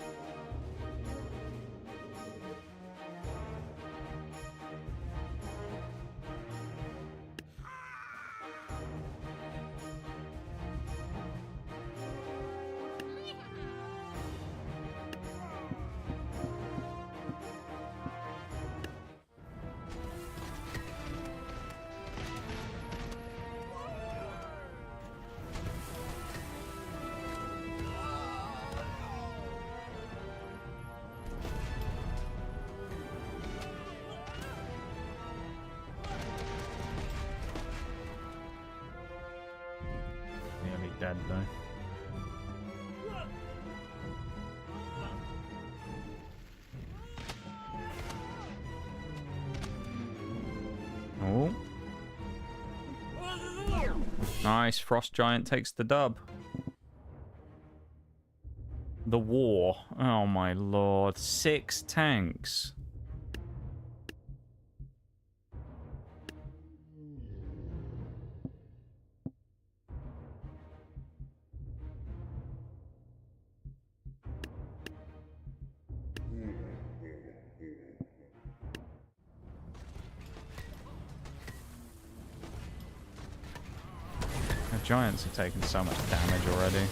Dead though. Oh. Nice. Frost Giant takes the dub. The war. Oh my lord. 6 tanks. Giants have taken so much damage already.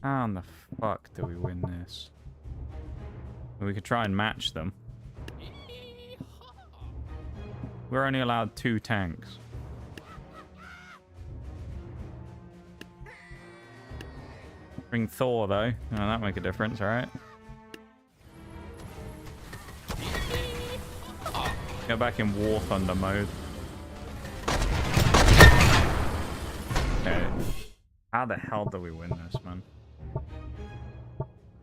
How in the fuck do we win this? We could try and match them. We're only allowed 2 tanks. Bring Thor though. Oh, that'll make a difference, alright? Go back in War Thunder mode. Okay. How the hell do we win this, man?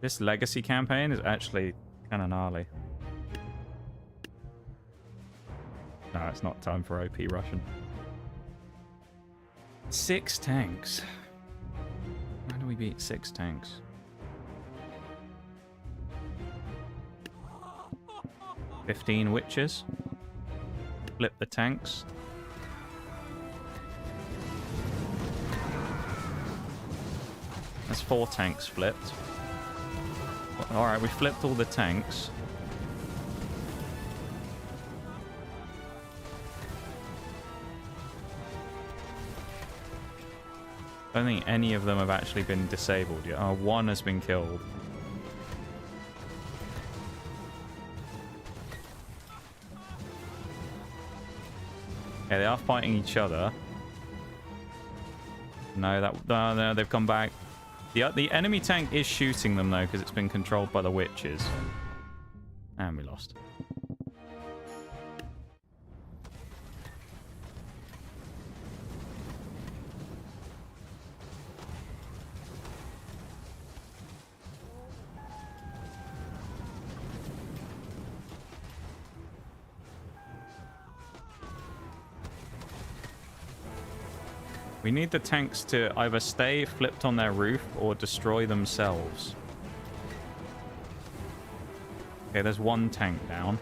This legacy campaign is actually kind of gnarly. No, it's not time for OP Russian. 6 tanks. How do we beat 6 tanks? "15 witches. Flip the tanks. That's 4 tanks flipped. Alright, we flipped all the tanks. I don't think any of them have actually been disabled yet. Oh, 1 has been killed. Okay, they are fighting each other. No, no, they've come back. The enemy tank is shooting them though, because it's been controlled by the witches. And we lost. We need the tanks to either stay flipped on their roof or destroy themselves. Okay, there's 1 tank down.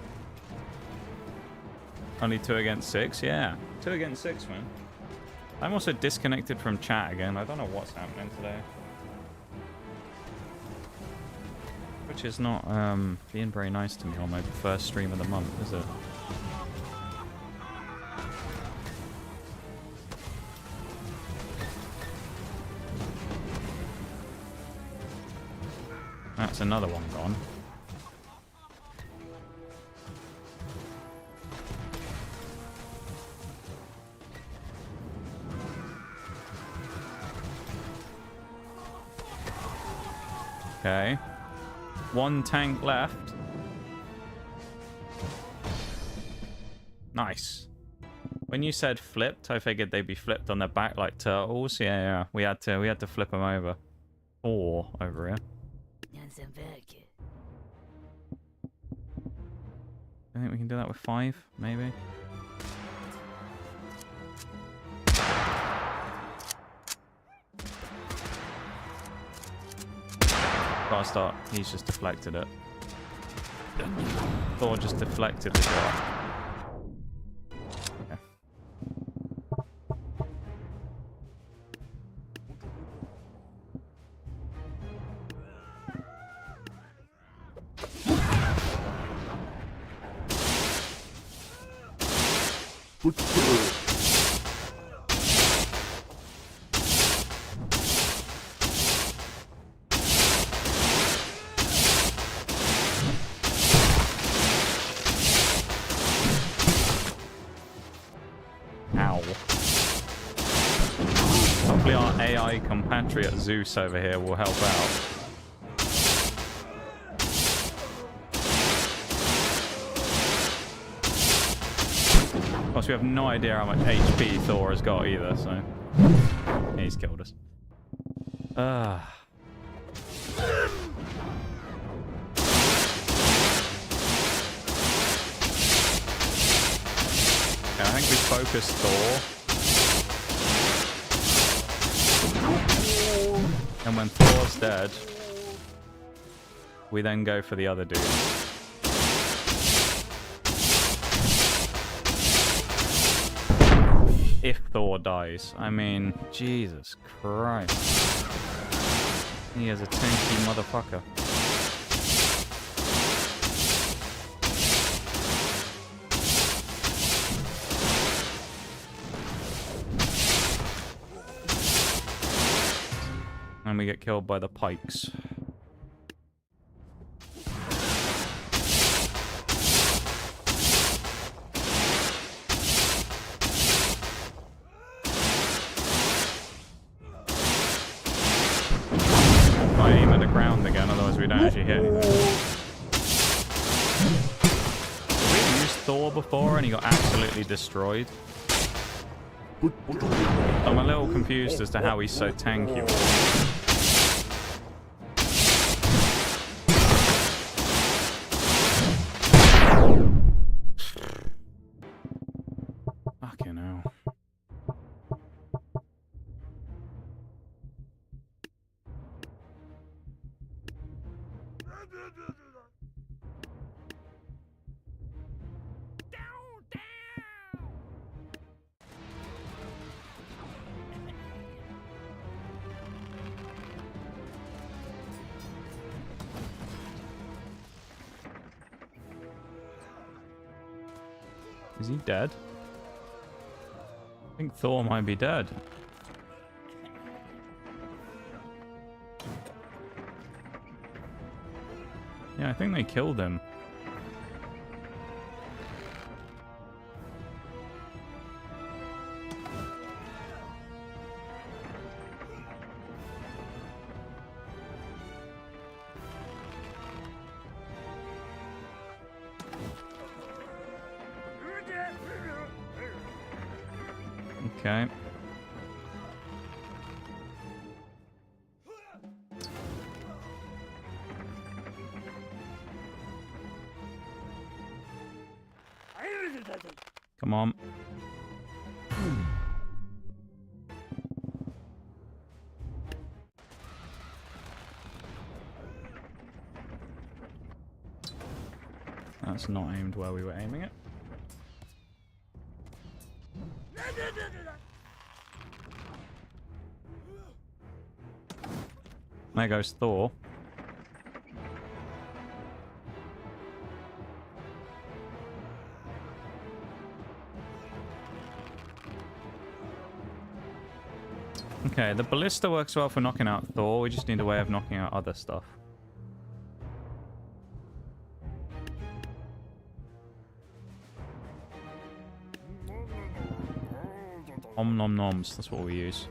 Only 2 against 6? Yeah. 2 against 6, man. I'm also disconnected from chat again. I don't know what's happening today. Which is not being very nice to me on my first stream of the month, is it? That's another one gone. Okay. 1 tank left. Nice. When you said flipped, I figured they'd be flipped on their back like turtles. Yeah, yeah. We had to flip them over. 4 over here. I think we can do that with 5, maybe. Gotta start. He's just deflected it. Thor just deflected the shot. Okay. Ow. Hopefully our AI compatriot Zeus over here will help out. Of course, we have no idea how much HP Thor has got either, so... He's killed us. Okay, I think we focus Thor. And when Thor's dead, we then go for the other dude. If Thor dies. I mean, Jesus Christ. He is a tanky motherfucker. And we get killed by the pikes. I aim at the ground again, otherwise we don't actually hit anything. We used Thor before and he got absolutely destroyed. I'm a little confused as to how he's so tanky. Fucking hell. Is he dead? I think Thor might be dead. Yeah, I think they killed him. Okay. Come on. That's not aimed where we were aiming it. There goes Thor. Okay, the ballista works well for knocking out Thor. We just need a way of knocking out other stuff. Om nom noms, that's what we use.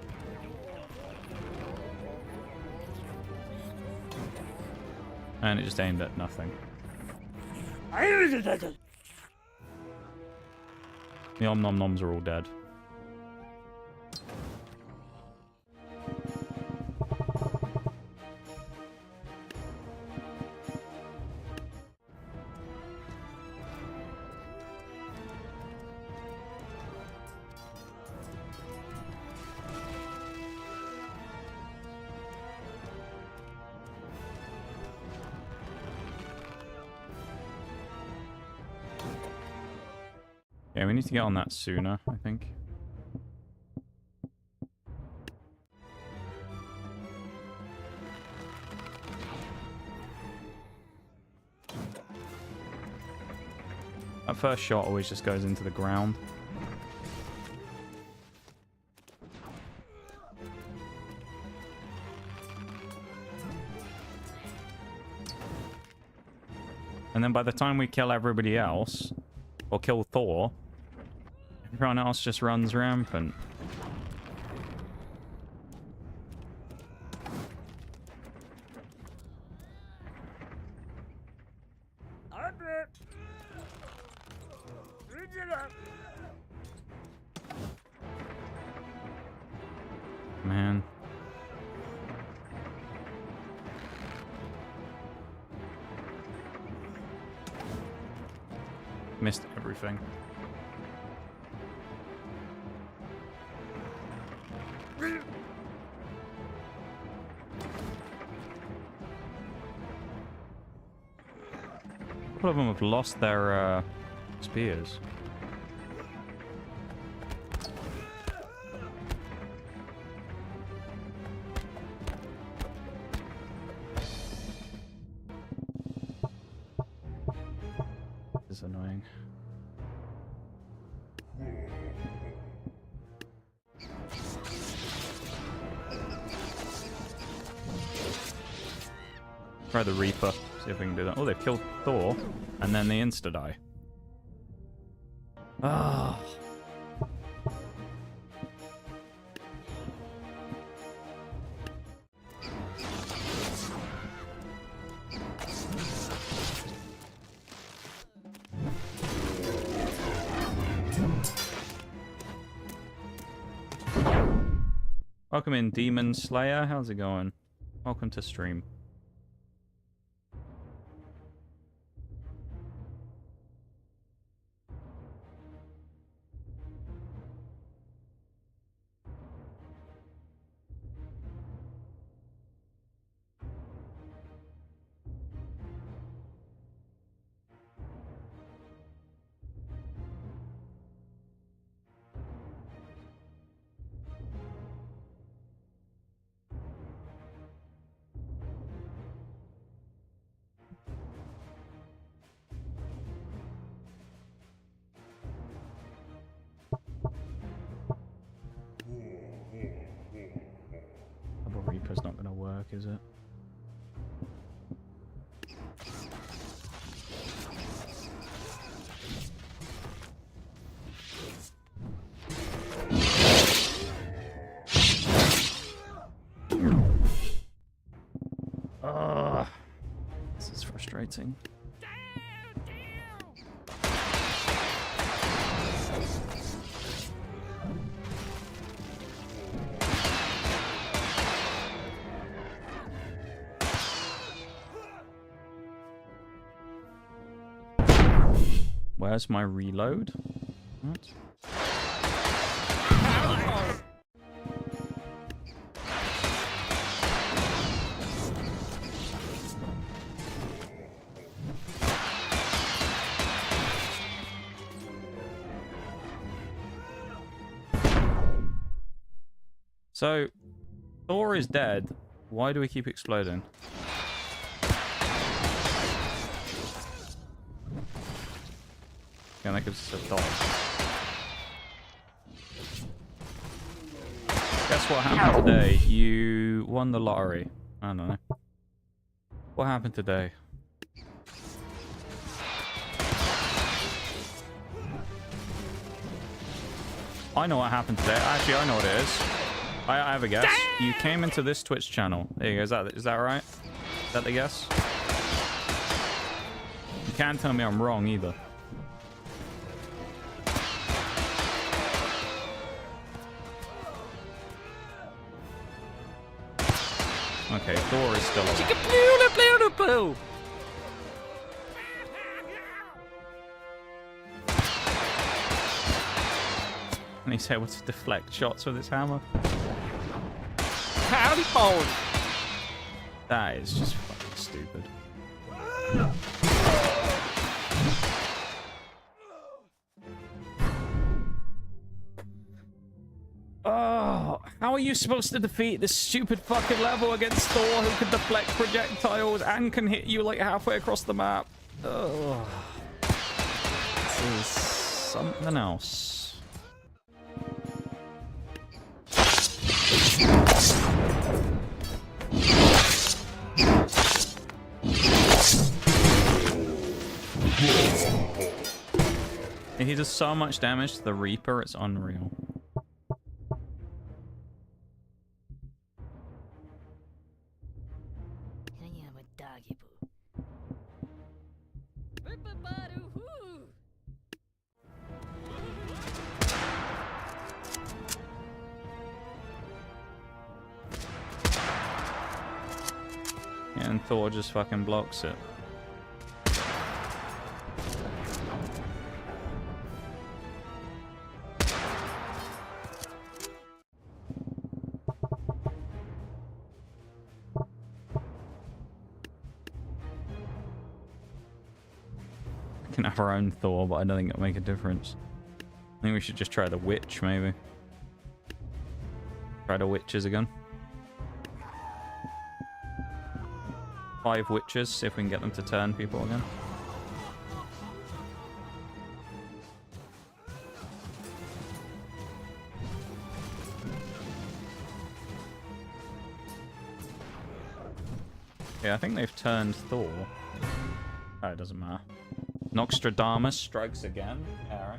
And it just aimed at nothing. The om nom noms are all dead. Yeah, we need to get on that sooner, I think. That first shot always just goes into the ground. And then by the time we kill everybody else, or kill Thor, everyone else just runs rampant. Man. Missed everything. A couple of them have lost their spears. This is annoying. Try the Reaper. See if we can do that. Oh, they've killed Thor, and then they insta-die. Ah. Welcome in, Demon Slayer. How's it going? Welcome to stream. Reaper's not going to work, is it? Ugh. This is frustrating. Where's my reload? What? So, Thor is dead. Why do we keep exploding? And that gives us a dodge. Guess what happened today? You won the lottery. I don't know. What happened today? I know what happened today. Actually, I know what it is. I have a guess. You came into this Twitch channel. There you go. Is that right? Is that the guess? You can't tell me I'm wrong either. Okay, Thor is still alive. And he's able to deflect shots with his hammer. Howdy, boy. That is just fucking stupid. How are you supposed to defeat this stupid fucking level against Thor who can deflect projectiles and can hit you like halfway across the map? Ugh. This is something else. He does so much damage to the Reaper, it's unreal. And Thor just fucking blocks it. We can have our own Thor, but I don't think it'll make a difference. I think we should just try the witch, maybe. Try the witches again. 5 witches, see if we can get them to turn people again. Yeah, I think they've turned Thor. Oh, it doesn't matter. Noxtradamus strikes again. Yeah, right.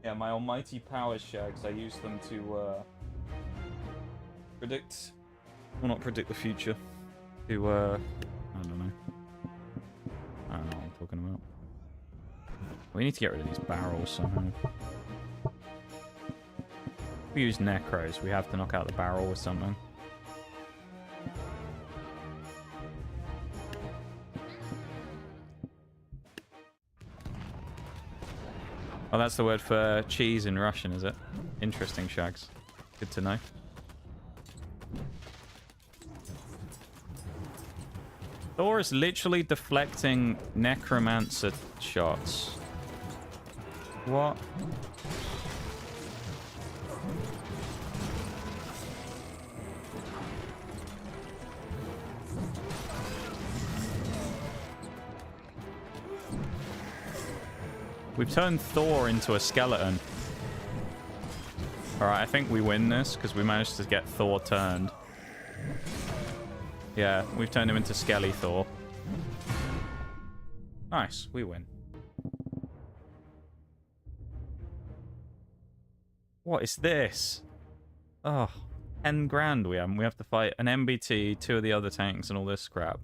Yeah, my almighty powers, Shags, I use them to, predict, well, not predict the future, to I don't know what I'm talking about. We need to get rid of these barrels somehow. If we use Necros, we have to knock out the barrel with something. Oh, that's the word for cheese in Russian, is it? Interesting, Shags. Good to know. Thor is literally deflecting necromancer shots. What? We've turned Thor into a skeleton. Alright, I think we win this because we managed to get Thor turned. Yeah, we've turned him into Skelly Thor. Nice, we win. What is this? Oh, 10 grand we have. We have to fight an MBT, 2 of the other tanks, and all this crap.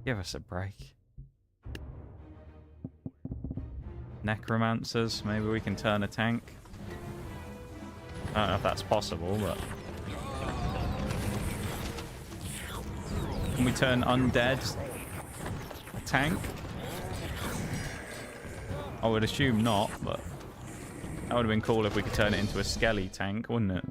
Give us a break. Necromancers, maybe we can turn a tank. I don't know if that's possible, but... Can we turn undead tank? I would assume not, but... That would have been cool if we could turn it into a skelly tank, wouldn't it?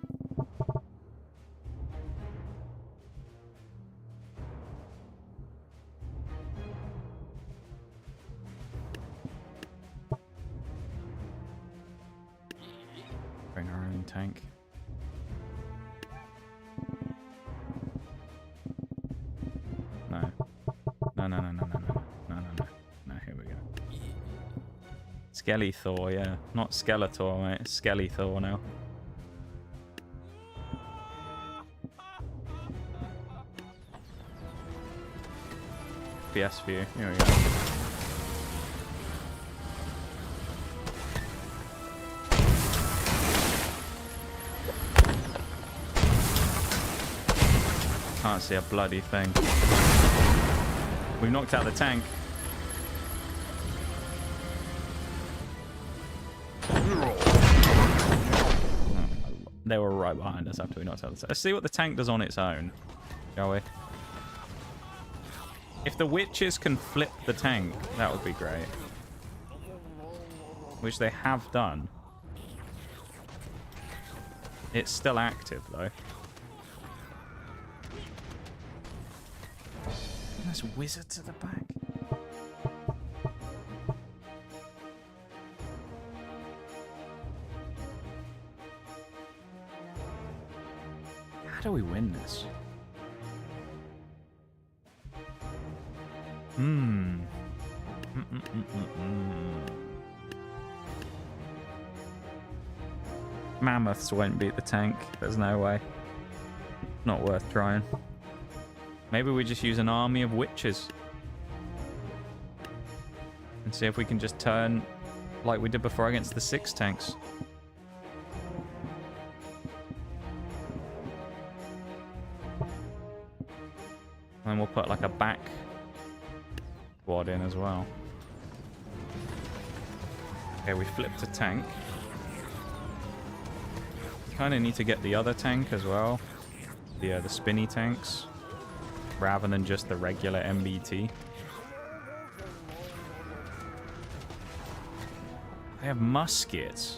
Bring our own tank. No. No, no, no, no, no, no, no, no, no, no, here we go. Skelly Thor, yeah. Not Skeletor, mate. It's Skelly Thor now. FPS view. Here we go. Can't see a bloody thing. We've knocked out the tank. They were right behind us after we knocked out the tank. Let's see what the tank does on its own, shall we? If the witches can flip the tank, that would be great. Which they have done. It's still active, though. There's wizards at the back. How do we win this? Hmm. Mammoths won't beat the tank. There's no way. Not worth trying. Maybe we just use an army of witches. And see if we can just turn like we did before against the 6 tanks. And we'll put like a back squad in as well. Okay, we flipped a tank. Kind of need to get the other tank as well. The spinny tanks. Rather than just the regular MBT. They have muskets.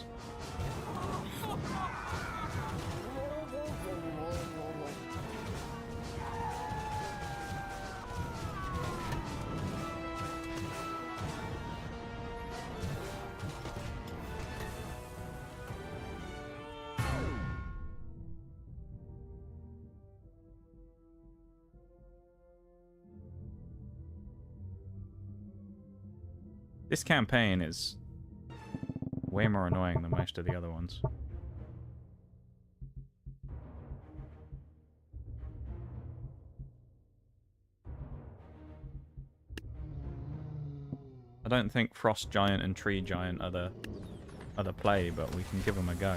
This campaign is way more annoying than most of the other ones. I don't think Frost Giant and Tree Giant are the play, but we can give them a go.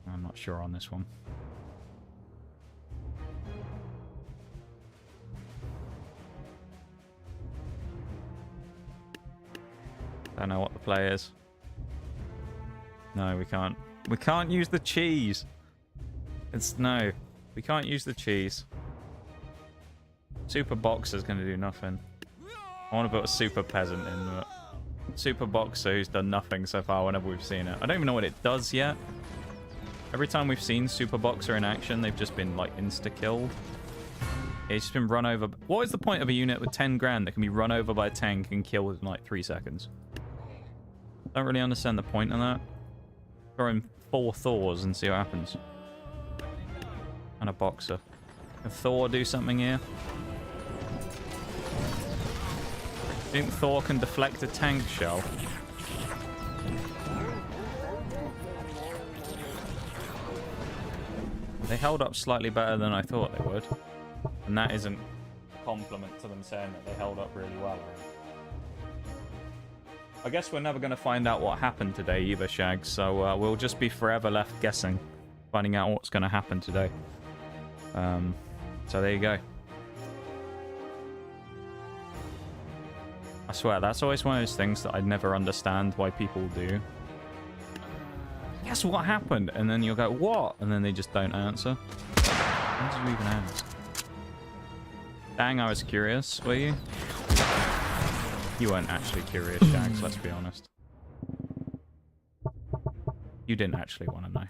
I'm not sure on this one. Don't know what the play is. No, we can't. We can't use the cheese. No. We can't use the cheese. Super Boxer's going to do nothing. I want to put a Super Peasant in, but Super Boxer who's done nothing so far whenever we've seen it. I don't even know what it does yet. Every time we've seen Super Boxer in action, they've just been, like, insta-killed. It's just been run over. What is the point of a unit with 10 grand that can be run over by a tank and killed in, like, 3 seconds? Don't really understand the point of that. Throw in 4 Thors and see what happens. And a Boxer. Can Thor do something here? Do you think Thor can deflect a tank shell? They held up slightly better than I thought they would. And that isn't a compliment to them saying that they held up really well. I guess we're never going to find out what happened today either, Shags, so we'll just be forever left guessing, finding out what's going to happen today. So there you go. I swear, that's always one of those things that I'd never understand why people do. Guess what happened? And then you'll go, what? And then they just don't answer. When did you even ask? Dang, I was curious, were you? You weren't actually curious, Shags, let's be honest. You didn't actually want to know.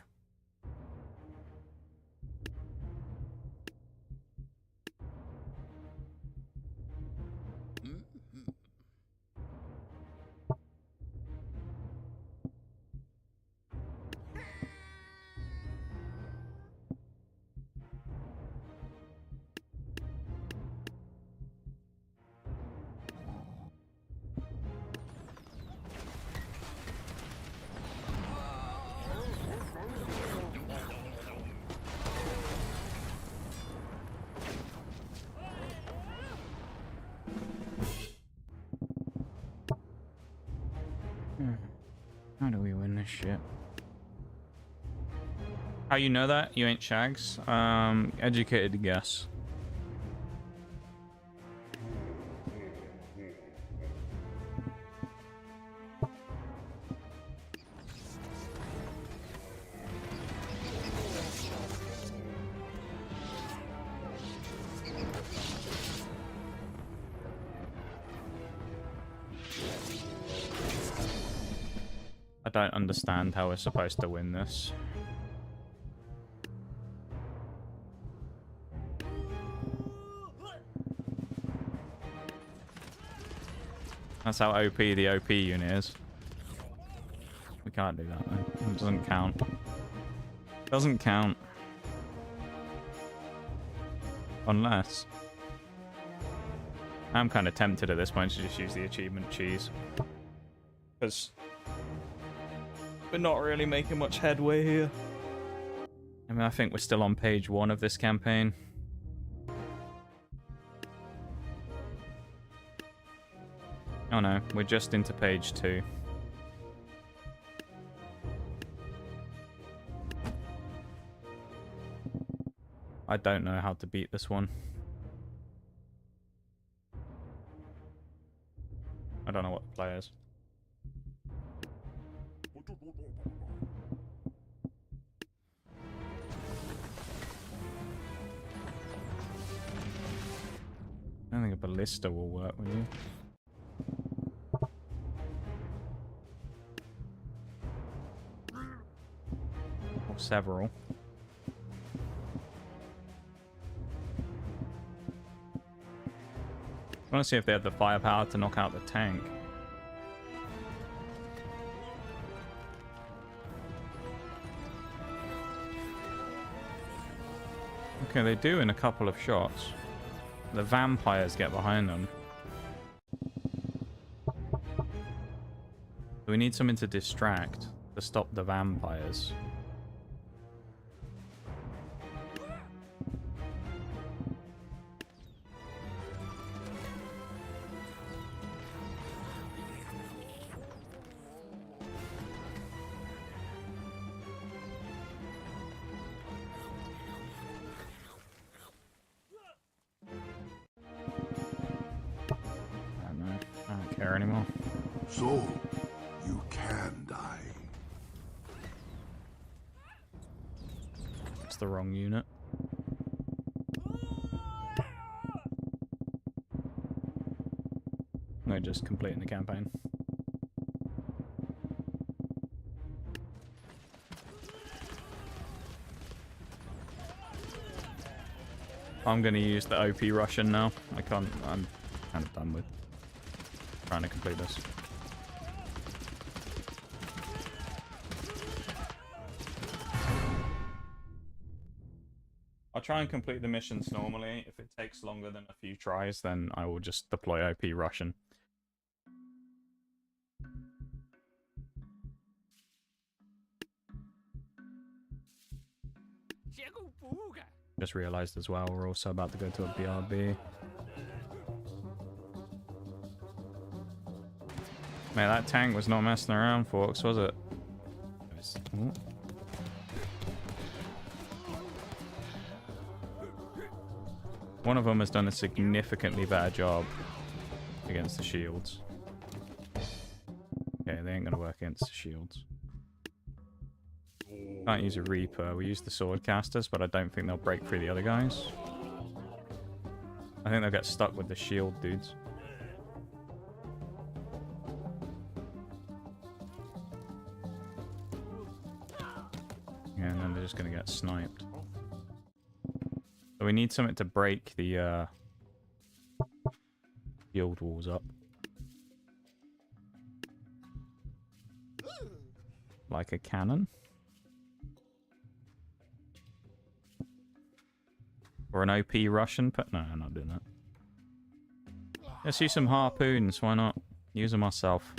How do we win this shit? How you know that? You ain't Shags? Educated guess. I don't understand how we're supposed to win this. That's how OP the OP unit is. We can't do that, though. It doesn't count. Doesn't count. Unless... I'm kind of tempted at this point to just use the achievement cheese. Because... we're not really making much headway here. I mean, I think we're still on page 1 of this campaign. Oh no, we're just into page 2. I don't know how to beat this one. I don't know what the play is. I don't think a ballista will work with you. Or several. I want to see if they have the firepower to knock out the tank. Okay, they do in a couple of shots. The vampires get behind them. So we need something to distract to stop the vampires. Anymore. So, you can die. It's the wrong unit. No, just completing the campaign. I'm gonna use the OP Russian now. I'm kind of done with trying to complete this. I'll try and complete the missions normally. If it takes longer than a few tries, then I will just deploy OP Russian. Just realized as well, we're also about to go to a BRB. Man, that tank was not messing around, folks, was it? Ooh. One of them has done a significantly better job against the shields. Okay, they ain't gonna work against the shields. Can't use a Reaper. We use the sword casters, but I don't think they'll break through the other guys. I think they'll get stuck with the shield dudes. Yeah, and then they're just gonna get sniped. So we need something to break the shield walls up. Like a cannon? Or an OP Russian? No, I'm not doing that. Let's use some harpoons, why not? Use them myself.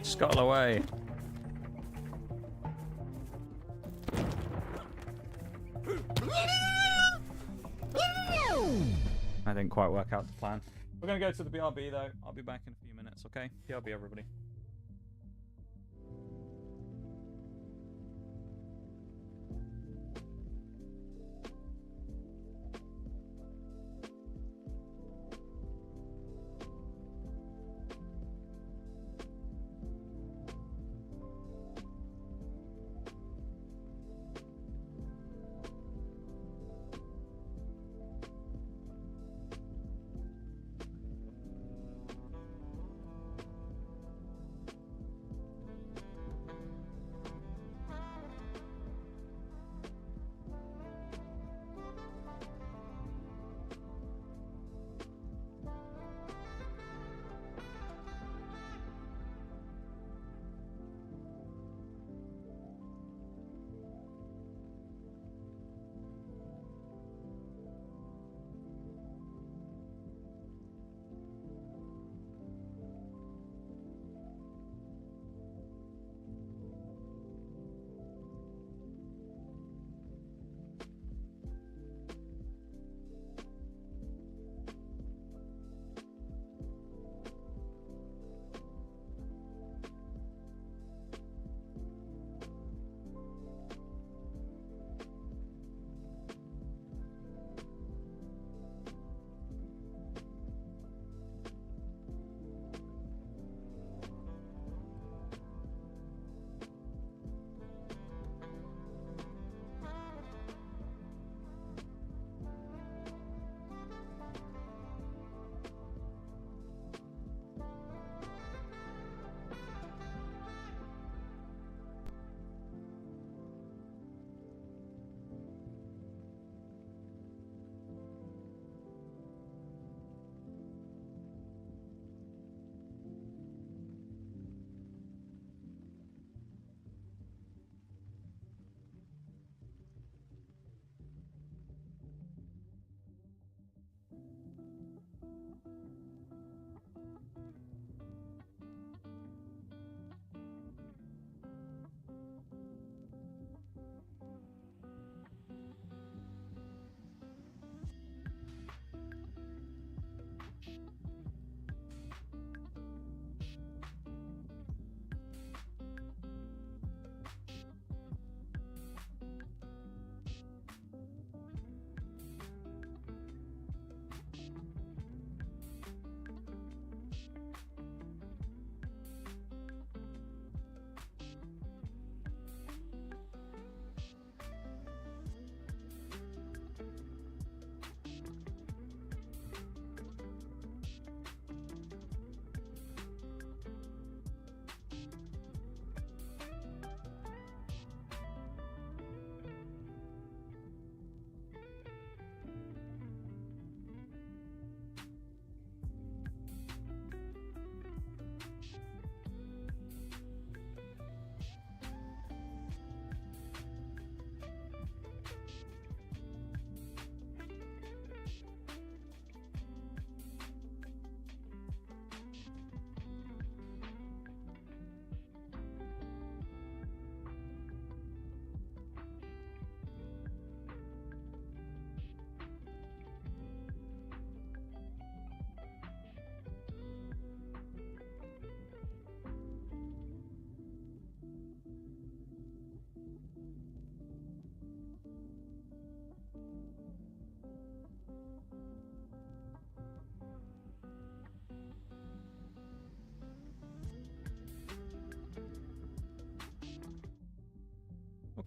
Scuttle away. I didn't quite work out the plan. We're going to go to the BRB though. I'll be back in a few minutes, okay? BRB, everybody.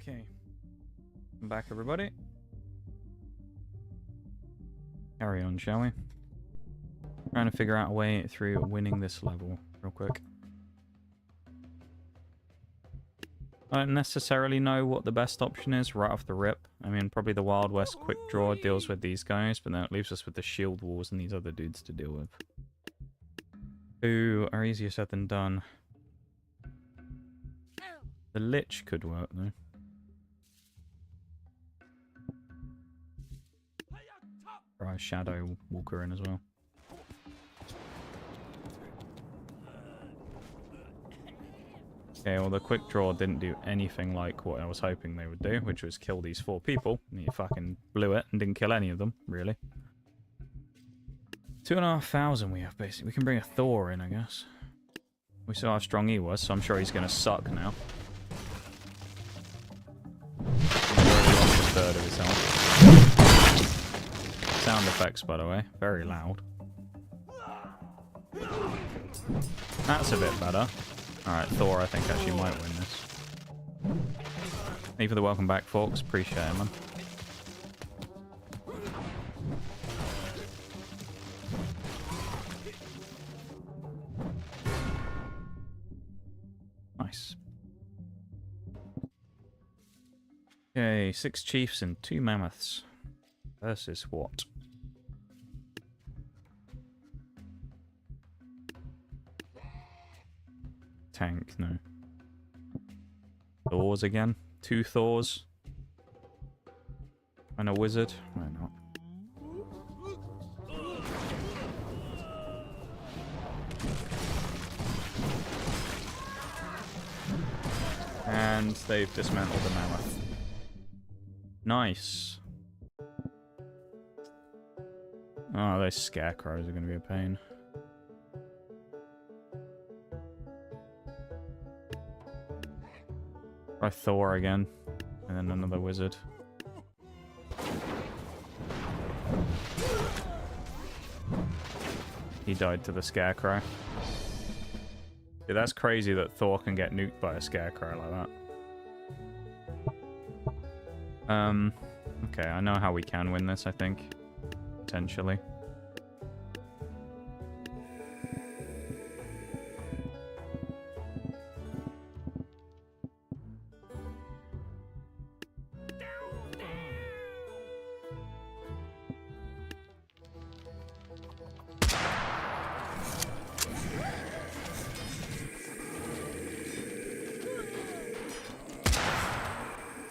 Okay. Welcome back, everybody. Carry on, shall we? Trying to figure out a way through winning this level real quick. I don't necessarily know what the best option is right off the rip. I mean, probably the Wild West quick draw deals with these guys, but then it leaves us with the shield wars and these other dudes to deal with. Who are easier said than done. The Lich could work, though. Try Shadow Walker in as well. Okay, well the quick draw didn't do anything like what I was hoping they would do, which was kill these 4 people. And you fucking blew it and didn't kill any of them, really. 2,500 we have, basically. We can bring a Thor in, I guess. We saw how strong he was, so I'm sure he's going to suck now. He's already lost a third of his health. Sound effects, by the way. Very loud. That's a bit better. Alright, Thor, I think, actually might win this. Thank you for the welcome back, folks. Appreciate it, man. Nice. Okay, 6 chiefs and 2 mammoths. Versus what? Tank, no. Thors again. 2 Thors. And a wizard. Why not? And they've dismantled the mammoth. Nice. Oh, those scarecrows are going to be a pain. Try Thor again, and then another wizard. He died to the scarecrow. Yeah, that's crazy that Thor can get nuked by a scarecrow like that. Okay, I know how we can win this, I think. Potentially.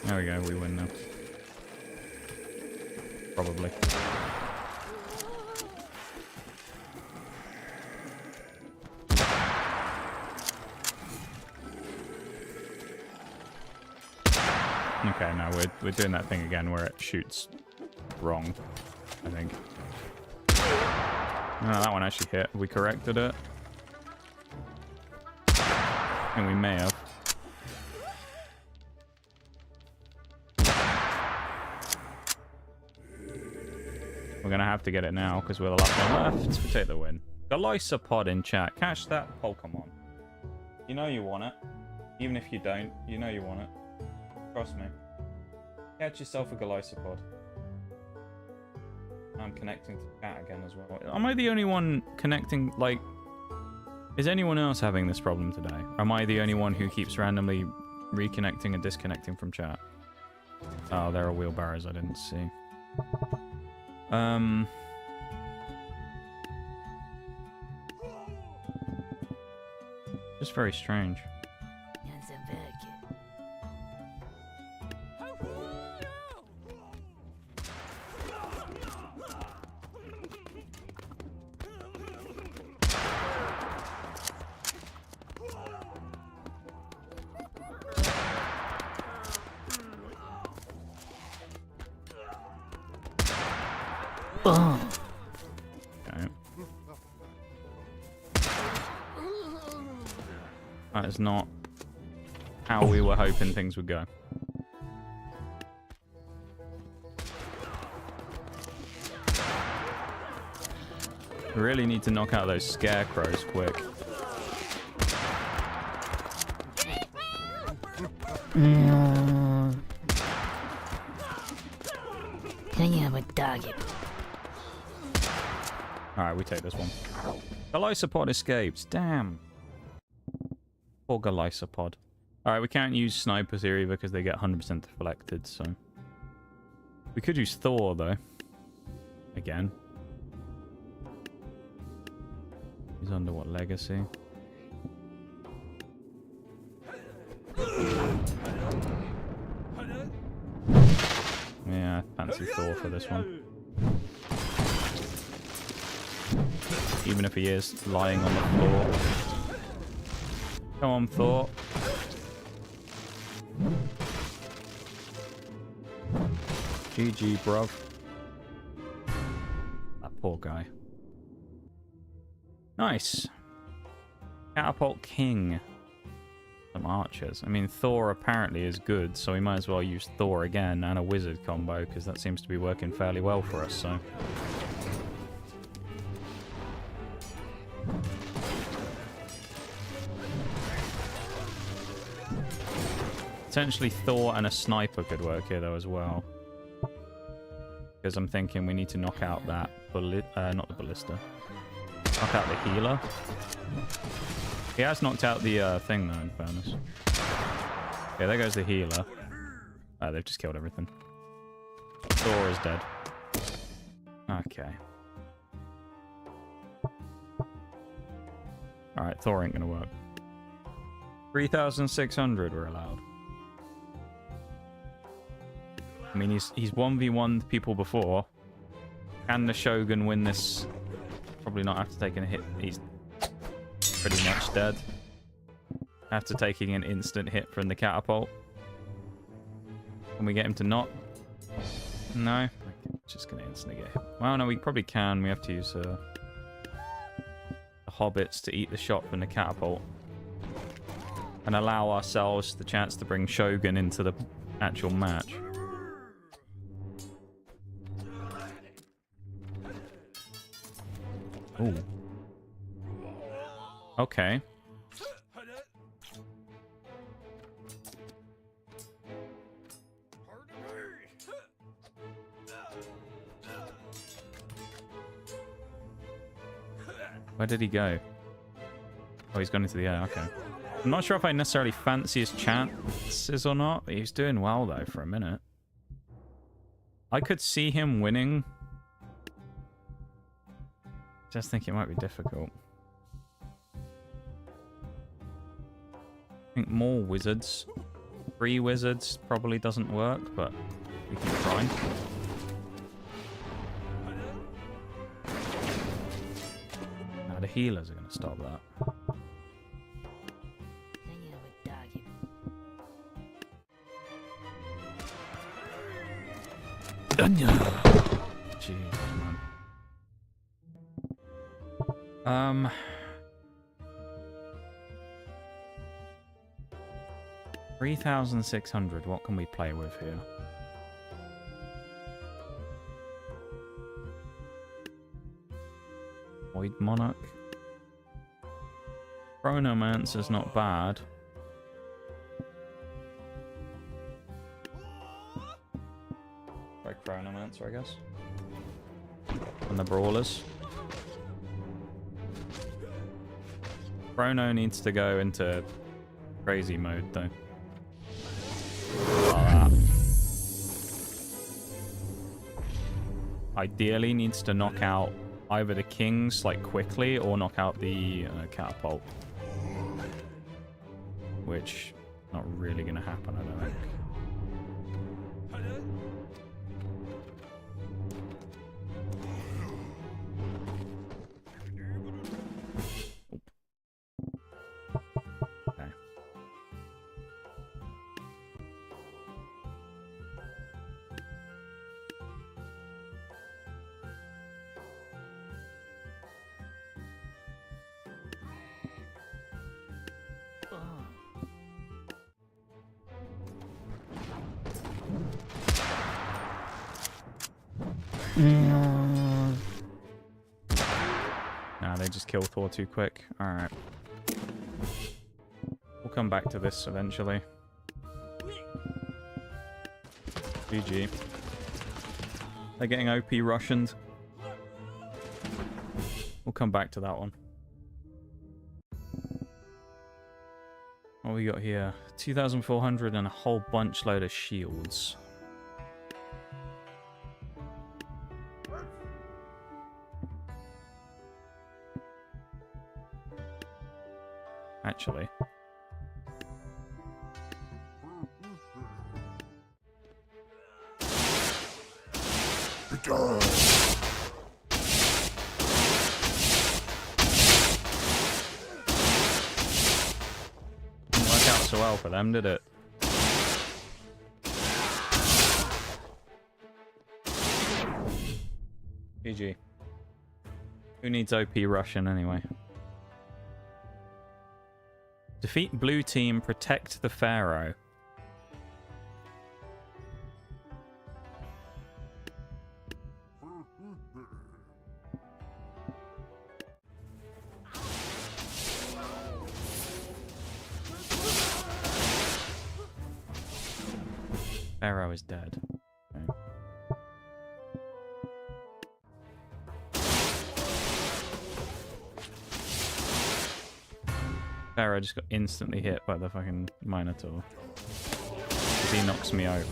There we go, we win now. Probably. Okay, no, we're doing that thing again where it shoots wrong, I think. No, that one actually hit. We corrected it. And we may have. We're going to have to get it now because we're the last one left to take the win. Galysopod in chat. Catch that Pokemon. You know you want it. Even if you don't, you know you want it. Trust me. Catch yourself a Galysopod. I'm connecting to chat again as well. Am I the only one connecting? Like, is anyone else having this problem today? Or am I the only one who keeps randomly reconnecting and disconnecting from chat? Oh, there are wheelbarrows I didn't see. Just very strange. Okay. That is not how we were hoping things would go. We really need to knock out those scarecrows quick. Can you have a doggy? Alright, we take this one. Galysopod escaped. Damn. Poor Galysopod. Alright, we can't use snipers here either because they get 100% deflected, so... We could use Thor, though. Again. He's under what legacy? Yeah, fancy Thor for this one. Even if he is lying on the floor. Come on, Thor. GG, bruv. That poor guy. Nice. Catapult King. Some archers. I mean, Thor apparently is good, so we might as well use Thor again and a wizard combo, because that seems to be working fairly well for us, so... Potentially Thor and a sniper could work here, though, as well. Because I'm thinking we need to knock out that... not the ballista. Knock out the healer. He has knocked out the thing, though, in fairness. Okay, there goes the healer. Oh, they've just killed everything. Thor is dead. Okay. Alright, Thor ain't gonna work. 3,600 we're allowed. I mean, he's 1v1'd people before. Can the Shogun win this? Probably not after taking a hit. He's pretty much dead. After taking an instant hit from the catapult. Can we get him to not? No. Okay, just gonna instantly get hit. Well, no, we probably can. We have to use the hobbits to eat the shot from the catapult. And allow ourselves the chance to bring Shogun into the actual match. Ooh. Okay. Where did he go? Oh, he's gone into the air. Okay. I'm not sure if I necessarily fancy his chances or not. He's doing well, though, for a minute. I could see him winning. Just think it might be difficult. I think more wizards. 3 wizards probably doesn't work, but we can try. Now the healers are going to stop that. Jeez, man. 3,600. What can we play with here? Void Monarch. Chronomancer's not bad. Try Chronomancer, I guess. And the Brawlers. Chrono needs to go into crazy mode, though. Ideally needs to knock out either the kings like quickly or knock out the catapult, which not really gonna happen, I don't think. Okay. Nah, they just kill Thor too quick. Alright. We'll come back to this eventually. GG. They're getting OP Russianed. We'll come back to that one. What we got here? 2,400 and a whole bunch load of shields. Actually. Didn't work out so well for them, did it? GG. Who needs OP Russian anyway? Defeat blue team, protect the Pharaoh. Pharaoh is dead. Okay. Pharaoh just got instantly hit by the fucking Minotaur. Because he knocks me over.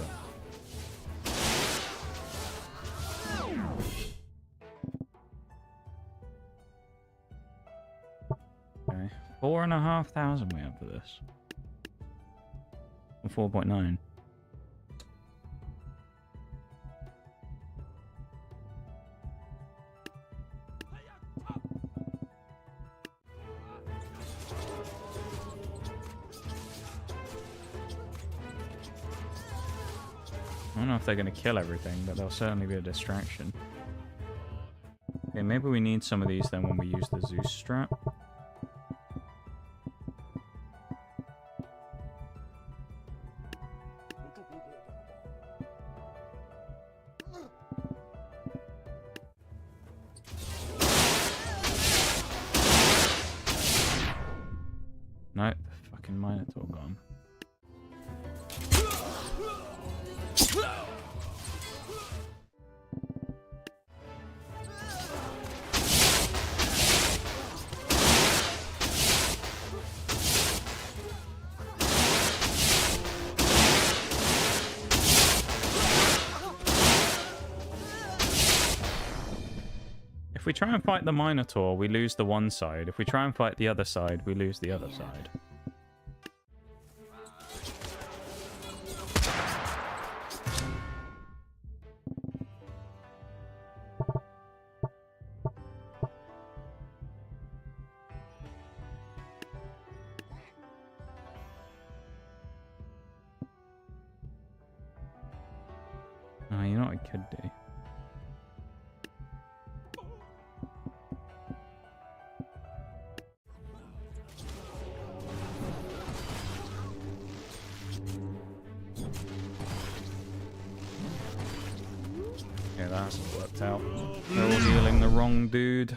Okay. 4,500 we have for this. 4.9. I don't know if they're going to kill everything, but they'll certainly be a distraction. Okay, maybe we need some of these then when we use the Zeus strap. No, the fucking Minotaur gone. If we try and fight the Minotaur, we lose the one side. If we try and fight the other side, we lose the other side. Oh, you know what I could do? Yeah, that hasn't worked out. They're all healing the wrong dude.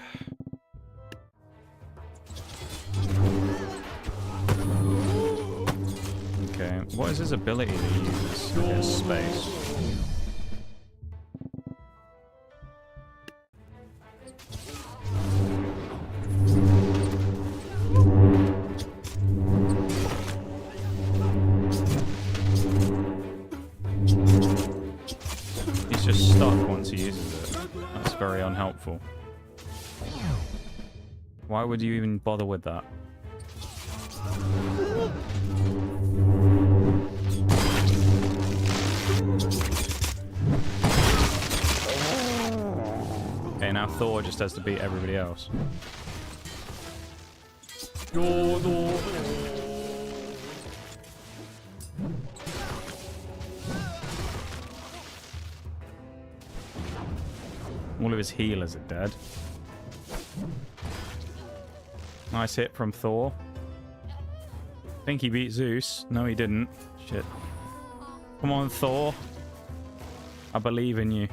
Okay, what is his ability to use against space? He's just stuck once he uses it. That's very unhelpful. Why would you even bother with that? Okay, now Thor just has to beat everybody else. All of his healers are dead. Nice hit from Thor. I think he beat Zeus. No, he didn't. Shit. Come on, Thor. I believe in you.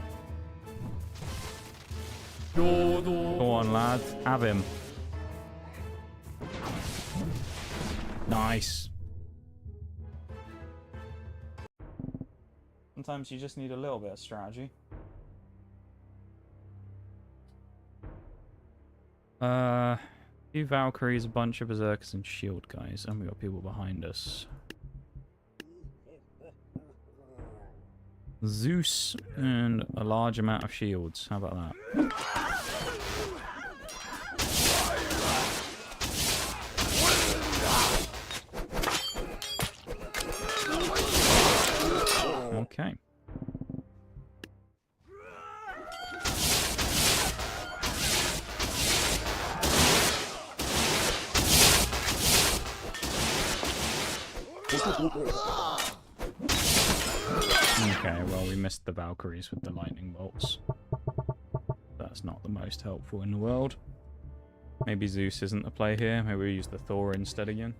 Go on, lad. Have him. Nice. Sometimes you just need a little bit of strategy. Few Valkyries, a bunch of Berserkers, and shield guys. And we got people behind us. Zeus and a large amount of shields. How about that? Okay. Okay, well, we missed the Valkyries with the lightning bolts. That's not the most helpful in the world. Maybe Zeus isn't the play here. Maybe we use the Thor instead again.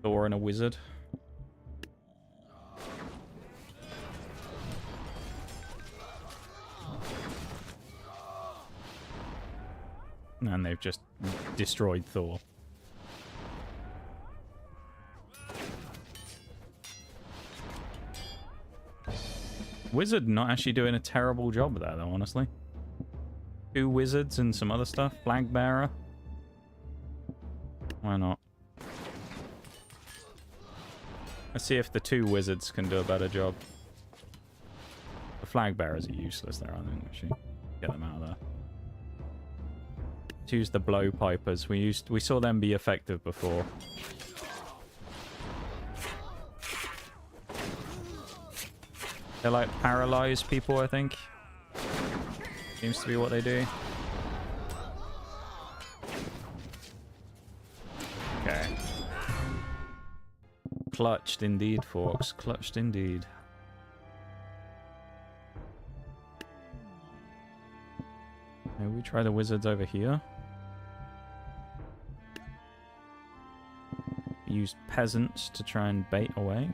Thor and a wizard. And they've just destroyed Thor. Wizard not actually doing a terrible job there, though, honestly. 2 wizards and some other stuff. Flag bearer. Why not? Let's see if the 2 wizards can do a better job. The flag bearers are useless there, I think. Actually, get them out of there. Let's use the blow pipers. We saw them be effective before. They're like paralyzed people, I think. Seems to be what they do. Okay. Clutched indeed, Forks. Clutched indeed. Maybe we try the wizards over here. Use peasants to try and bait away.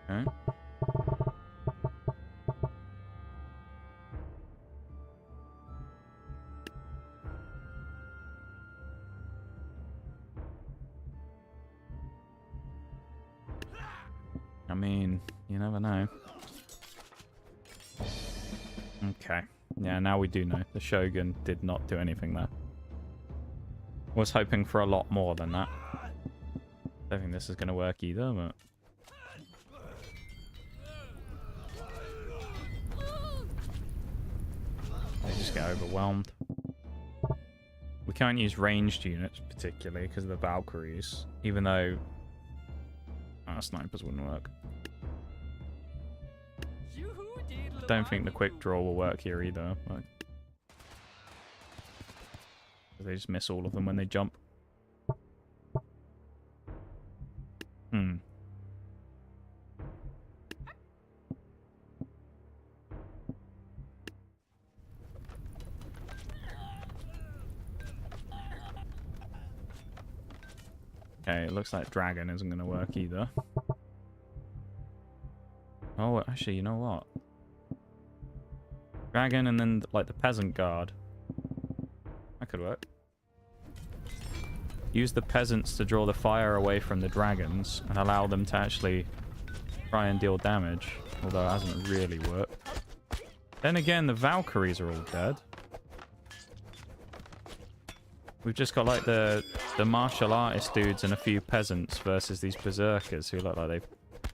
Okay. I mean, you never know. Okay. Yeah, now we do know. The Shogun did not do anything there. Was hoping for a lot more than that. Don't think this is going to work either, but... They just get overwhelmed. We can't use ranged units particularly because of the Valkyries, even though snipers wouldn't work. Don't think the quick draw will work here either. Like, they just miss all of them when they jump. Okay, it looks like dragon isn't going to work either. Oh, actually, you know what? Dragon and then, like, the peasant guard. That could work. Use the peasants to draw the fire away from the dragons and allow them to actually try and deal damage. Although it hasn't really worked. Then again, the Valkyries are all dead. We've just got, like, the martial artist dudes and a few peasants versus these berserkers who look like they've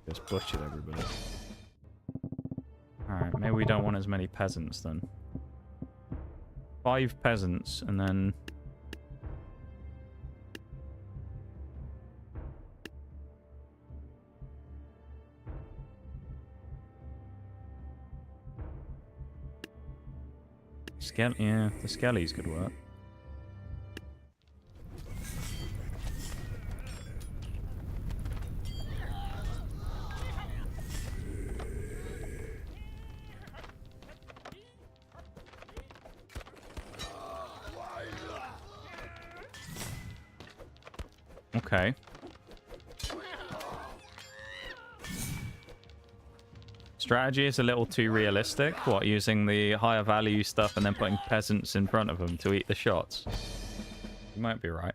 just butchered everybody. Alright, maybe we don't want as many peasants then. 5 peasants and then... Yeah, the skellies could work. Okay. Let's strategy is a little too realistic. What, using the higher value stuff and then putting peasants in front of them to eat the shots? You might be right.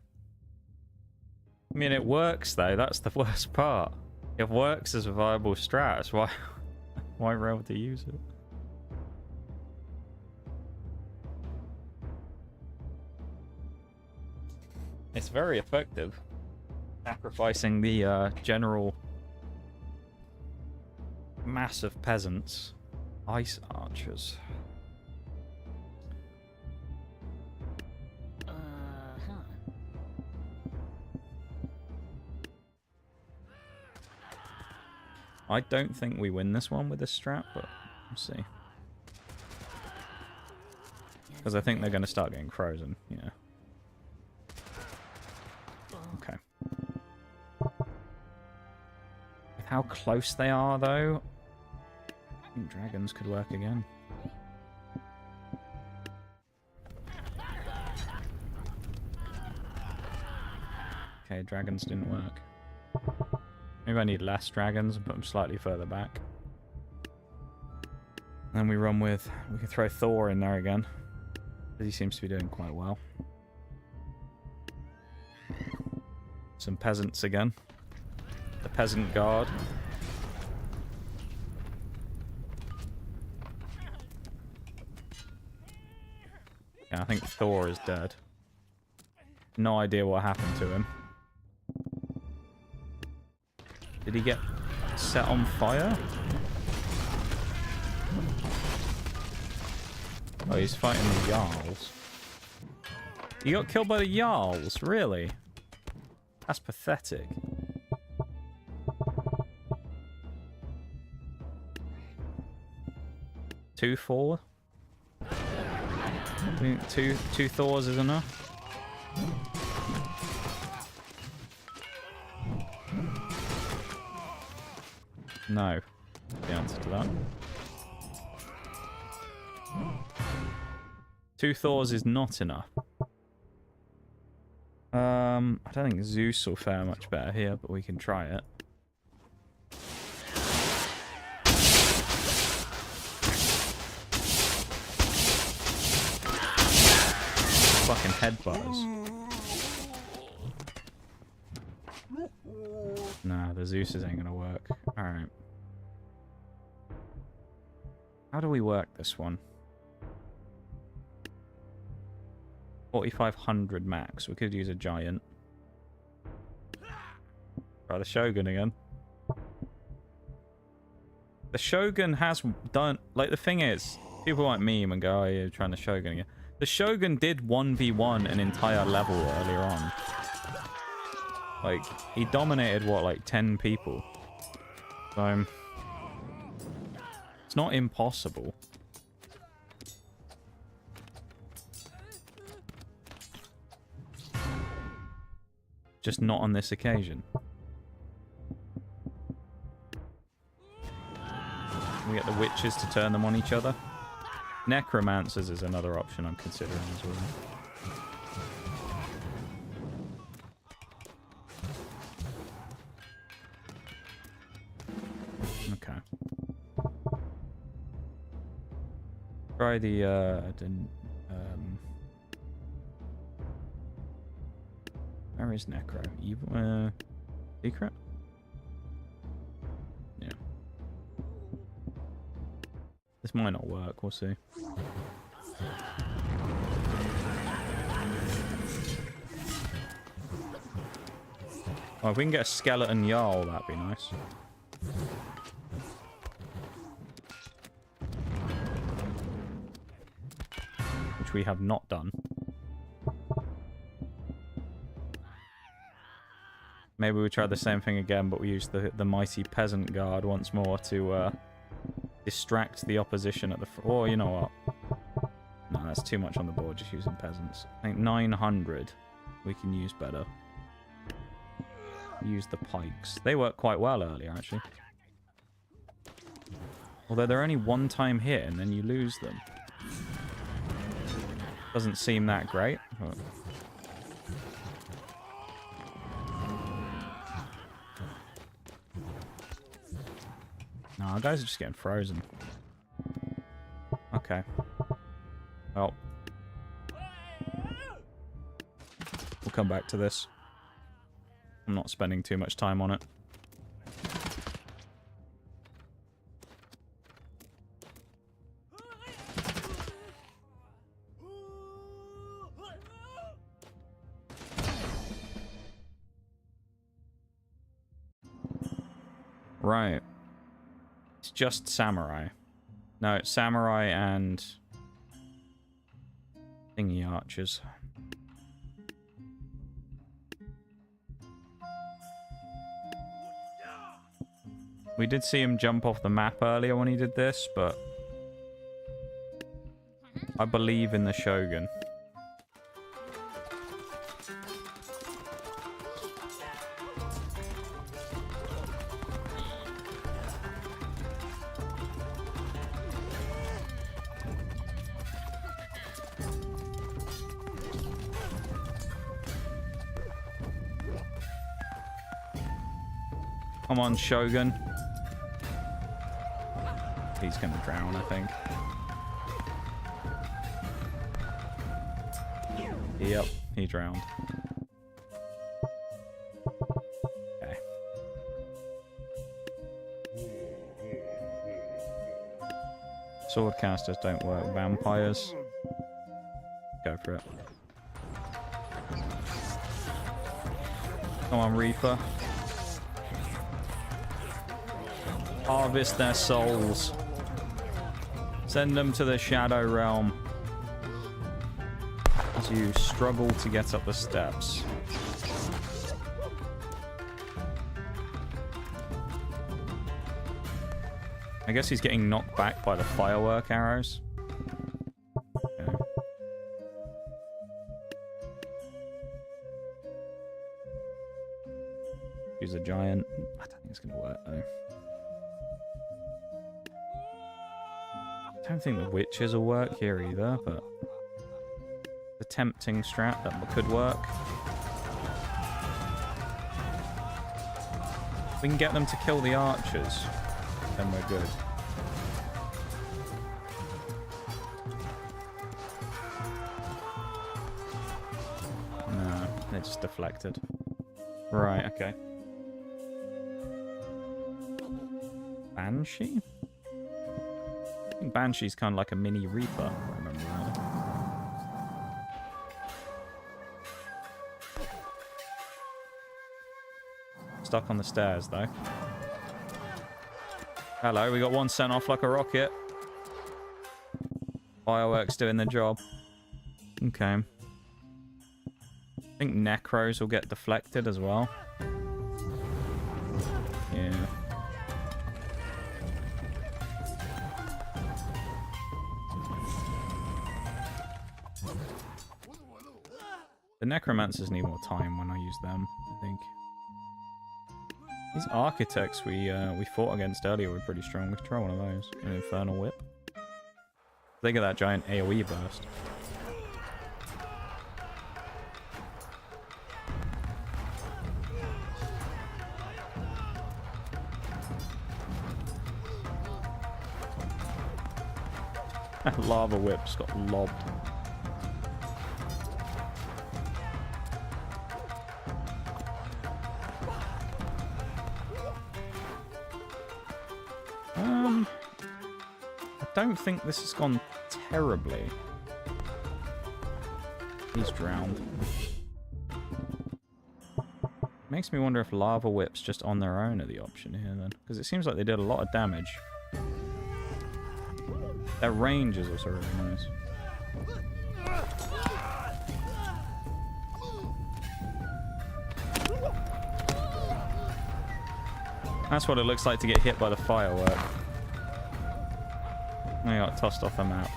I mean, it works though. That's the worst part. It works as a viable strat. So why rail to use it? It's very effective. Sacrificing the general mass of peasants. Ice archers. I don't think we win this one with this strat, but we'll see. Because I think they're going to start getting frozen, yeah. Okay. With how close they are, though, I think dragons could work again. Okay, dragons didn't work. Maybe I need less dragons and put them slightly further back. Then we run with... We can throw Thor in there again. He seems to be doing quite well. Some peasants again. The peasant guard. Yeah, I think Thor is dead. No idea what happened to him. Did he get set on fire? Oh, he's fighting the Jarls. He got killed by the Jarls? Really? That's pathetic. Two Thor? I think two Thors is enough. No. The answer to that. Two Thors is not enough. I don't think Zeus will fare much better here, but we can try it. Fucking headbutters. Nah, the Zeus's ain't gonna work. Alright. How do we work this one? 4,500 max. We could use a giant. Try the Shogun again. The Shogun has done... Like, the thing is, people like meme and go, oh, you're trying to Shogun again. The Shogun did 1v1 an entire level earlier on. Like, he dominated, what, like 10 people? So, it's not impossible. Just not on this occasion. We get the witches to turn them on each other. Necromancers is another option I'm considering as well. Okay. Try the where is Necro? Evil secret? Yeah. This might not work, we'll see. Oh, if we can get a skeleton Jarl, that'd be nice. Which we have not done. Maybe we try the same thing again, but we use the mighty peasant guard once more to distract the opposition at the... Oh, you know what? No, that's too much on the board, just using peasants. I think 900 we can use better. Use the pikes. They worked quite well earlier, actually. Although they're only one-time hit, and then you lose them. Doesn't seem that great. But... Oh, our guys are just getting frozen. Okay. Well. We'll come back to this. I'm not spending too much time on it. Right. It's just samurai. No, it's samurai and thingy archers. We did see him jump off the map earlier when he did this, but I believe in the Shogun. Come on, Shogun. He's gonna drown, I think. Yep, he drowned. Okay. Swordcasters don't work. Vampires. Go for it. Come on, Reaper. Harvest their souls. Send them to the Shadow Realm. As you struggle to get up the steps. I guess he's getting knocked back by the firework arrows. Okay. Use a giant. I don't think it's going to work though. I don't think the witches will work here either, but the tempting strat that could work. If we can get them to kill the archers, then we're good. No, they just deflected. Right, okay. Banshee? I think Banshee's kind of like a mini Reaper, if I remember right. Stuck on the stairs, though. Hello, we got one sent off like a rocket. Fireworks doing the job. Okay. I think Necros will get deflected as well. Yeah. The Necromancers need more time when I use them, I think. These Architects we fought against earlier were pretty strong. We could try one of those. An Infernal Whip. Think of that giant AoE burst. That lava whip's got lobbed. I don't think this has gone terribly. He's drowned. Makes me wonder if lava whips just on their own are the option here then, because it seems like they did a lot of damage. Their range is also really nice. That's what it looks like to get hit by the firework. I got tossed off the map.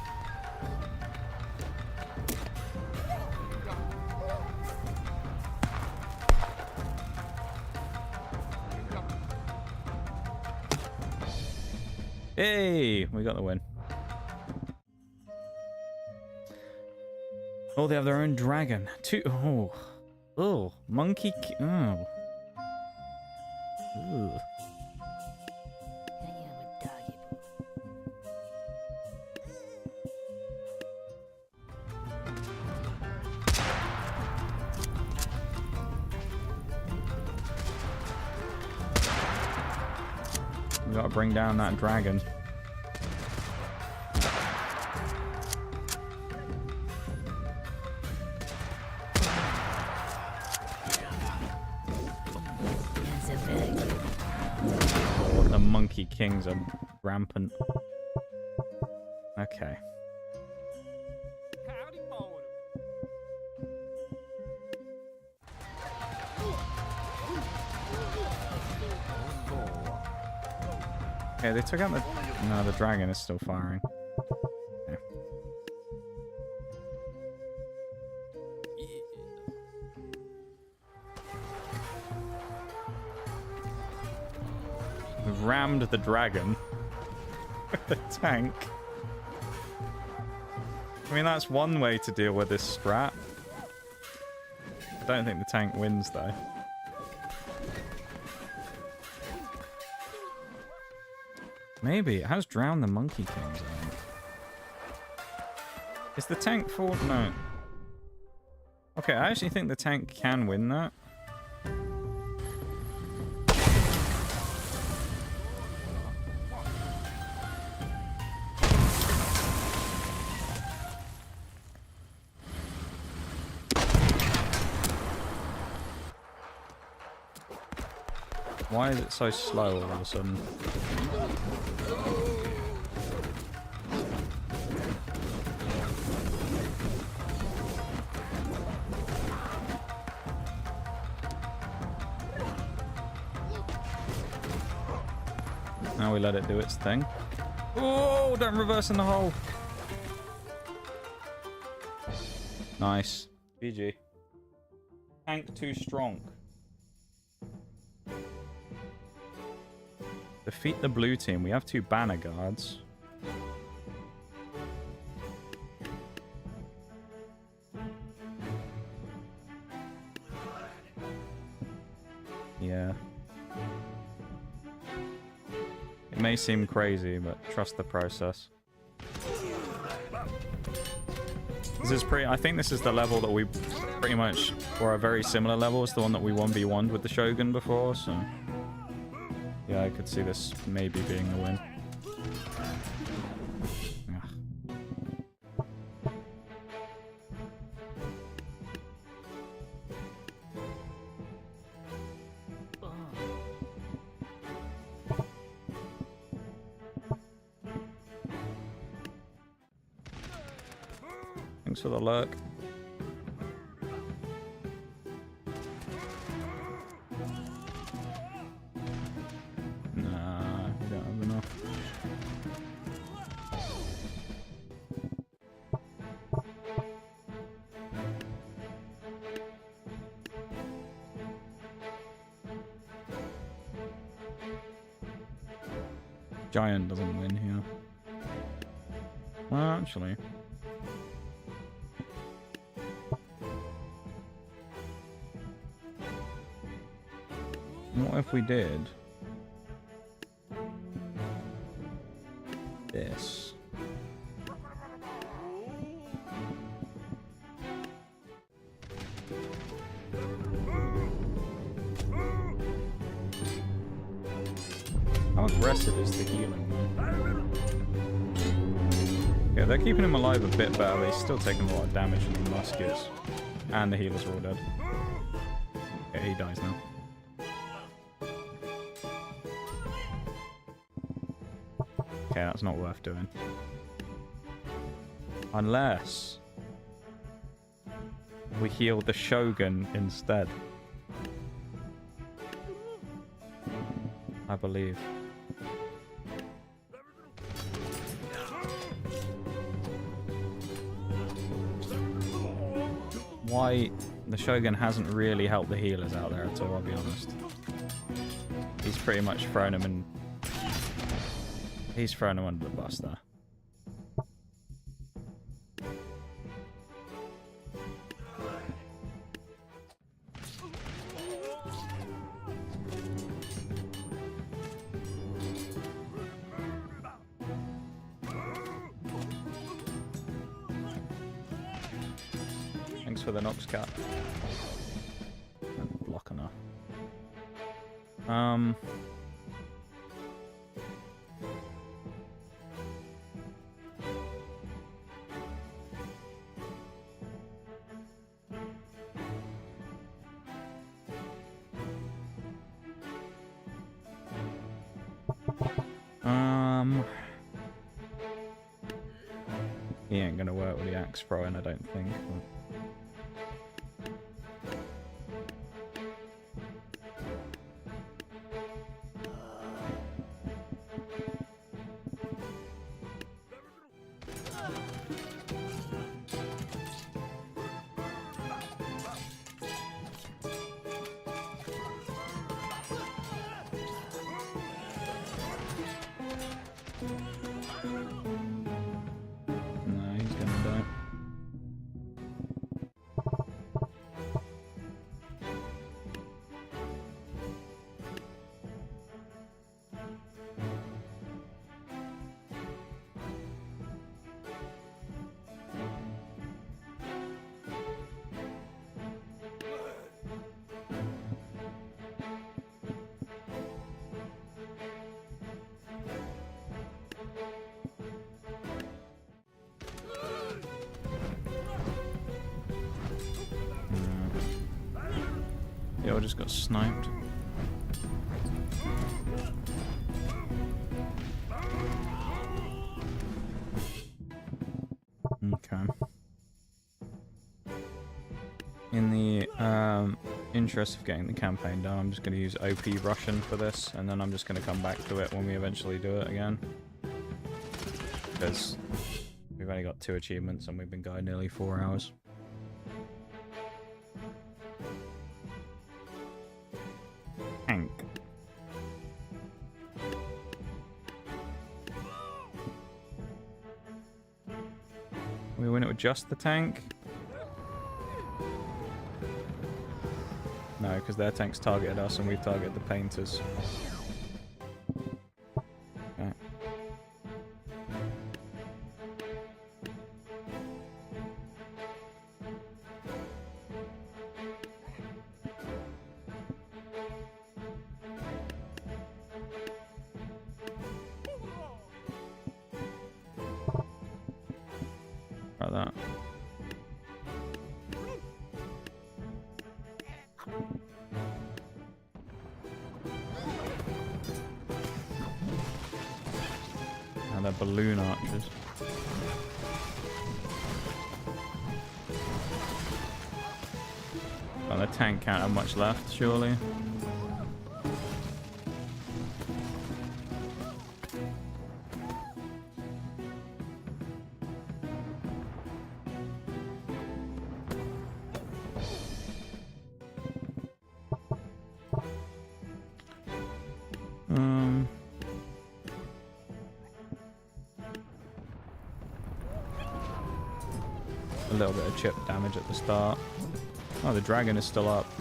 Hey, we got the win. Oh, they have their own dragon. Oh, monkey. Oh. Ooh. gotta bring down that dragon. Oh, the monkey kings are rampant. Okay. Okay, they took out the... No, the dragon is still firing. Okay. We've rammed the dragon with the tank. I mean, that's one way to deal with this strat. I don't think the tank wins, though. Maybe. It has drowned the Monkey Kings, I think. Is the tank full? No. Okay, I actually think the tank can win that. Why is it so slow all of a sudden? Now we let it do its thing. Oh, don't reverse in the hole. Nice. GG. Tank too strong. Defeat the blue team. We have 2 banner guards. Yeah. It may seem crazy, but trust the process. This is pretty... I think this is the level that we pretty much... or a very similar level as the one that we 1v1'd with the Shogun before, so... Yeah, I could see this maybe being the win. Thanks for the lurk. Giant doesn't win here. Well, actually. What if we did this? How aggressive is the healing? Yeah, they're keeping him alive a bit better, but he's still taking a lot of damage from the muskets. And the healers are all dead. Yeah, he dies now. Okay, that's not worth doing. Unless we heal the Shogun instead. I believe. Why the Shogun hasn't really helped the healers out there at all, I'll be honest. He's pretty much thrown him in. He's thrown him under the bus there. Thanks for the Nox cat. Block enough. He ain't gonna work with the axe throwing, I don't think. No, he's gonna die. Yeah, I just got sniped. Okay. In the interest of getting the campaign done, I'm just going to use OP Russian for this, and then I'm just going to come back to it when we eventually do it again. Because we've only got 2 achievements and we've been going nearly 4 hours. Tank. We win it with just the tank? No, because their tanks targeted us and we've targeted the painters. Okay. Like that. And they're balloon archers. Well, the tank can't have much left, surely. A little bit of chip damage at the start. Oh, the dragon is still up.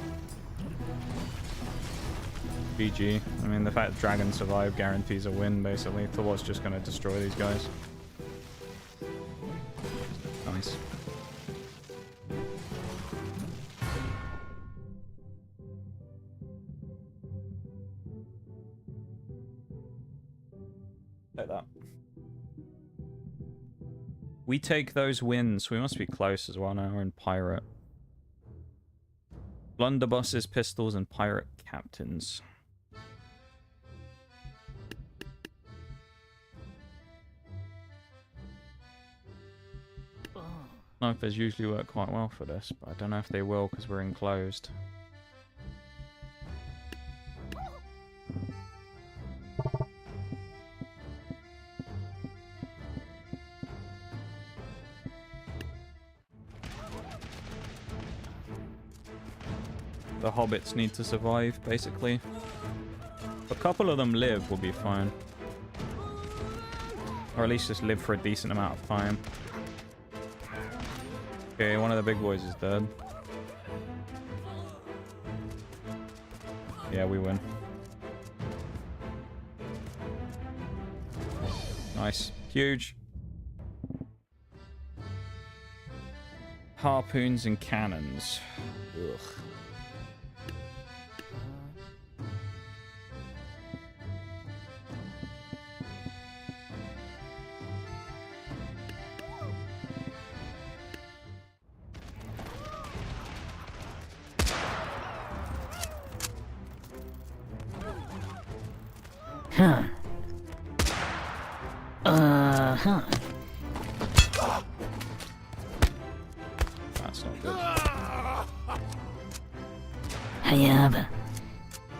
GG. I mean, the fact that dragon survived guarantees a win, basically. Thor's just going to destroy these guys. Nice. Like that. We take those wins. We must be close as well now. We're in pirate. Blunderbusses, pistols, and pirate captains. Snipers usually work quite well for this, but I don't know if they will because we're enclosed. The hobbits need to survive, basically. If a couple of them live, we'll be fine. Or at least just live for a decent amount of time. Okay, one of the big boys is dead. Yeah, we win. Nice. Huge. Harpoons and cannons. Ugh. Huh. Uh-huh. That's not good. Hayaba.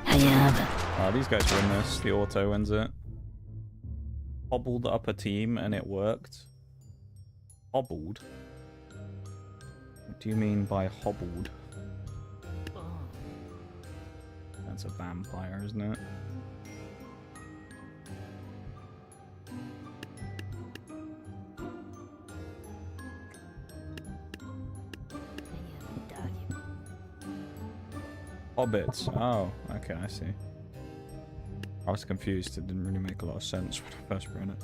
Hayaba. Oh, these guys win this. The auto wins it. Hobbled up a team and it worked. Hobbled? What do you mean by hobbled? That's a vampire, isn't it? Hobbits. Oh, okay, I see. I was confused. It didn't really make a lot of sense when I first read it.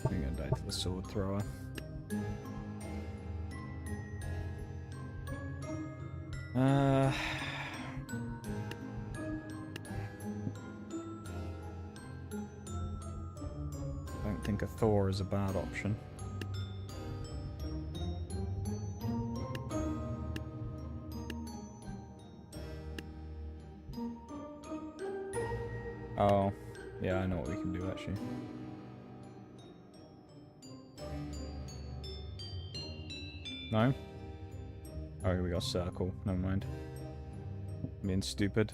I'm gonna die to the sword thrower. I don't think a Thor is a bad option. Oh, yeah, I know what we can do actually. No? Oh, we got circle. Never mind. I'm being stupid.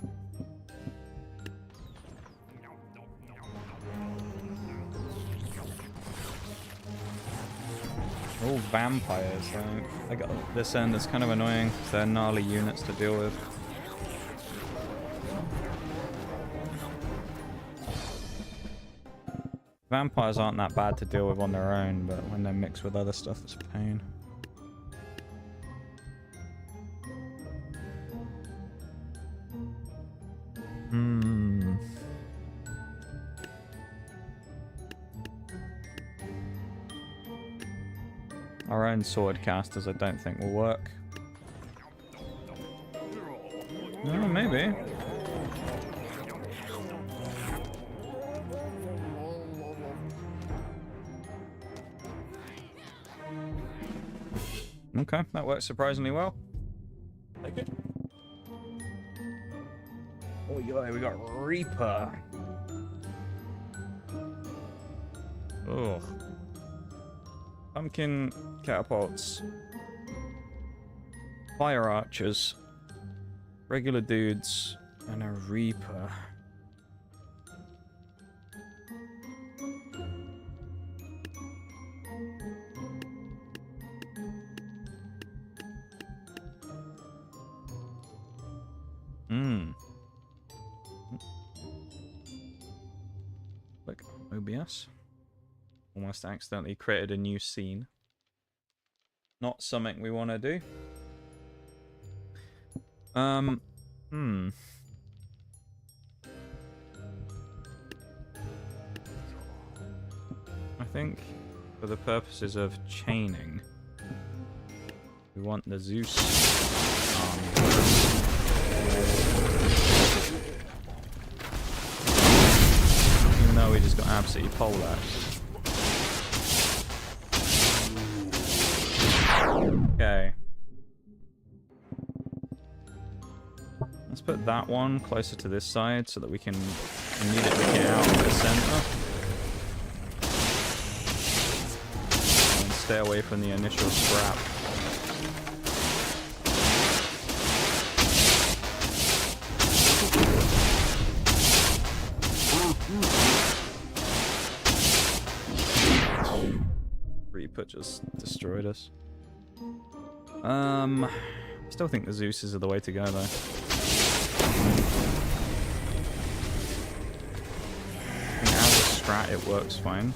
They're all vampires, so I got this end is kind of annoying because they're gnarly units to deal with. Vampires aren't that bad to deal with on their own, but when they're mixed with other stuff, it's a pain. Our own sword casters I don't think will work. Oh, maybe. Okay, that works surprisingly well. Take it. Oh yeah, we got Reaper. Ugh. Pumpkin catapults. Fire archers. Regular dudes. And a Reaper. Click OBS. Almost accidentally created a new scene. Not something we want to do. I think for the purposes of chaining, we want the Zeus army. Even though we just got absolutely poleaxed. Okay. Let's put that one closer to this side so that we can immediately get out of the center. And stay away from the initial scrap. Reaper just destroyed us. Still think the Zeuses are the way to go though. I think as a strat it works fine.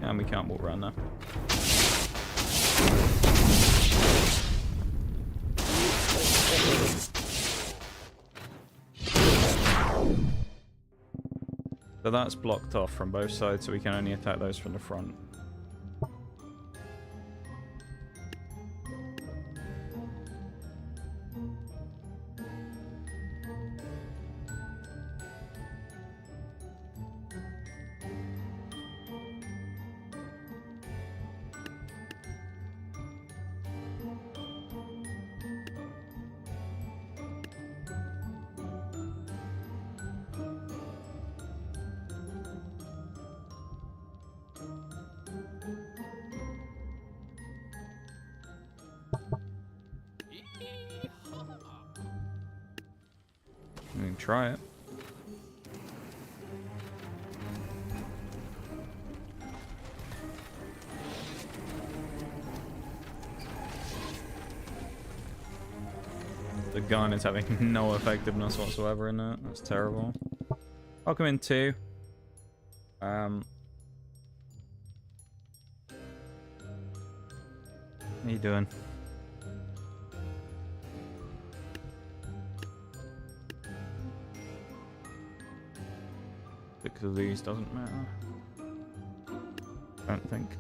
And we can't walk around there. So that's blocked off from both sides, so we can only attack those from the front. We can try it. The gun is having no effectiveness whatsoever in it. That's terrible. Welcome in two. How you doing? Because of these doesn't matter. Don't think.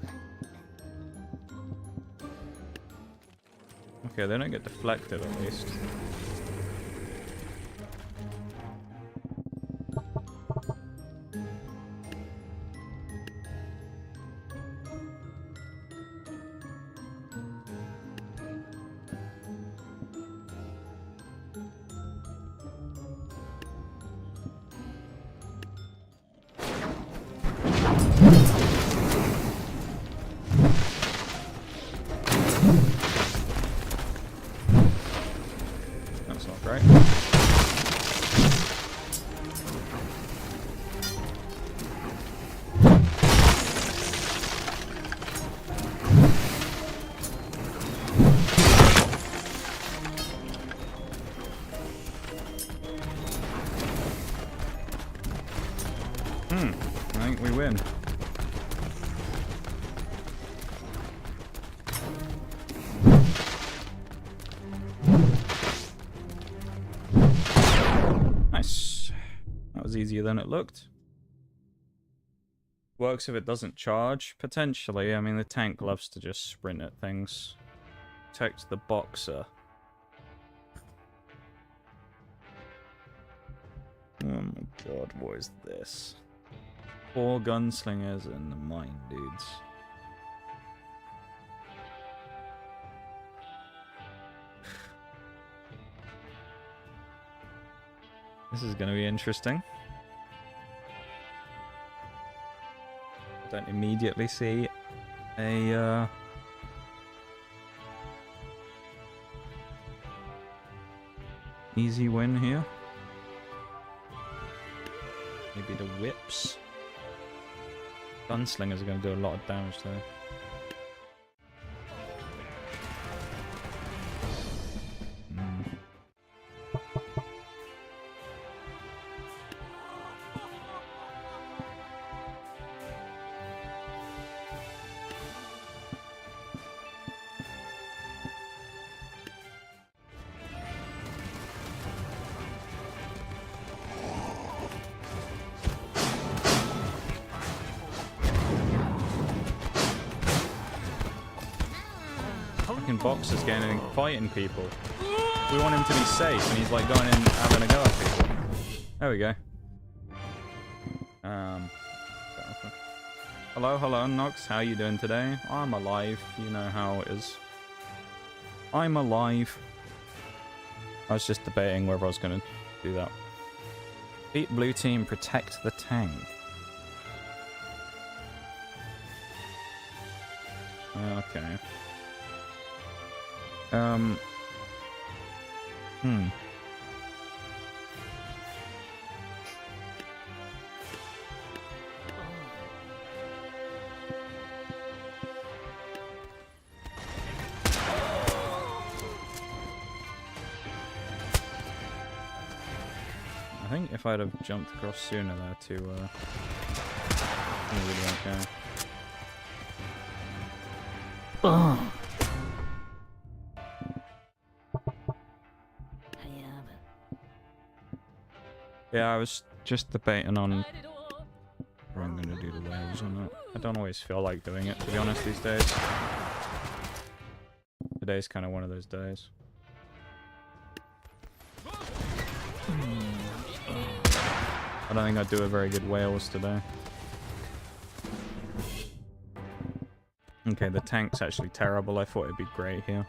Okay, they don't get deflected at least. That's not great. I think we win. Nice. That was easier than it looked. Works if it doesn't charge, potentially. I mean, the tank loves to just sprint at things. Protect the boxer. Oh my god, what is this? 4 gunslingers and the mine dudes. This is going to be interesting. Don't immediately see a easy win here. Maybe the whips. Gunslingers are going to do a lot of damage though. Boxer's getting fighting people. We want him to be safe, and he's like going in having a go at people. There we go. Hello, Nox. How you doing today? I'm alive. You know how it is. I'm alive. I was just debating whether I was going to do that. Beat blue team, protect the tank. Okay. I think if I'd have jumped across sooner there to, really okay. Oh. Yeah, I was just debating on whether I'm going to do the waves or not. I don't always feel like doing it, to be honest, these days. Today's kind of one of those days. I don't think I'd do a very good whales today. Okay, the tank's actually terrible. I thought it'd be great here.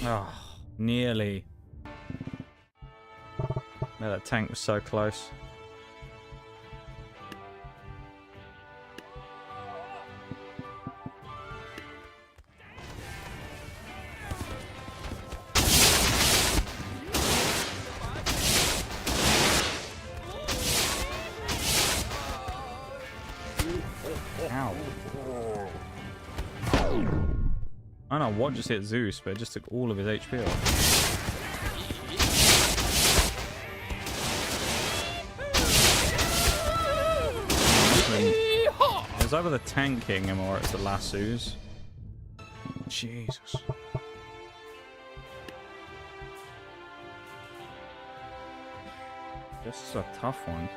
Oh, nearly. Yeah, that tank was so close. Ow. I don't know what just hit Zeus, but it just took all of his HP off. It's either the tank hitting him or it's the lassos. Jesus. This is a tough one.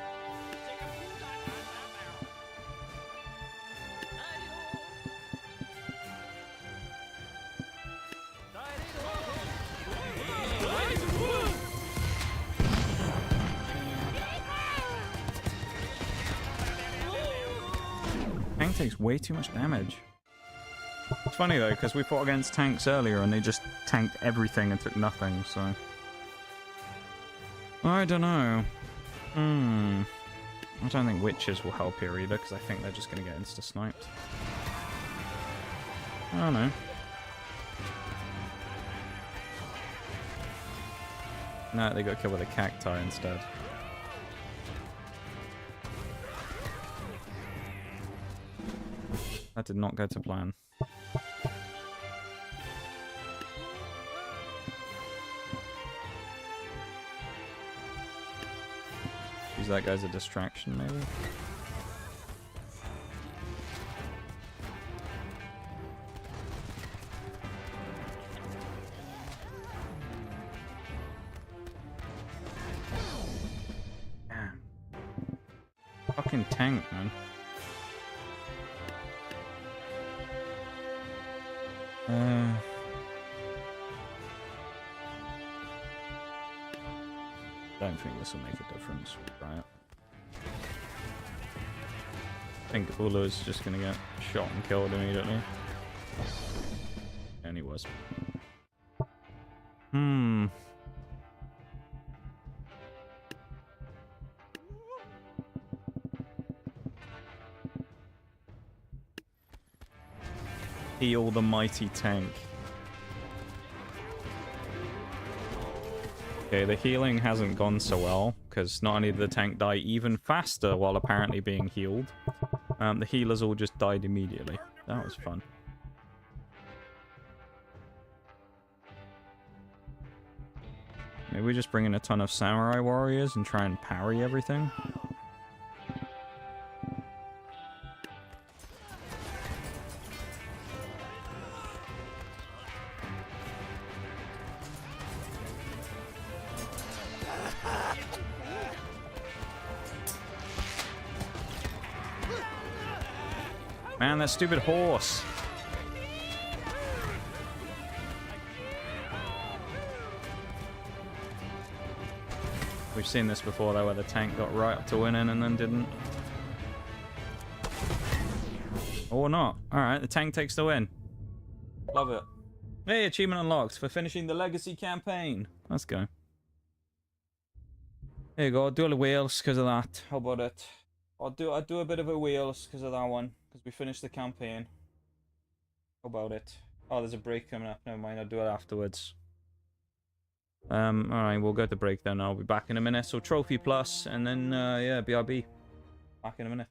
Tank takes way too much damage. It's funny though, because we fought against tanks earlier and they just tanked everything and took nothing, so... I don't know. I don't think witches will help here either, because I think they're just going to get insta-sniped. I don't know. No, they got killed with a cacti instead. That did not go to plan. Use that guy as a distraction, maybe? Damn. Fucking tank, man. Don't think this will make a difference, right? I think Ulu's just gonna get shot and killed immediately. And he was. Heal the mighty tank. Okay, the healing hasn't gone so well, because not only did the tank die even faster while apparently being healed, the healers all just died immediately. That was fun. Maybe we just bring in a ton of samurai warriors and try and parry everything. Man, that stupid horse. We've seen this before, though, where the tank got right up to winning and then didn't. Or not. Alright, the tank takes the win. Love it. Hey, achievement unlocked for finishing the legacy campaign. Let's go. There you go, I'll do a wheels because of that. How about it? I'll do a bit of a wheels because of that one. Because we finished the campaign. How about it? Oh, there's a break coming up. Never mind, I'll do it afterwards. Alright, we'll go to break then. I'll be back in a minute. So trophy plus, and then, yeah, BRB. Back in a minute.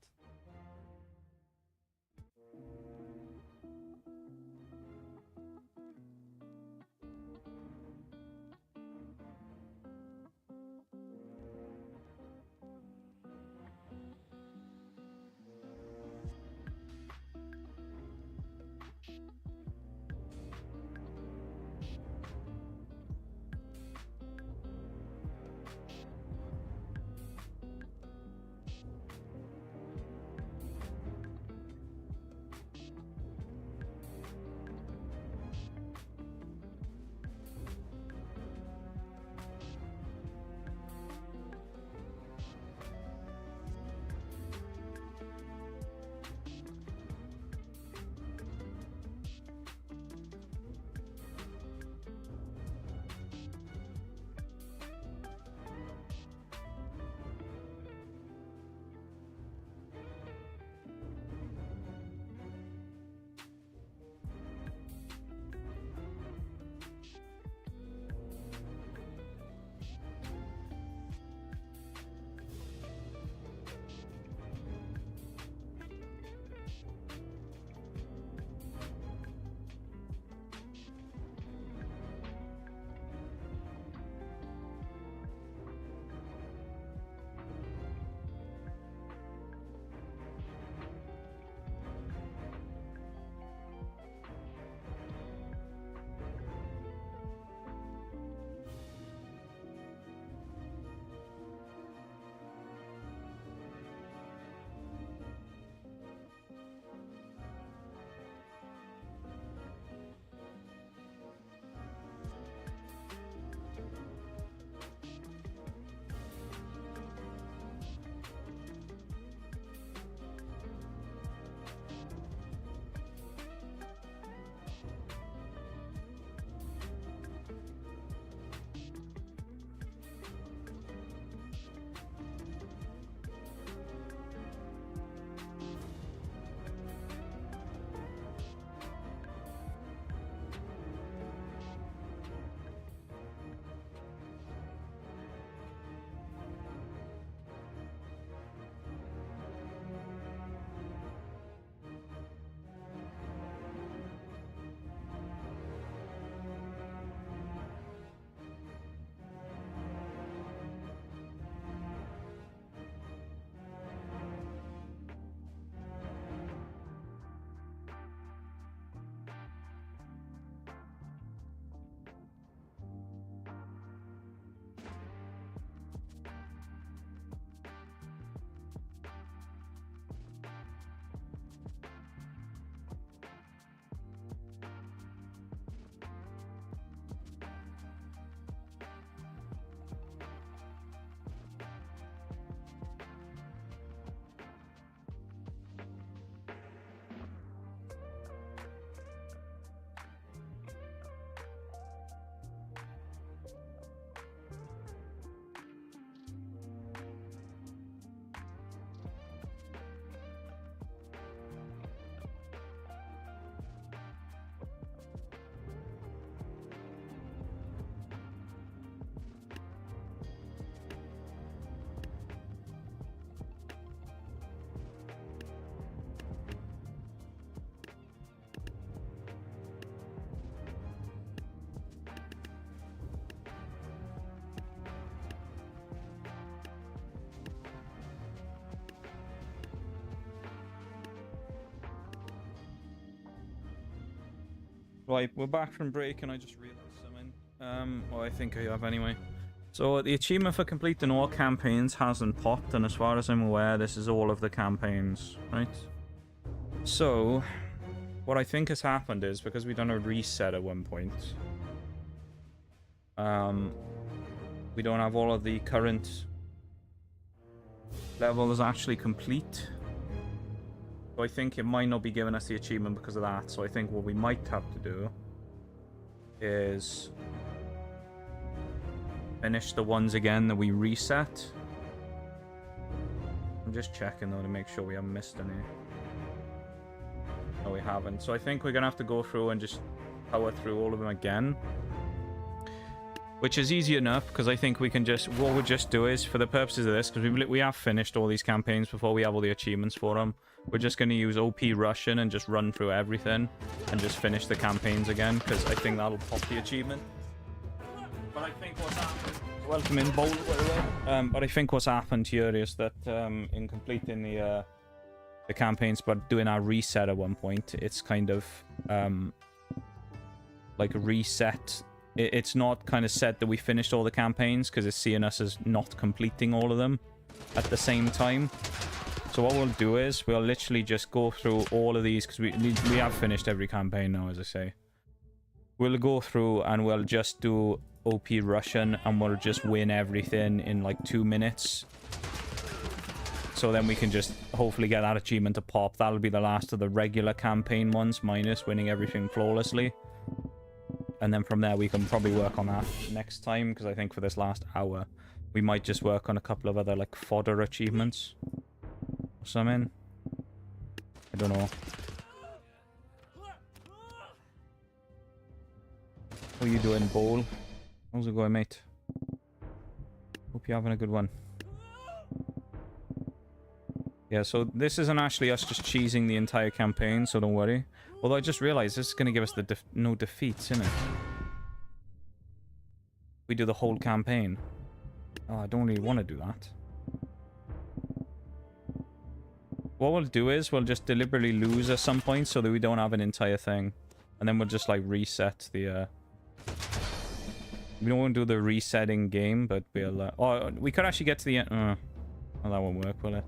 Right, we're back from break and I just realized something. Well, I think I have anyway. So the achievement for completing all campaigns hasn't popped, and as far as I'm aware, this is all of the campaigns, right? So, what I think has happened is, because we've done a reset at one point, we don't have all of the current levels actually complete. So I think it might not be giving us the achievement because of that. So I think what we might have to do is finish the ones again that we reset. I'm just checking though to make sure we haven't missed any. No, we haven't. So I think we're gonna have to go through and just power through all of them again, which is easy enough because I think we can just, what we'll just do is, for the purposes of this, because we have finished all these campaigns before we have all the achievements for them, we're just going to use OP Russian and just run through everything and just finish the campaigns again, because I think that'll pop the achievement. But I think what's happened... Welcome in, Bowl, by the way. But I think what's happened here is that in completing the campaigns, but doing our reset at one point, it's kind of like a reset. It's not kind of said that we finished all the campaigns because it's seeing us as not completing all of them at the same time. So what we'll do is we'll literally just go through all of these because we have finished every campaign now, as I say. We'll go through and we'll just do OP Russian and we'll just win everything in like 2 minutes. So then we can just hopefully get that achievement to pop. That'll be the last of the regular campaign ones, minus winning everything flawlessly. And then from there, we can probably work on that next time, because I think for this last hour, we might just work on a couple of other, like, fodder achievements. Or something. I don't know. How are you doing, Bowl? How's it going, mate? Hope you're having a good one. Yeah, so this isn't actually us just cheesing the entire campaign, so don't worry. Although I just realized this is going to give us the no defeats, isn't it? We do the whole campaign. Oh, I don't really want to do that. What we'll do is we'll just deliberately lose at some point so that we don't have an entire thing. And then we'll just like reset the... We don't want to do the resetting game, but we'll... Oh, we could actually get to the end... Oh, that won't work, will it?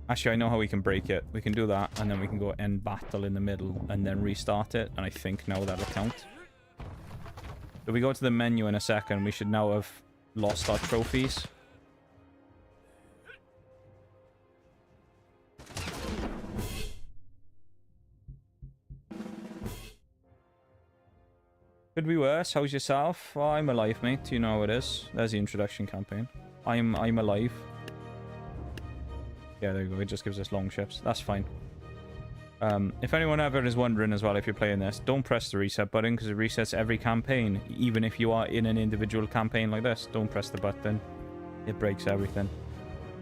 Actually, I know how we can break it. We can do that, and then we can go end battle in the middle, and then restart it, and I think now that'll count. If we go to the menu in a second, we should now have lost our trophies. Could be worse. How's yourself? Oh, I'm alive, mate. You know how it is. There's the introduction campaign. I'm alive. Yeah, there you go. It just gives us long ships. That's fine. If anyone ever is wondering as well, if you're playing this, don't press the reset button because it resets every campaign. Even if you are in an individual campaign like this, don't press the button. It breaks everything.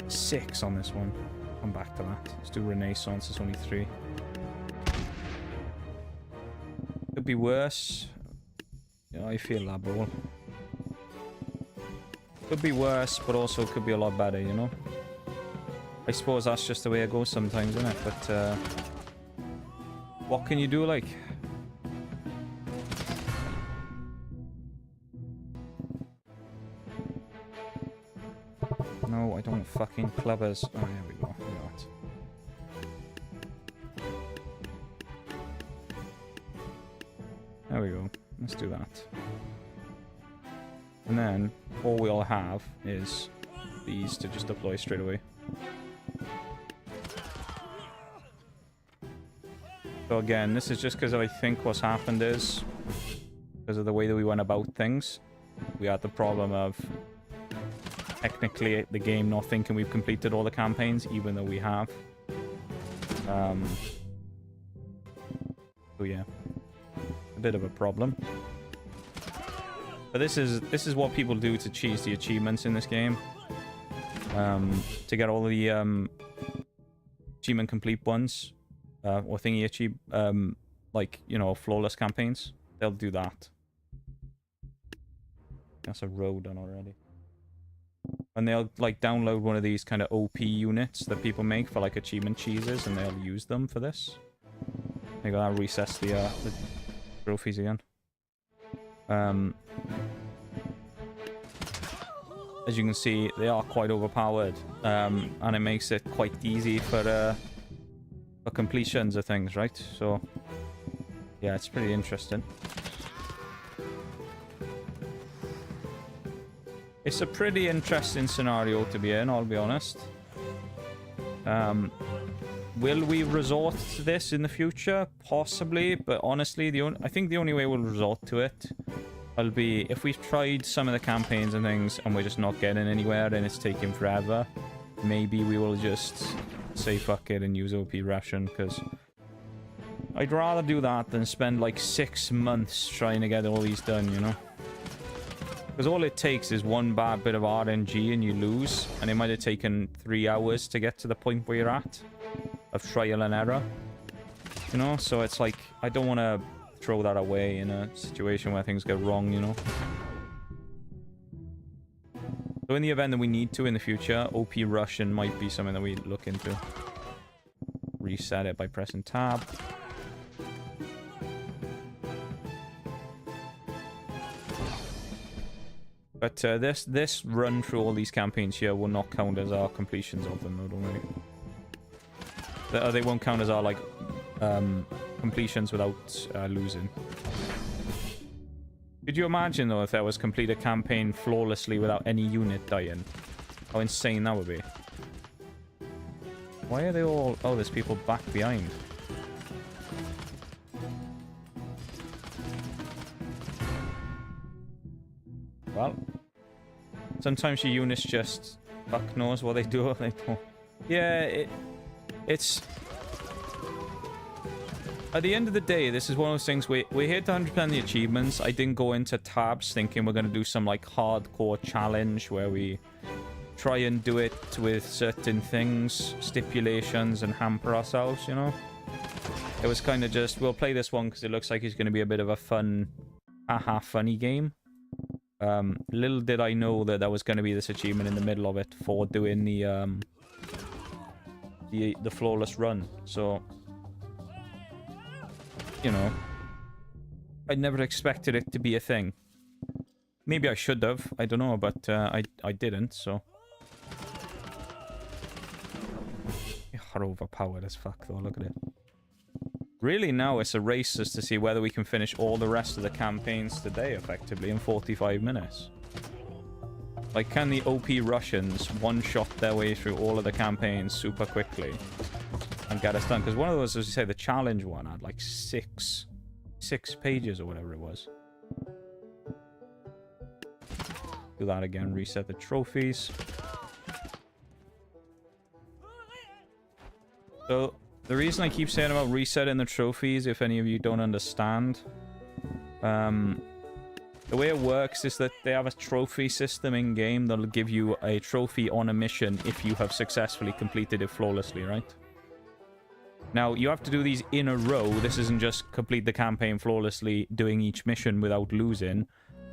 6 on this one. Come back to that. Let's do Renaissance. It's only 3. Could be worse. Yeah, I feel that, bro. Could be worse, but also could be a lot better, you know? I suppose that's just the way it goes sometimes, isn't it? But, what can you do, like? No, I don't fucking clubbers. Oh, there we go. There we go. Let's do that. And then, all we'll have is these to just deploy straight away. So again, this is just because I think what's happened is, because of the way that we went about things, we had the problem of technically the game not thinking we've completed all the campaigns, even though we have. So yeah, a bit of a problem. But this is what people do to cheese the achievements in this game. To get all the achievement complete ones. Or thingy achieve, like, you know, flawless campaigns. They'll do that. That's a road done already. And they'll, like, download one of these kind of OP units that people make for, like, achievement cheeses, and they'll use them for this. There you go, that resets the trophies again. As you can see, they are quite overpowered, and it makes it quite easy for completions of things, right? So, yeah, it's pretty interesting. It's a pretty interesting scenario to be in, I'll be honest. Will we resort to this in the future? Possibly, but honestly, I think the only way we'll resort to it will be if we've tried some of the campaigns and things and we're just not getting anywhere and it's taking forever. Maybe we will just say fuck it and use OP Russian, because I'd rather do that than spend like 6 months trying to get all these done, you know? Because all it takes is one bad bit of RNG and you lose, and it might have taken 3 hours to get to the point where you're at of trial and error, you know? So it's like, I don't want to throw that away in a situation where things go wrong, you know? So in the event that we need to in the future, OP Russian might be something that we look into. Reset it by pressing tab. But this run through all these campaigns here will not count as our completions of them, though, don't worry. They won't count as our, like, completions without losing. Could you imagine, though, if there was complete a campaign flawlessly without any unit dying? How insane that would be. Why are they all... Oh, there's people back behind. Well, sometimes your units just fuck knows what they do or they don't. Yeah, it's... At the end of the day, this is one of those things we hit 100% the achievements. I didn't go into tabs thinking we're going to do some like hardcore challenge where we try and do it with certain things, stipulations, and hamper ourselves, you know? It was kind of just, we'll play this one because it looks like it's going to be a bit of a fun, funny game. Little did I know that there was going to be this achievement in the middle of it for doing the flawless run. So, you know, I never expected it to be a thing. Maybe I should have, I don't know, but I didn't, so. You're overpowered as fuck, though, look at it. Really, now it's a race as to see whether we can finish all the rest of the campaigns today, effectively, in 45 minutes. Like, can the OP Russians one-shot their way through all of the campaigns super quickly and get us done? Because one of those, as you say, the challenge one had like six pages or whatever it was. Do that again, reset the trophies. So, the reason I keep saying about resetting the trophies, if any of you don't understand, the way it works is that they have a trophy system in-game that'll give you a trophy on a mission if you have successfully completed it flawlessly, right? Now, you have to do these in a row. This isn't just complete the campaign flawlessly, doing each mission without losing,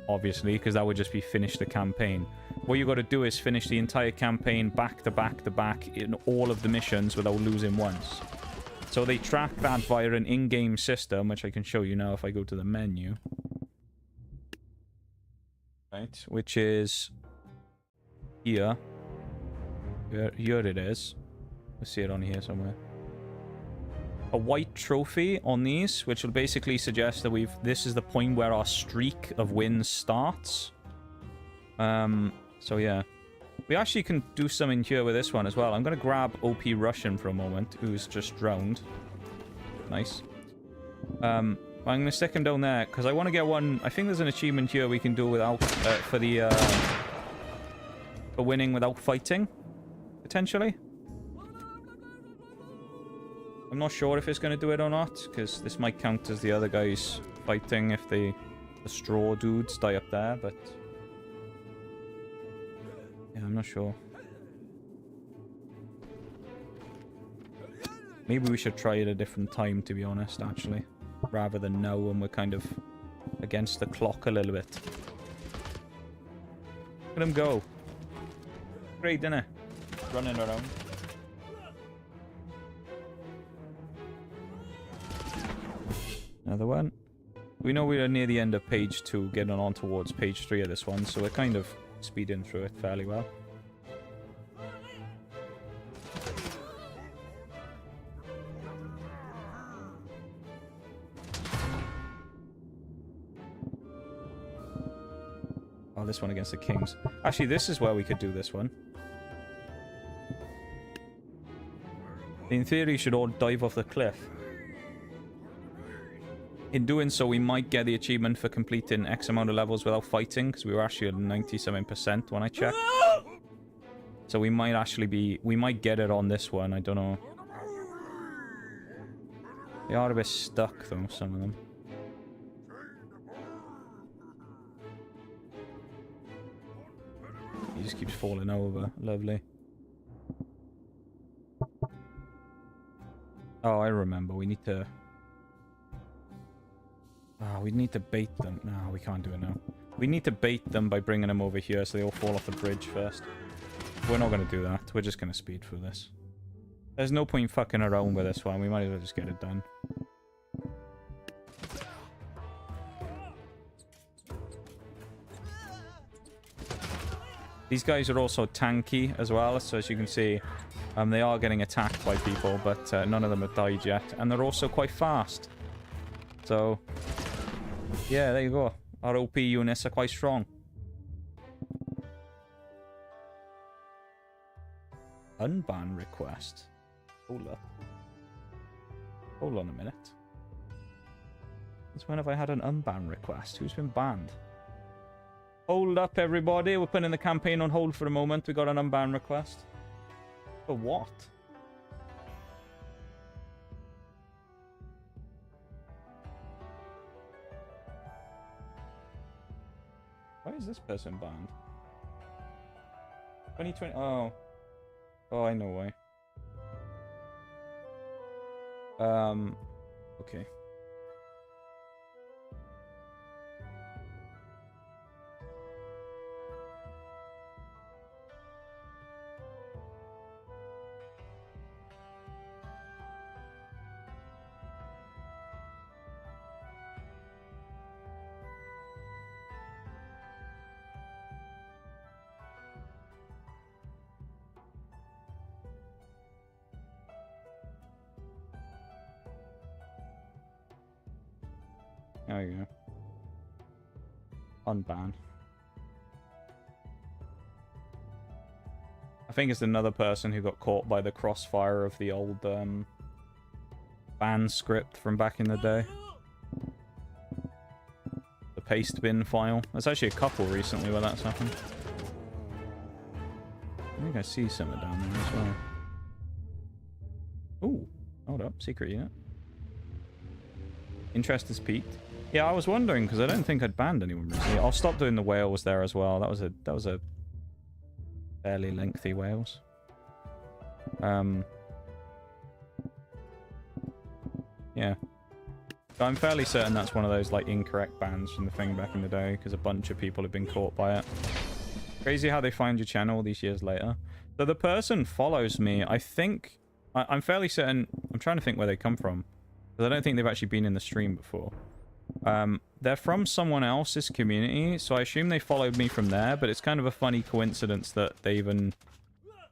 obviously, because that would just be finish the campaign. What you got to do is finish the entire campaign back to back to back in all of the missions without losing once. So they track that via an in-game system, which I can show you now if I go to the menu. Right, which is here. Here it is. Let's see it on here somewhere. A white trophy on these, which will basically suggest that this is the point where our streak of wins starts. So yeah. We actually can do something here with this one as well. I'm going to grab OP Russian for a moment, who's just drowned. Nice. I'm going to stick him down there, because I want to get one... I think there's an achievement here we can do without... for winning without fighting, potentially. I'm not sure if it's going to do it or not, because this might count as the other guys fighting if the straw dudes die up there, but... yeah, I'm not sure. Maybe we should try it a different time, to be honest, actually. Rather than now when we're kind of against the clock a little bit. Let him go. Great, didn't it? Running around. Another one. We know we're near the end of page 2, getting on towards page 3 of this one, so we're kind of speeding through it fairly well. Oh, this one against the kings. Actually, this is where we could do this one. In theory, you should all dive off the cliff. In doing so, we might get the achievement for completing X amount of levels without fighting, because we were actually at 97% when I checked. So we might actually be... We might get it on this one, I don't know. They are a bit stuck, though, some of them. He just keeps falling over. Lovely. Oh, I remember. We need to... Oh, we need to bait them. No, we can't do it now. We need to bait them by bringing them over here so they all fall off the bridge first. We're not going to do that. We're just going to speed through this. There's no point fucking around with this one. We might as well just get it done. These guys are also tanky as well, so as you can see, they are getting attacked by people, but none of them have died yet. And they're also quite fast. So, yeah, there you go. Our OP units are quite strong. Unban request. Hold up. Hold on a minute. Since when have I had an unban request? Who's been banned? Hold up, everybody. We're putting the campaign on hold for a moment. We got an unban request. For what? Why is this person banned? 2020. Oh. Oh, I know why. Okay. There you go. Unban. I think it's another person who got caught by the crossfire of the old ban script from back in the day. The paste bin file. There's actually a couple recently where that's happened. I think I see something down there as well. Ooh, hold up, secret unit. Interest has peaked. Yeah, I was wondering because I don't think I'd banned anyone recently. I'll stop doing the whales there as well. That was a fairly lengthy whales. Yeah. So I'm fairly certain that's one of those like incorrect bans from the thing back in the day because a bunch of people have been caught by it. Crazy how they find your channel all these years later. So the person follows me. I think I'm fairly certain. I'm trying to think where they come from because I don't think they've actually been in the stream before. They're from someone else's community, so I assume they followed me from there, but it's kind of a funny coincidence that they even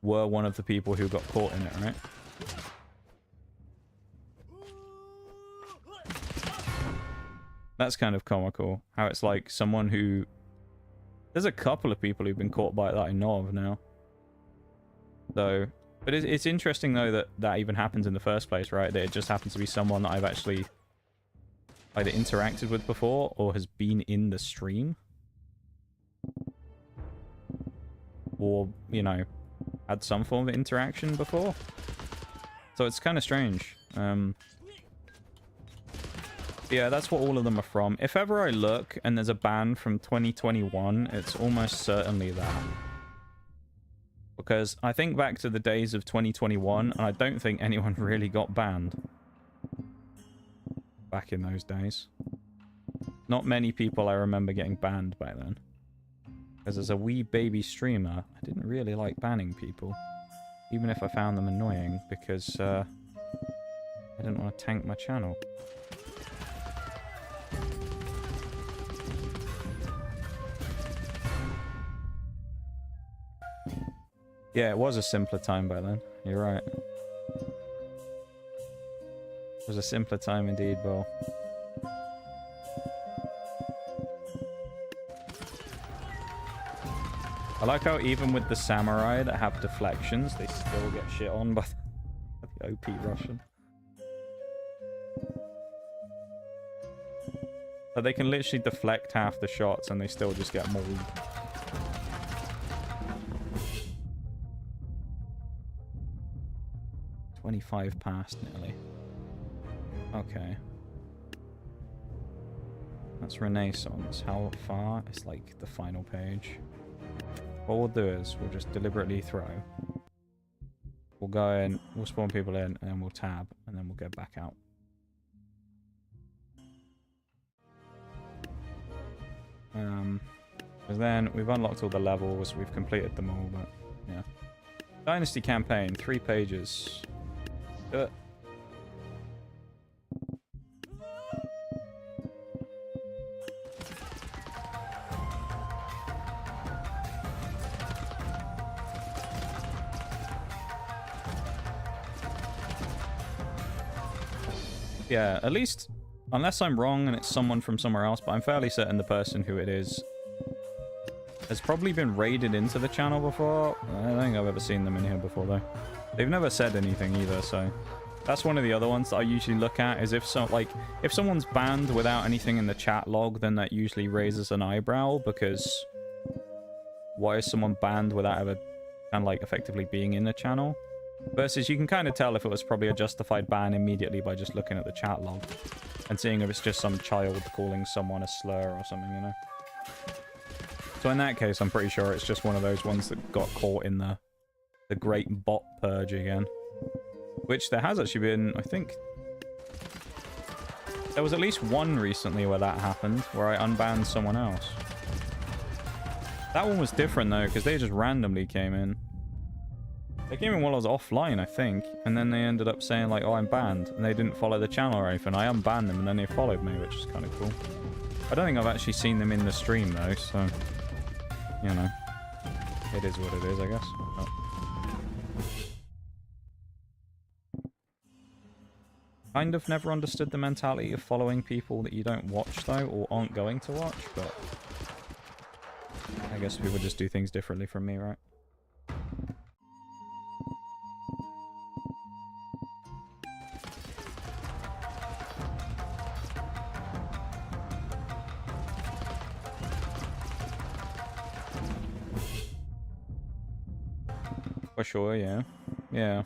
were one of the people who got caught in it, right? That's kind of comical, how it's like someone who... There's a couple of people who've been caught by it that I know of now. So, but it's interesting though that that even happens in the first place, right? That it just happens to be someone that I've actually either interacted with before or has been in the stream. Or, you know, had some form of interaction before. So it's kind of strange. Yeah, that's what all of them are from. If ever I look and there's a ban from 2021, it's almost certainly that. Because I think back to the days of 2021, and I don't think anyone really got banned back in those days. Not many people I remember getting banned back then. Because as a wee baby streamer, I didn't really like banning people. Even if I found them annoying, because I didn't want to tank my channel. Yeah, it was a simpler time back then. You're right. It was a simpler time indeed, Bo. I like how even with the samurai that have deflections, they still get shit on by the OP Russian. But they can literally deflect half the shots and they still just get mauled. $25 past nearly. Okay. That's Renaissance. How far? It's like the final page. What we'll do is we'll just deliberately throw. We'll go in, we'll spawn people in, and then we'll tab, and then we'll go back out. Because then we've unlocked all the levels, we've completed them all, but yeah. Dynasty campaign, 3 pages. Do it. Yeah, at least, unless I'm wrong and it's someone from somewhere else, but I'm fairly certain the person who it is has probably been raided into the channel before. I don't think I've ever seen them in here before, though. They've never said anything either, so that's one of the other ones that I usually look at, is if someone's banned without anything in the chat log, then that usually raises an eyebrow, because why is someone banned without ever kind of like effectively being in the channel? Versus you can kind of tell if it was probably a justified ban immediately by just looking at the chat log and seeing if it's just some child calling someone a slur or something, you know? So in that case, I'm pretty sure it's just one of those ones that got caught in the great bot purge again. Which there has actually been, I think... There was at least one recently where that happened, where I unbanned someone else. That one was different though, because they just randomly came in. They came in while I was offline, I think, and then they ended up saying, like, oh, I'm banned, and they didn't follow the channel or anything. I unbanned them, and then they followed me, which is kind of cool. I don't think I've actually seen them in the stream, though, so, you know, it is what it is, I guess. Oh. Kind of never understood the mentality of following people that you don't watch, though, or aren't going to watch, but I guess people just do things differently from me, right? For sure, yeah. Yeah.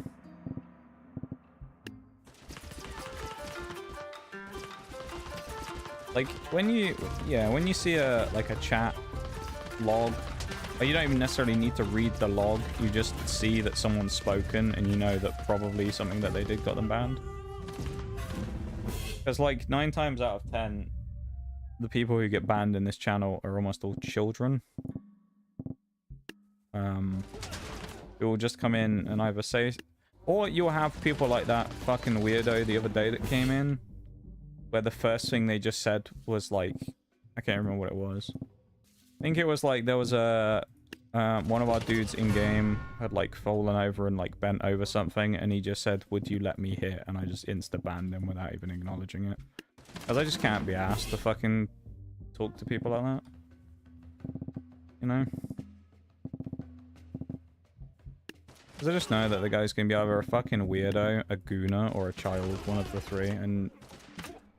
Like, when you see a chat log, or you don't even necessarily need to read the log, you just see that someone's spoken, and you know that probably something that they did got them banned. Because, like, 9 times out of 10, the people who get banned in this channel are almost all children. It will just come in and either say... Or you'll have people like that fucking weirdo the other day that came in, where the first thing they just said was like... I can't remember what it was. I think it was like there was a... one of our dudes in-game had like fallen over and like bent over something, and he just said, would you let me hit? And I just insta-banned him without even acknowledging it. Because I just can't be asked to fucking talk to people like that. You know? Because I just know that the guy's going to be either a fucking weirdo, a gooner, or a child, one of the 3, and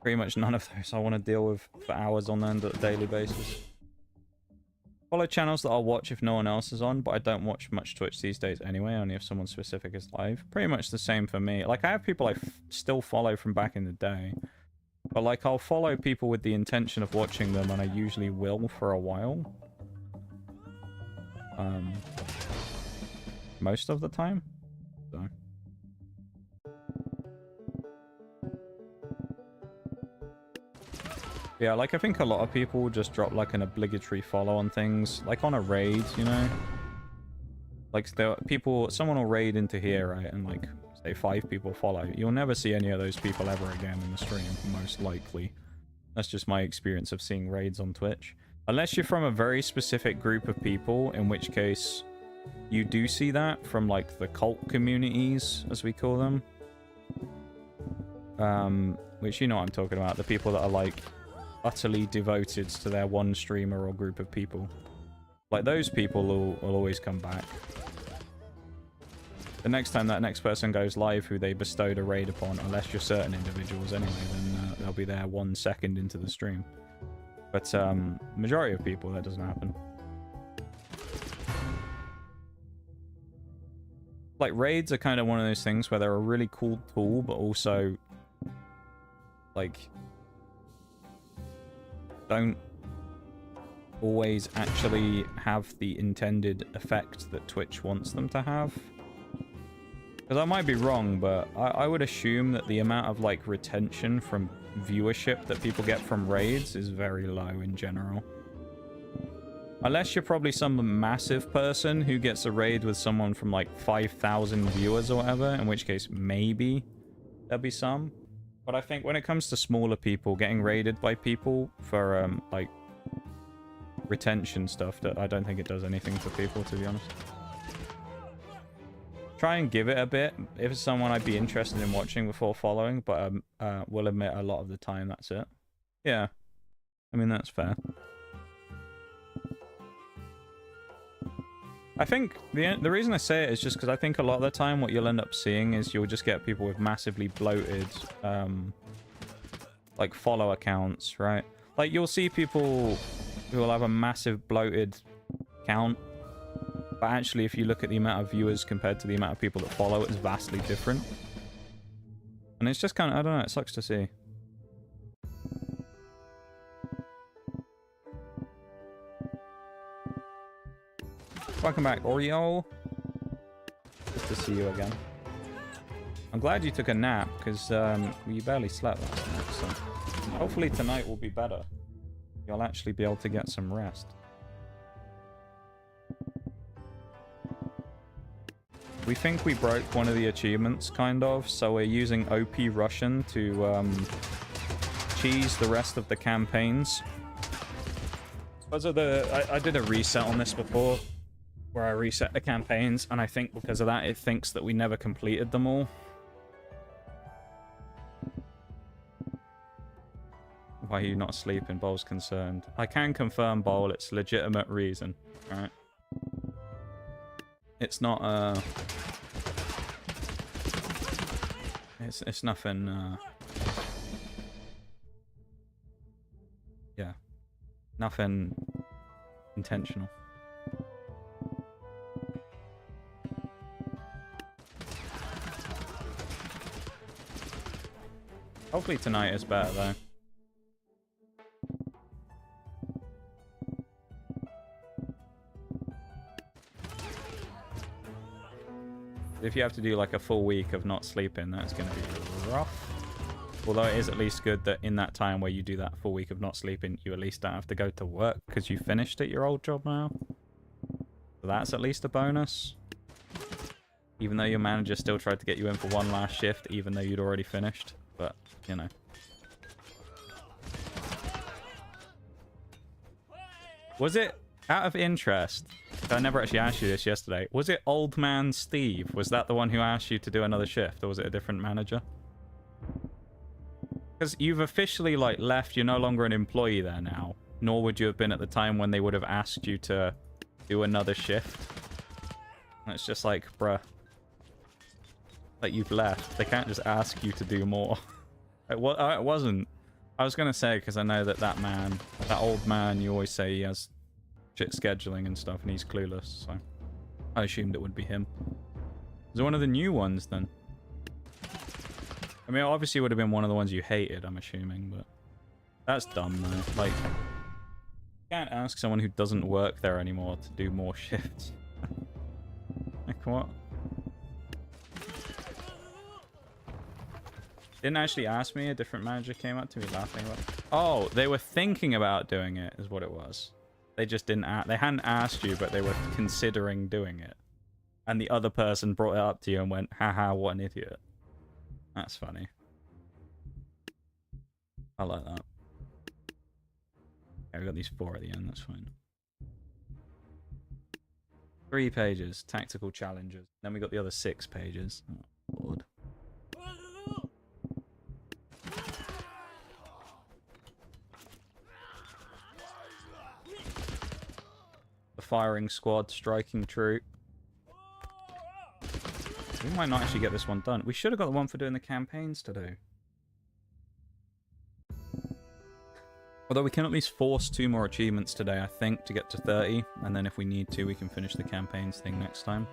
pretty much none of those I want to deal with for hours on end at a daily basis. Follow channels that I'll watch if no one else is on, but I don't watch much Twitch these days anyway, only if someone specific is live. Pretty much the same for me. Like, I have people I still follow from back in the day, but like, I'll follow people with the intention of watching them, and I usually will for a while. Most of the time. So. Yeah, like I think a lot of people just drop like an obligatory follow on things, like on a raid, you know? Like someone will raid into here, right? And like, say 5 people follow. You'll never see any of those people ever again in the stream, most likely. That's just my experience of seeing raids on Twitch. Unless you're from a very specific group of people, in which case you do see that from like the cult communities, as we call them. Which you know what I'm talking about. The people that are like utterly devoted to their one streamer or group of people. Like those people will always come back. The next time that next person goes live who they bestowed a raid upon, unless you're certain individuals anyway, then they'll be there 1 second into the stream. But majority of people, that doesn't happen. Like raids are kind of one of those things where they're a really cool tool, but also like don't always actually have the intended effect that Twitch wants them to have. Because I might be wrong, but I would assume that the amount of like retention from viewership that people get from raids is very low in general. Unless you're probably some massive person who gets a raid with someone from like 5,000 viewers or whatever, in which case maybe there'll be some. But I think when it comes to smaller people getting raided by people for like retention stuff, that I don't think it does anything for people, to be honest. Try and give it a bit if it's someone I'd be interested in watching before following, but will admit a lot of the time that's it. Yeah, I mean that's fair. I think the reason I say it is just because I think a lot of the time what you'll end up seeing is you'll just get people with massively bloated like follow accounts, right? Like you'll see people who will have a massive bloated count, but actually if you look at the amount of viewers compared to the amount of people that follow, it's vastly different. And it's just kind of, I don't know, it sucks to see. Welcome back, Oreo. Good to see you again. I'm glad you took a nap, because you barely slept last night, so hopefully tonight will be better. You'll actually be able to get some rest. We think we broke one of the achievements, kind of, so we're using OP Russian to cheese the rest of the campaigns. Because of the... I did a reset on this before, where I reset the campaigns, and I think because of that, it thinks that we never completed them all. Why are you not sleeping? Bol's concerned. I can confirm, Bol, it's a legitimate reason, right? It's not, It's nothing, yeah. Nothing intentional. Hopefully tonight is better, though. If you have to do like a full week of not sleeping, that's going to be rough. Although it is at least good that in that time where you do that full week of not sleeping, you at least don't have to go to work because you finished at your old job now. So that's at least a bonus. Even though your manager still tried to get you in for one last shift, even though you'd already finished. But, you know. Was it, out of interest, I never actually asked you this yesterday, was it Old Man Steve? Was that the one who asked you to do another shift, or was it a different manager? Because you've officially, like, left, you're no longer an employee there now. Nor would you have been at the time when they would have asked you to do another shift. And it's just like, bruh. Like, you've left. They can't just ask you to do more. It wasn't. I was going to say, because I know that that man, that old man, you always say he has shit scheduling and stuff, and he's clueless, so I assumed it would be him. Is it one of the new ones, then? I mean, obviously it would have been one of the ones you hated, I'm assuming, but that's dumb, though. Like, you can't ask someone who doesn't work there anymore to do more shifts. Like, what? Didn't actually ask me, a different manager came up to me laughing about it. Oh, they were thinking about doing it, is what it was. They just didn't they hadn't asked you, but they were considering doing it. And the other person brought it up to you and went, haha, what an idiot. That's funny. I like that. Okay, we got these 4 at the end, that's fine. 3 pages, tactical challenges. Then we got the other 6 pages. Oh, Lord. The firing squad, striking troop. We might not actually get this one done. We should have got the one for doing the campaigns to do. Although we can at least force 2 more achievements today, I think, to get to 30. And then if we need to, we can finish the campaigns thing next time.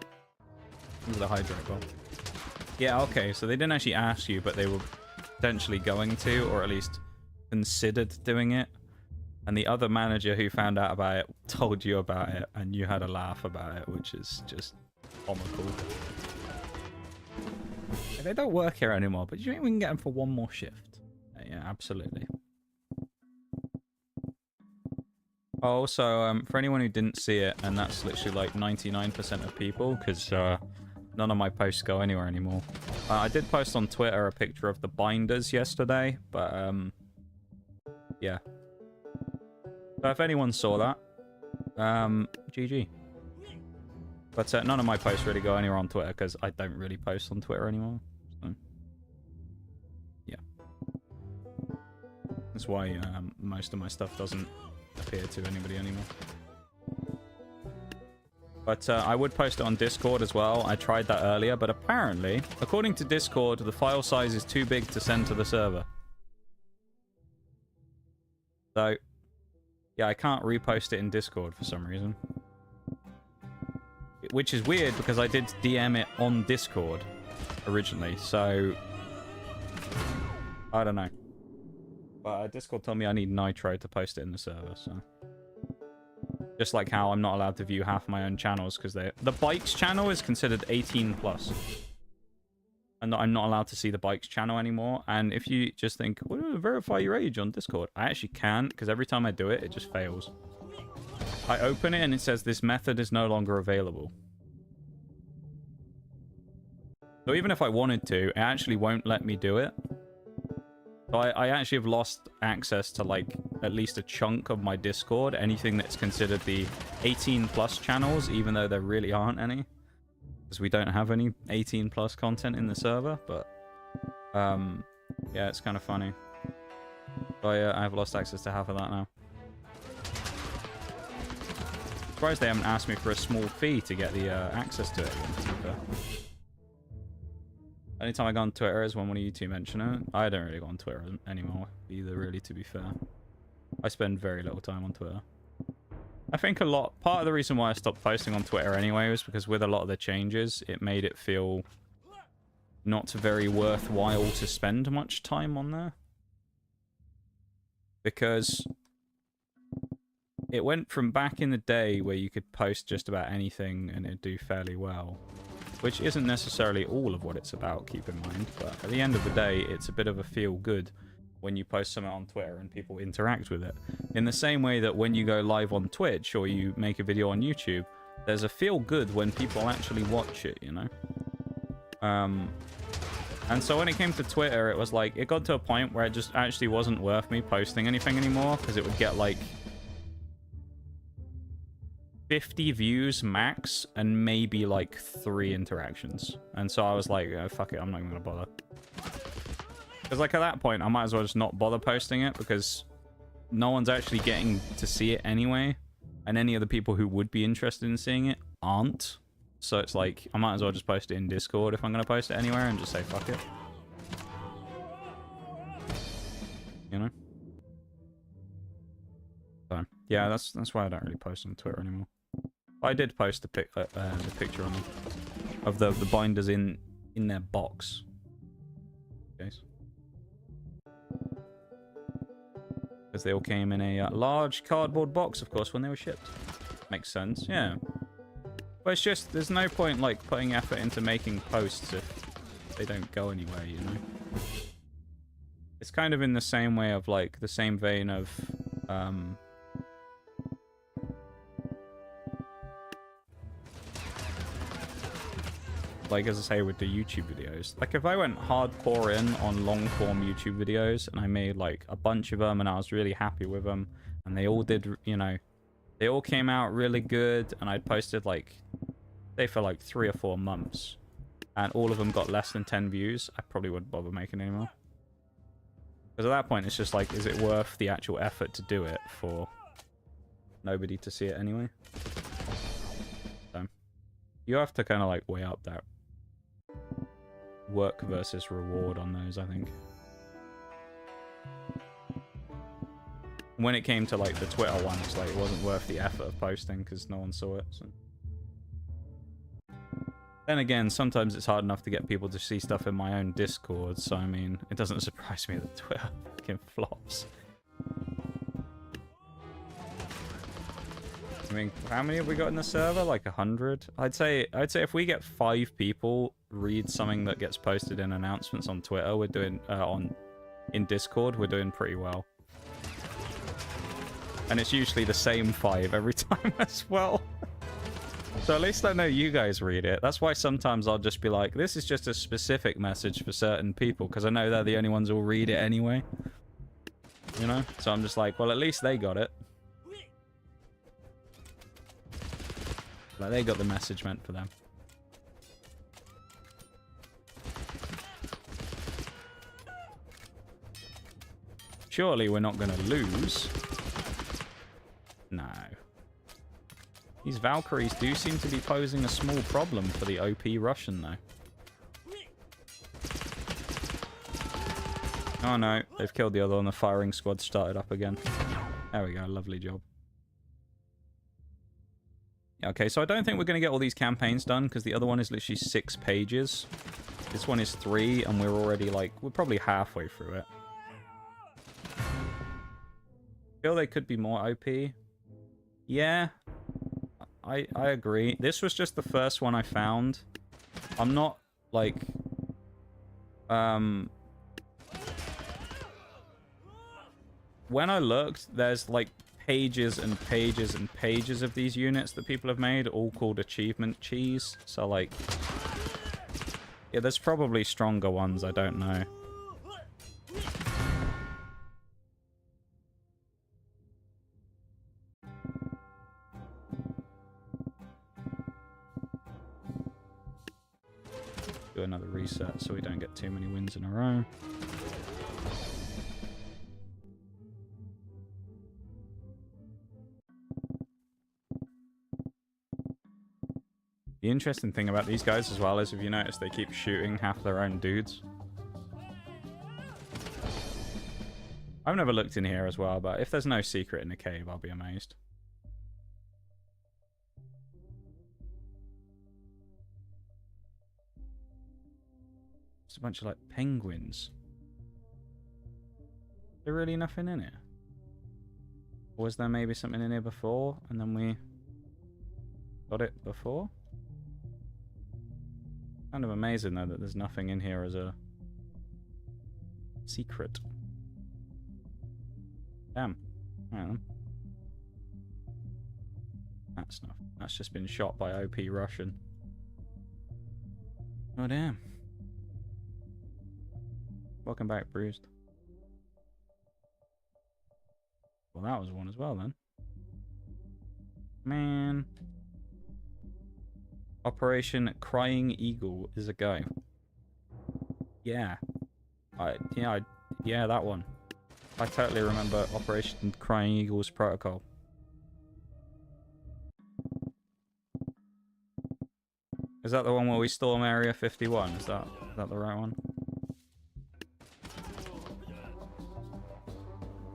This is the hydrate bomb. Yeah, okay, so they didn't actually ask you, but they were potentially going to, or at least considered doing it. And the other manager who found out about it told you about it, and you had a laugh about it, which is just comical. They don't work here anymore, but do you think we can get them for 1 more shift? Yeah, absolutely. Also, for anyone who didn't see it, and that's literally like 99% of people, because none of my posts go anywhere anymore. I did post on Twitter a picture of the binders yesterday, but yeah. So if anyone saw that, GG. But none of my posts really go anywhere on Twitter, because I don't really post on Twitter anymore. So, yeah. That's why most of my stuff doesn't appear to anybody anymore. But I would post it on Discord as well. I tried that earlier, but apparently, according to Discord, the file size is too big to send to the server. So, yeah, I can't repost it in Discord for some reason. Which is weird, because I did DM it on Discord originally, so I don't know. But Discord told me I need Nitro to post it in the server, so... Just like how I'm not allowed to view half my own channels, because the Bikes channel is considered 18+. And I'm not allowed to see the Bikes channel anymore, and if you just think, well, verify your age on Discord, I actually can, because every time I do it, it just fails. I open it and it says this method is no longer available. So even if I wanted to, it actually won't let me do it. So I actually have lost access to like at least a chunk of my Discord, anything that's considered the 18+ channels, even though there really aren't any. Because we don't have any 18+ content in the server, but yeah, it's kind of funny. So yeah, I've lost access to half of that now. Surprised they haven't asked me for a small fee to get the access to it. Only time I go on Twitter is when one of you two mention it. I don't really go on Twitter anymore either, really, to be fair. I spend very little time on Twitter. I think part of the reason why I stopped posting on Twitter anyway was because with a lot of the changes, it made it feel not very worthwhile to spend much time on there. Because it went from back in the day where you could post just about anything and it'd do fairly well, which isn't necessarily all of what it's about, keep in mind, but at the end of the day, it's a bit of a feel-good when you post something on Twitter and people interact with it. In the same way that when you go live on Twitch or you make a video on YouTube, there's a feel-good when people actually watch it, you know? And so when it came to Twitter, it was like, it got to a point where it just actually wasn't worth me posting anything anymore, because it would get like 50 views max and maybe like 3 interactions. And so I was like, oh, fuck it, I'm not even gonna bother. Because like at that point, I might as well just not bother posting it, because no one's actually getting to see it anyway. And any of the people who would be interested in seeing it aren't. So it's like, I might as well just post it in Discord if I'm going to post it anywhere and just say fuck it. You know? So, yeah, that's why I don't really post on Twitter anymore. But I did post the picture on of the binders in their box. Okay. Because they all came in a large cardboard box, of course, when they were shipped. Makes sense, yeah. But it's just, there's no point, like, putting effort into making posts if they don't go anywhere, you know? It's kind of in the same way of, like, the same vein of, like, as I say, with the YouTube videos. Like, if I went hardcore in on long-form YouTube videos, and I made, like, a bunch of them, and I was really happy with them, and they all did, you know, They all came out really good, and I'd posted like, say for like 3 or 4 months, and all of them got less than 10 views. I probably wouldn't bother making anymore. Because at that point, it's just like, is it worth the actual effort to do it for nobody to see it anyway? So, you have to kind of like weigh up that work versus reward on those, I think. When it came to like the Twitter ones, like it wasn't worth the effort of posting because no one saw it. So. Then again, sometimes it's hard enough to get people to see stuff in my own Discord, so I mean, it doesn't surprise me that Twitter fucking flops. I mean, how many have we got in the server? Like 100? I'd say if we get 5 people read something that gets posted in announcements on Twitter, we're doing in Discord, we're doing pretty well. And it's usually the same 5 every time as well. So at least I know you guys read it. That's why sometimes I'll just be like, this is just a specific message for certain people, because I know they're the only ones who'll read it anyway. You know? So I'm just like, well, at least they got it. Like, they got the message meant for them. Surely we're not going to lose. No. These Valkyries do seem to be posing a small problem for the OP Russian, though. Oh no, they've killed the other one. The firing squad started up again. There we go, lovely job. Okay, so I don't think we're going to get all these campaigns done, because the other one is literally 6 pages. This one is 3, and we're already, like, we're probably halfway through it. I feel they could be more OP. Yeah, I agree. This was just the first one I found. I'm not, like... When I looked, there's, like, pages and pages and pages of these units that people have made, all called achievement cheese. So, like... Yeah, there's probably stronger ones, I don't know. Do another reset so we don't get too many wins in a row. The interesting thing about these guys as well is, if you notice, they keep shooting half their own dudes. I've never looked in here as well, but if there's no secret in the cave, I'll be amazed. Just a bunch of, like, penguins. Is there really nothing in it? Or was there maybe something in here before, and then we got it before? Kind of amazing, though, that there's nothing in here as a secret. Damn. That's not. That's just been shot by OP Russian. Oh, damn. Welcome back, Bruised. Well, that was one as well, then. Man. Operation Crying Eagle is a go. Yeah. Yeah, that one. I totally remember Operation Crying Eagle's protocol. Is that the one where we storm Area 51? Is that the right one?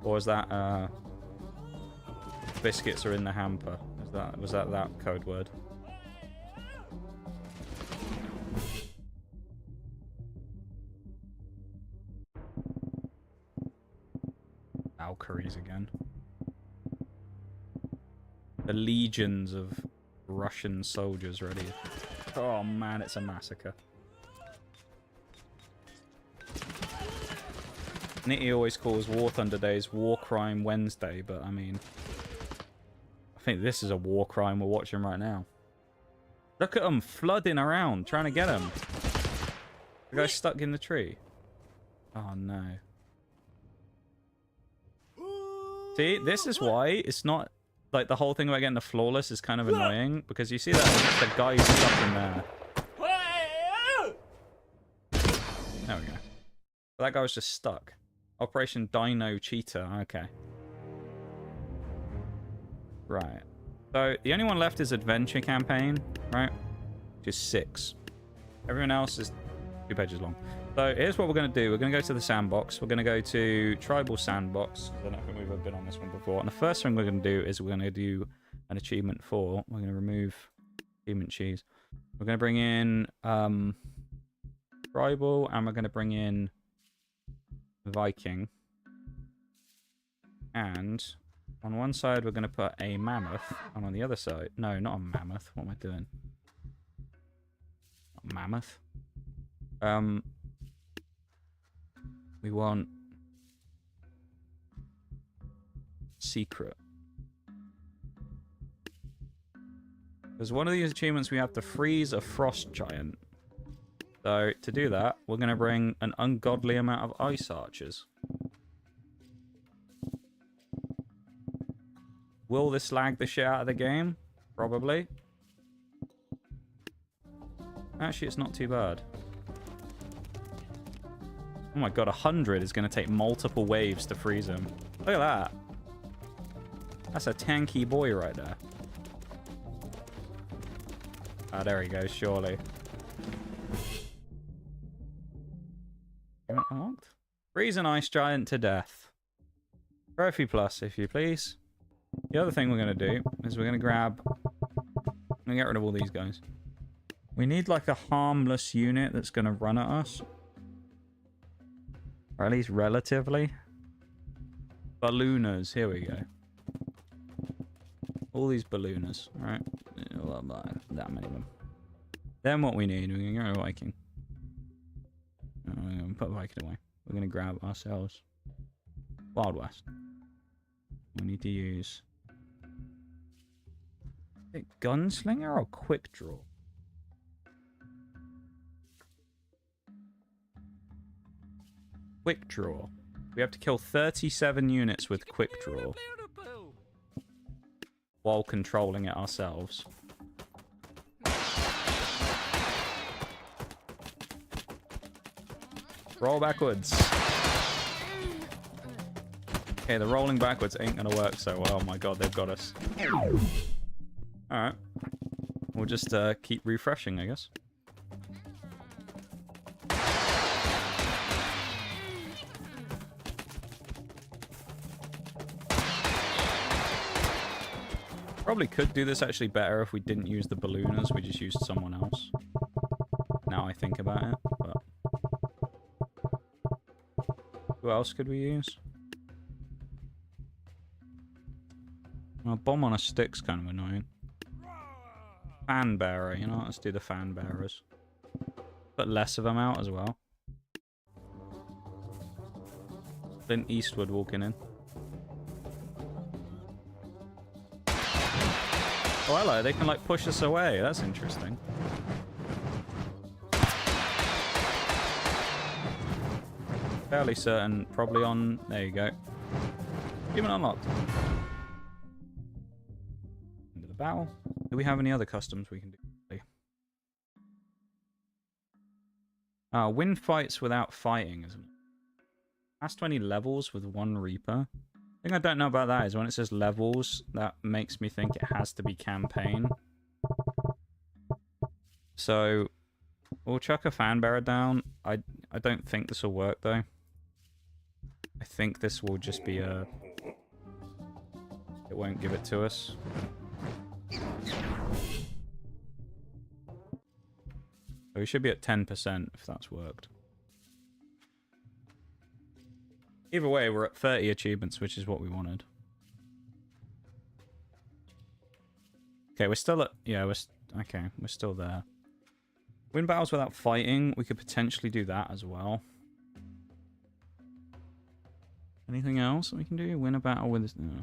Or is that biscuits are in the hamper? Was that code word? Valkyries again. The legions of Russian soldiers ready. Oh man, it's a massacre. Nitty always calls War Thunder Days War Crime Wednesday, but I mean, I think this is a war crime we're watching right now. Look at them flooding around, trying to get him. The guy's stuck in the tree. Oh no. See, this is why it's not like the whole thing about getting the flawless is kind of annoying because you see that the guy's stuck in there. There we go. That guy was just stuck. Operation Dino Cheetah. Okay. Right. So the only one left is Adventure Campaign, right? Which is 6. Everyone else is 2 pages long. So here's what we're going to do. We're going to go to the sandbox. We're going to go to Tribal Sandbox. I don't think we've ever been on this one before. And the first thing we're going to do is we're going to do an achievement for. We're going to remove achievement cheese. We're going to bring in Tribal, and we're going to bring in Viking. And on one side, we're going to put a mammoth. And on the other side... No, not a mammoth. What am I doing? Not a mammoth. We want secret. Because one of these achievements we have to freeze a frost giant. So to do that, we're going to bring an ungodly amount of ice archers. Will this lag the shit out of the game? Probably. Actually, it's not too bad. Oh my god, 100 is going to take multiple waves to freeze him. Look at that. That's a tanky boy right there. Ah, there he goes, surely. Unlocked? Freeze an ice giant to death. Trophy plus, if you please. The other thing we're going to do is we're going to grab... I'm going to get rid of all these guys. We need like a harmless unit that's going to run at us. Or at least relatively. Ballooners. Here we go. All these ballooners. Alright. That many of them. Then what we need, we're going to go to Viking. We're going to put Viking away. We're going to grab ourselves Wild West. We need to use... Is it Gunslinger or Quick Draw? Quick Draw. We have to kill 37 units with Quick Draw while controlling it ourselves. Roll backwards. Okay, the rolling backwards ain't gonna work so well. Oh my god, they've got us. Alright. We'll just keep refreshing, I guess. Probably could do this actually better if we didn't use the ballooners, we just used someone else. Now I think about it, but... Who else could we use? Well, bomb on a stick's kind of annoying. Fan bearer, you know, let's do the fan bearers. Put less of them out as well. Clint Eastwood walking in. Oh, hello, they can, like, push us away. That's interesting. Fairly certain, probably on... There you go. Human unlocked. Into the battle. Do we have any other customs we can do? Win fights without fighting, isn't it? Past 20 levels with 1 Reaper. The thing I don't know about that is when it says levels, that makes me think it has to be campaign. So, we'll chuck a fan bearer down. I don't think this will work, though. I think this will just be a... It won't give it to us. So we should be at 10% if that's worked. Either way, we're at 30 achievements, which is what we wanted. Okay, we're still at... Yeah, okay, we're still there. Win battles without fighting. We could potentially do that as well. Anything else that we can do? Win a battle with... No.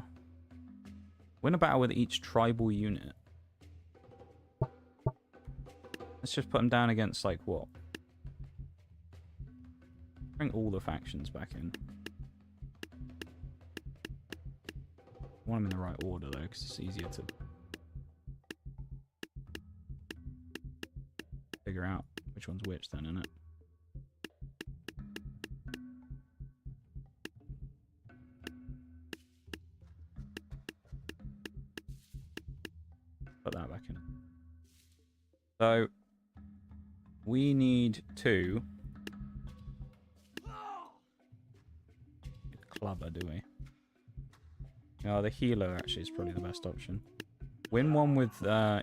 Win a battle with each tribal unit. Let's just put them down against, like, what? Bring all the factions back in. want them in the right order, though, because it's easier to figure out which one's which then, isn't it? Put that back in. So, we need 2. Clubber, do we? Oh, the healer actually is probably the best option. Win one with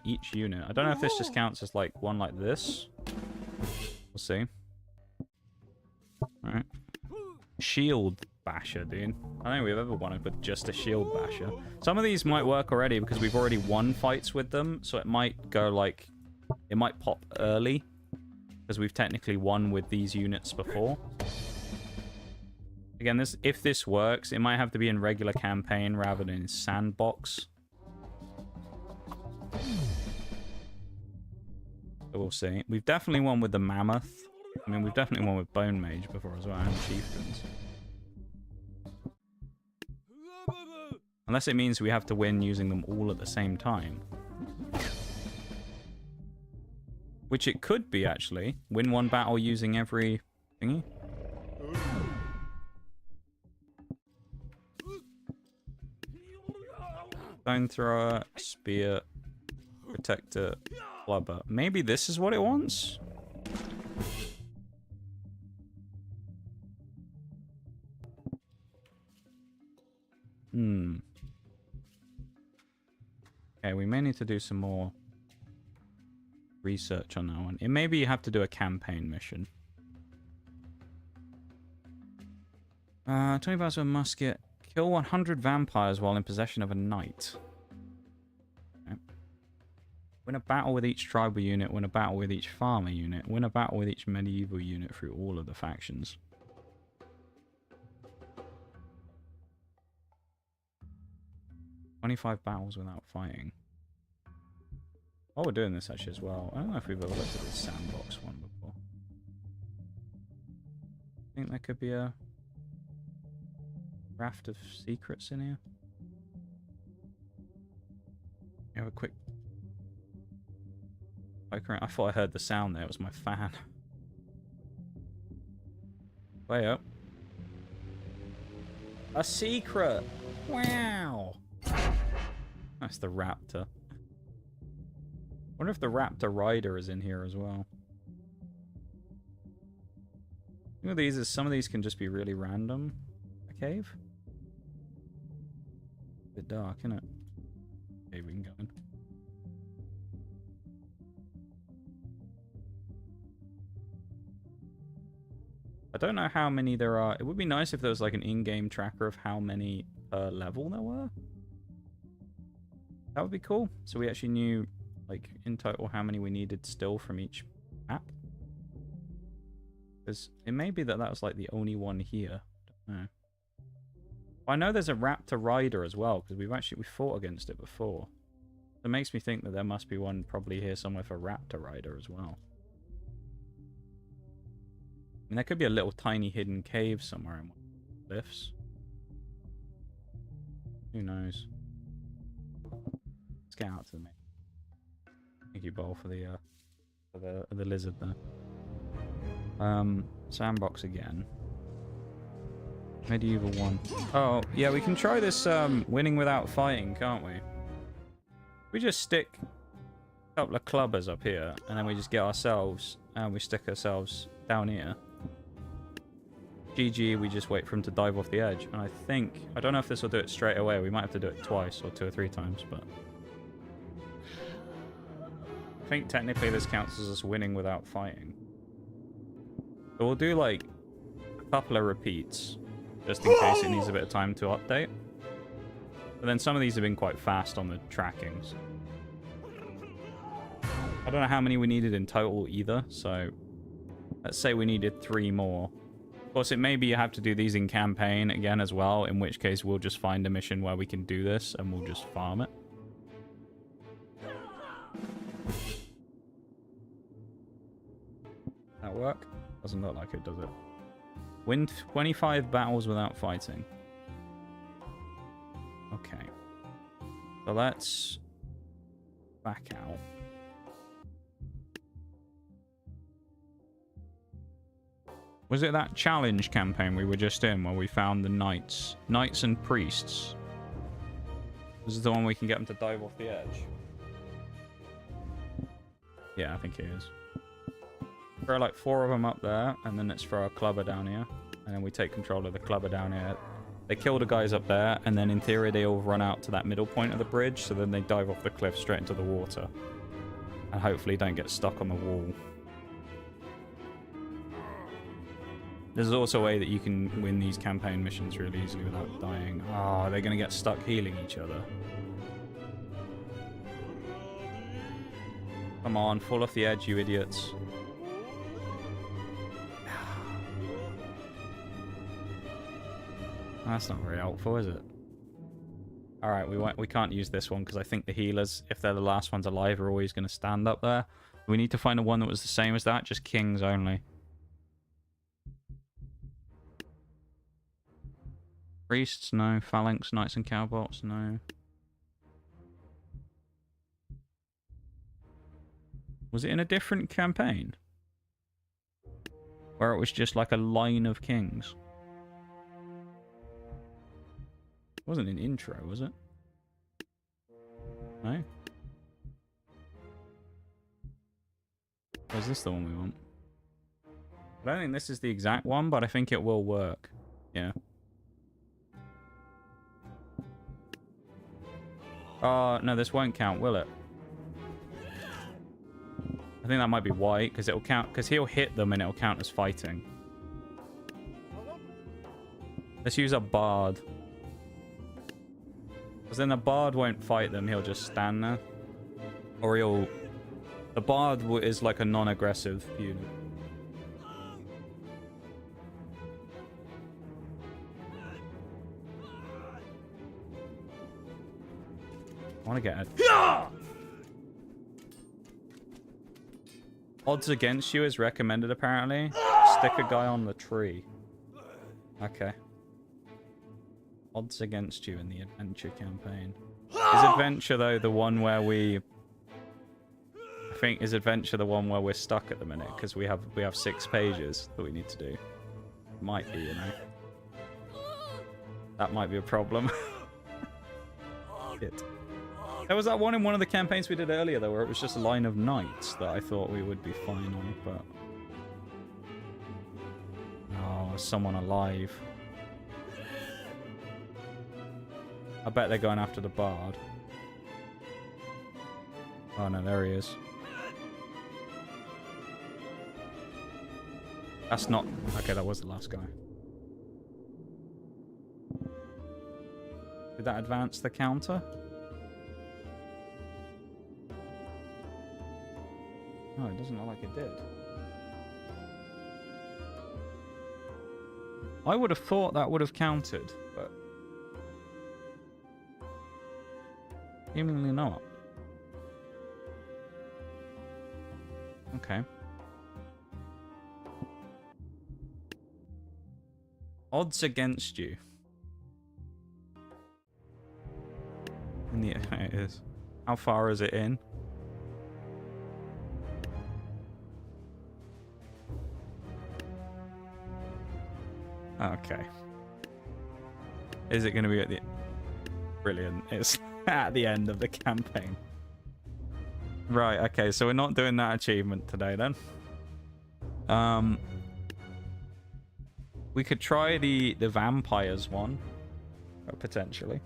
each unit. I don't know if this just counts as like one like this. We'll see. Alright. Shield basher, dude. I don't think we've ever won it with just a shield basher. Some of these might work already because we've already won fights with them. So it might go like... It might pop early. Because we've technically won with these units before. Again, if this works, it might have to be in regular campaign rather than in sandbox. So we'll see. We've definitely won with the mammoth. I mean, we've definitely won with bone mage before as well, and chieftains. Unless it means we have to win using them all at the same time. Which it could be, actually. Win one battle using every thingy. Stone thrower, spear, protector, clubber. Maybe this is what it wants? Okay, we may need to do some more research on that one. It maybe you have to do a campaign mission. 20 bars of a musket. Kill 100 vampires while in possession of a knight. Okay. Win a battle with each tribal unit. Win a battle with each farmer unit. Win a battle with each medieval unit through all of the factions. "25 battles without fighting." While we're doing this actually as well, I don't know if we've ever looked at this sandbox one before. I think there could be a raft of secrets in here. You have a quick poke around. I thought I heard the sound there. It was my fan. Way up. A secret! Wow! That's the raptor. Wonder if the raptor rider is in here as well. You know, these is some of these can just be really random. A cave? Bit dark, isn't it? Okay, we can go in. I don't know how many there are. It would be nice if there was like an in-game tracker of how many per level there were. That would be cool. So we actually knew, like, in total how many we needed still from each map. Because it may be that that was like the only one here. Don't know. I know there's a raptor rider as well, because we fought against it before. It makes me think that there must be one probably here somewhere for raptor rider as well. And there could be a little tiny hidden cave somewhere in one of the cliffs. Who knows? Let's get out to the main. Thank you, Bowl, for the lizard there. Sandbox again. Medieval one. Oh, yeah, we can try this winning without fighting, can't we? We just stick a couple of clubbers up here, and then we just get ourselves, and we stick ourselves down here. GG, we just wait for him to dive off the edge. And I don't know if this will do it straight away. We might have to do it twice or 2 or 3 times, but I think technically this counts as us winning without fighting. So we'll do like a couple of repeats, just in case it needs a bit of time to update. But then some of these have been quite fast on the trackings. I don't know how many we needed in total either, so let's say we needed 3 more. Of course, it may be you have to do these in campaign again as well, in which case we'll just find a mission where we can do this and we'll just farm it. That work? Doesn't look like it, does it? Win 25 battles without fighting. Okay. So let's back out. Was it that challenge campaign we were just in where we found the knights? Knights and priests. This is the one we can get them to dive off the edge. Yeah, I think it is. Throw like 4 of them up there, and then let's throw a clubber down here. And then we take control of the clubber down here. They kill the guys up there, and then in theory they all run out to that middle point of the bridge, so then they dive off the cliff straight into the water. And hopefully don't get stuck on the wall. There's also a way that you can win these campaign missions really easily without dying. Oh, they're going to get stuck healing each other. Come on, fall off the edge, you idiots. That's not very helpful, is it? Alright, we can't use this one because I think the healers, if they're the last ones alive, are always going to stand up there. We need to find a one that was the same as that, just kings only. Priests, no. Phalanx, knights and cowbolts, no. Was it in a different campaign? Where it was just like a line of kings? It wasn't an intro, was it? No? Or is this the one we want? I don't think this is the exact one, but I think it will work. Yeah. No, this won't count, will it? I think that might be white, because it'll count, because he'll hit them and it'll count as fighting. Let's use a bard. Because then the bard won't fight them, he'll just stand there. Or he'll... The bard is like a non-aggressive unit. I want to get a... Odds against you is recommended, apparently. Stick a guy on the tree. Okay. Odds against you in the adventure campaign. Is adventure, though, the one where we... I think, is adventure the one where we're stuck at the minute? Because we have 6 pages that we need to do. Might be, you know. That might be a problem. Shit. There was that one in one of the campaigns we did earlier, though, where it was just a line of knights that I thought we would be fine on, but... Oh, someone alive. I bet they're going after the bard. Oh no, there he is. That's not... Okay, that was the last guy. Did that advance the counter? No, it doesn't look like it did. I would have thought that would have counted, but... seemingly not. Okay. Odds against you. In the... it is. How far is it in? Okay. Is it going to be at the... Brilliant. It's at the end of the campaign. Right, okay, so we're not doing that achievement today then. We could try the vampires one. Potentially.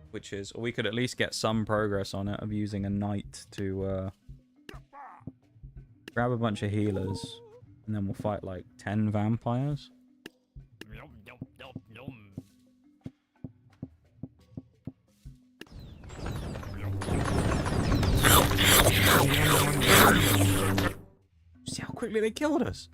Which is... Or we could at least get some progress on it of using a knight to... grab a bunch of healers, and then we'll fight like 10 vampires. See how quickly they killed us?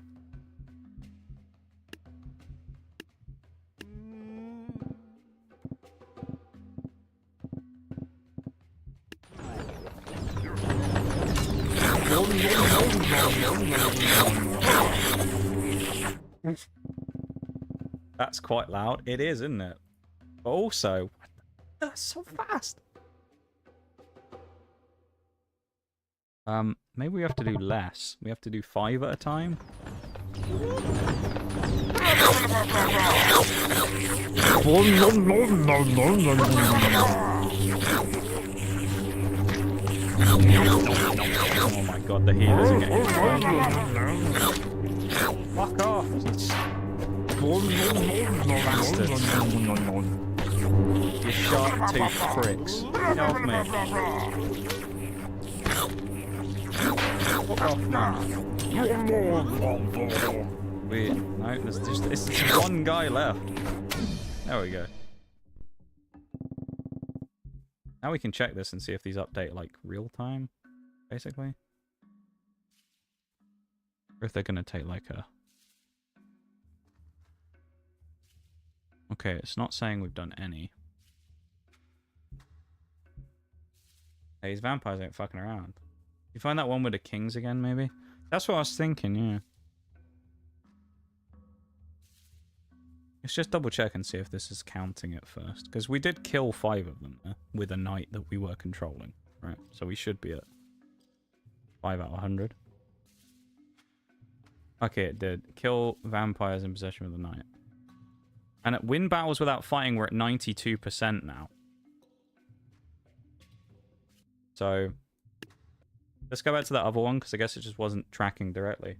That's quite loud. It is, isn't it? But also, that's so fast. Maybe we have to do less. We have to do 5 at a time. Oh my god, the healers are getting fuck off! Bastards. You sharp tooth pricks. Get off me. Fuck off, man. Wait, no, there's just one guy left. There we go. Now we can check this and see if these update like real time, basically. Or if they're gonna take like a... Okay, it's not saying we've done any. Hey, these vampires ain't fucking around. You find that one with the kings again, maybe? That's what I was thinking, yeah. Let's just double check and see if this is counting it first. Because we did kill 5 of them with a knight that we were controlling. Right, so we should be at 5 out of 100. Okay, it did. Kill vampires in possession with a knight. And at win battles without fighting, we're at 92% now. So, let's go back to that other one, because I guess it just wasn't tracking directly.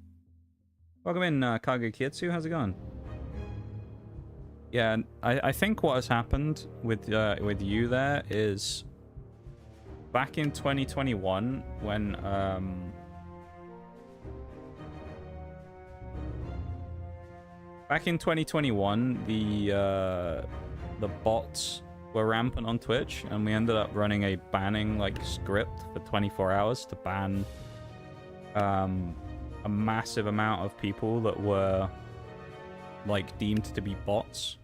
Welcome in, Kago Kietsu. How's it going? Yeah, I think what has happened with you there is back in 2021 when the bots were rampant on Twitch, and we ended up running a banning like script for 24 hours to ban a massive amount of people that were like deemed to be bots.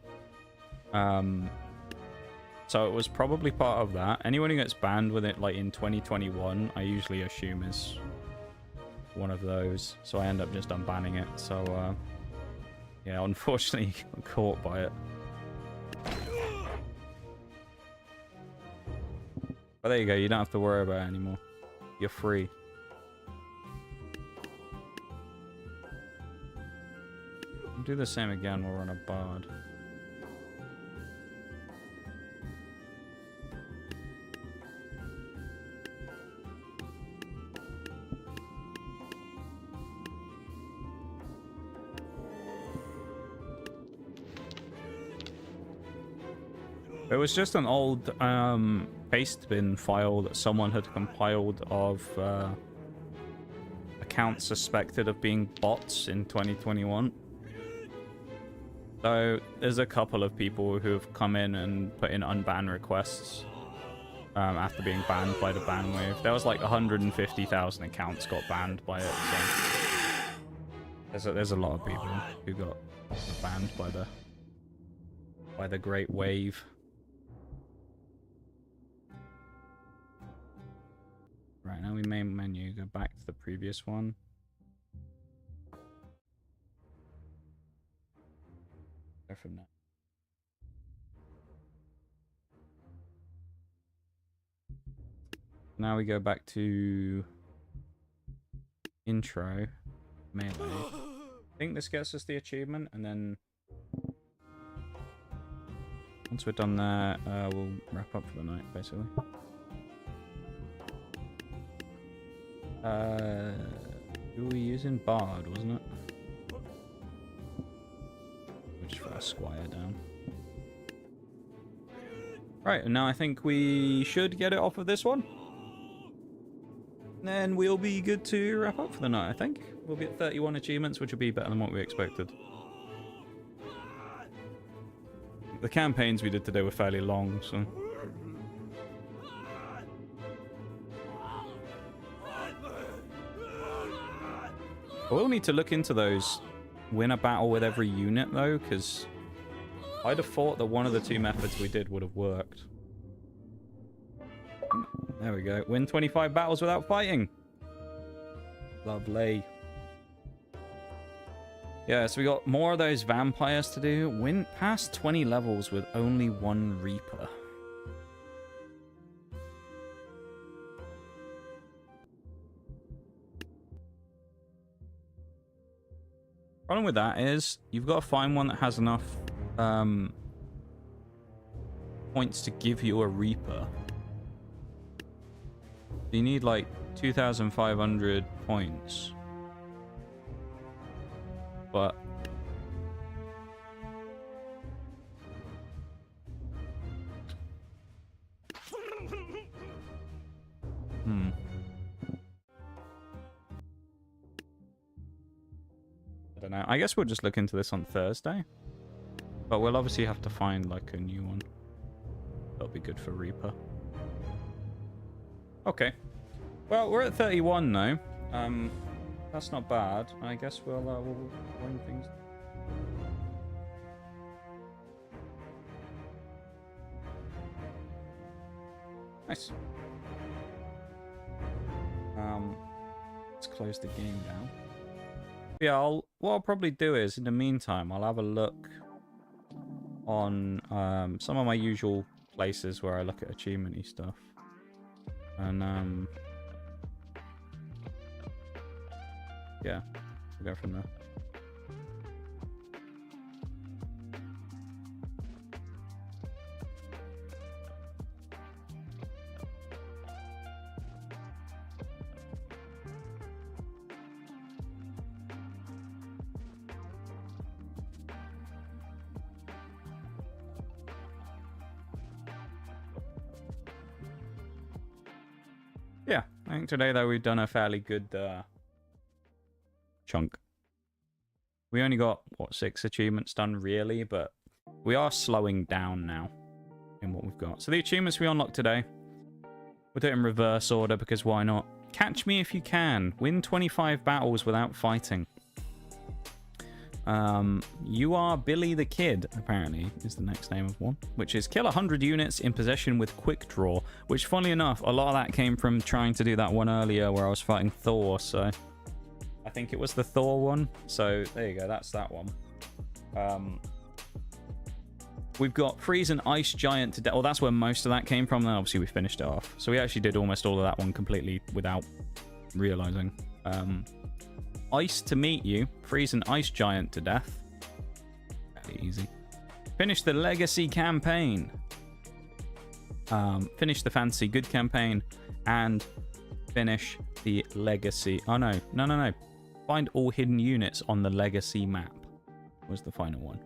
So it was probably part of that. Anyone who gets banned with it like in 2021, I usually assume is one of those. So I end up just unbanning it. So yeah, unfortunately got caught by it. But there you go, you don't have to worry about it anymore. You're free. I'll do the same again while we're on a bard. It was just an old paste bin file that someone had compiled of accounts suspected of being bots in 2021. So there's a couple of people who have come in and put in unban requests after being banned by the ban wave. There was like 150,000 accounts got banned by it. So there's a lot of people who got banned by the great wave. Right, now we main menu, go back to the previous one. Go from there. Now we go back to intro, melee. I think this gets us the achievement, and then once we're done there, we'll wrap up for the night, basically. Who were we using? Bard, wasn't it? We'll just throw a squire down. Right, and now I think we should get it off of this one. Then we'll be good to wrap up for the night, I think. We'll be at 31 achievements, which will be better than what we expected. The campaigns we did today were fairly long, so... We'll need to look into those win a battle with every unit, though, because I'd have thought that one of the 2 methods we did would have worked. There we go. Win 25 battles without fighting. Lovely. Yeah, so we got more of those vampires to do. Win past 20 levels with only one Reaper. Problem with that is you've got to find one that has enough points to give you a Reaper. You need like 2,500 points. But I don't know. I guess we'll just look into this on Thursday. But we'll obviously have to find like a new one. That'll be good for Reaper. Okay. Well, we're at 31 now. That's not bad. I guess we'll win things. Nice. Let's close the game down. Yeah, what I'll probably do is, in the meantime, I'll have a look on some of my usual places where I look at achievement-y stuff. And yeah, we'll go from there. Yeah, I think today though we've done a fairly good chunk. We only got, what, 6 achievements done really, but we are slowing down now in what we've got. So the achievements we unlocked today, we'll do it in reverse order because why not? Catch me if you can. Win 25 battles without fighting. You are Billy the Kid, apparently, is the next name of one. Which is kill 100 units in possession with quick draw. Which, funnily enough, a lot of that came from trying to do that one earlier where I was fighting Thor, so... I think it was the Thor one. So, there you go, that's that one. We've got Freeze an Ice Giant to death. Well, that's where most of that came from, then obviously we finished it off. So we actually did almost all of that one completely without realizing. Ice to meet you. Freeze an Ice Giant to death. Very easy. Finish the Legacy campaign. Finish the Fantasy Good campaign. And finish the Legacy. Oh, no. No. Find all hidden units on the Legacy map was the final one.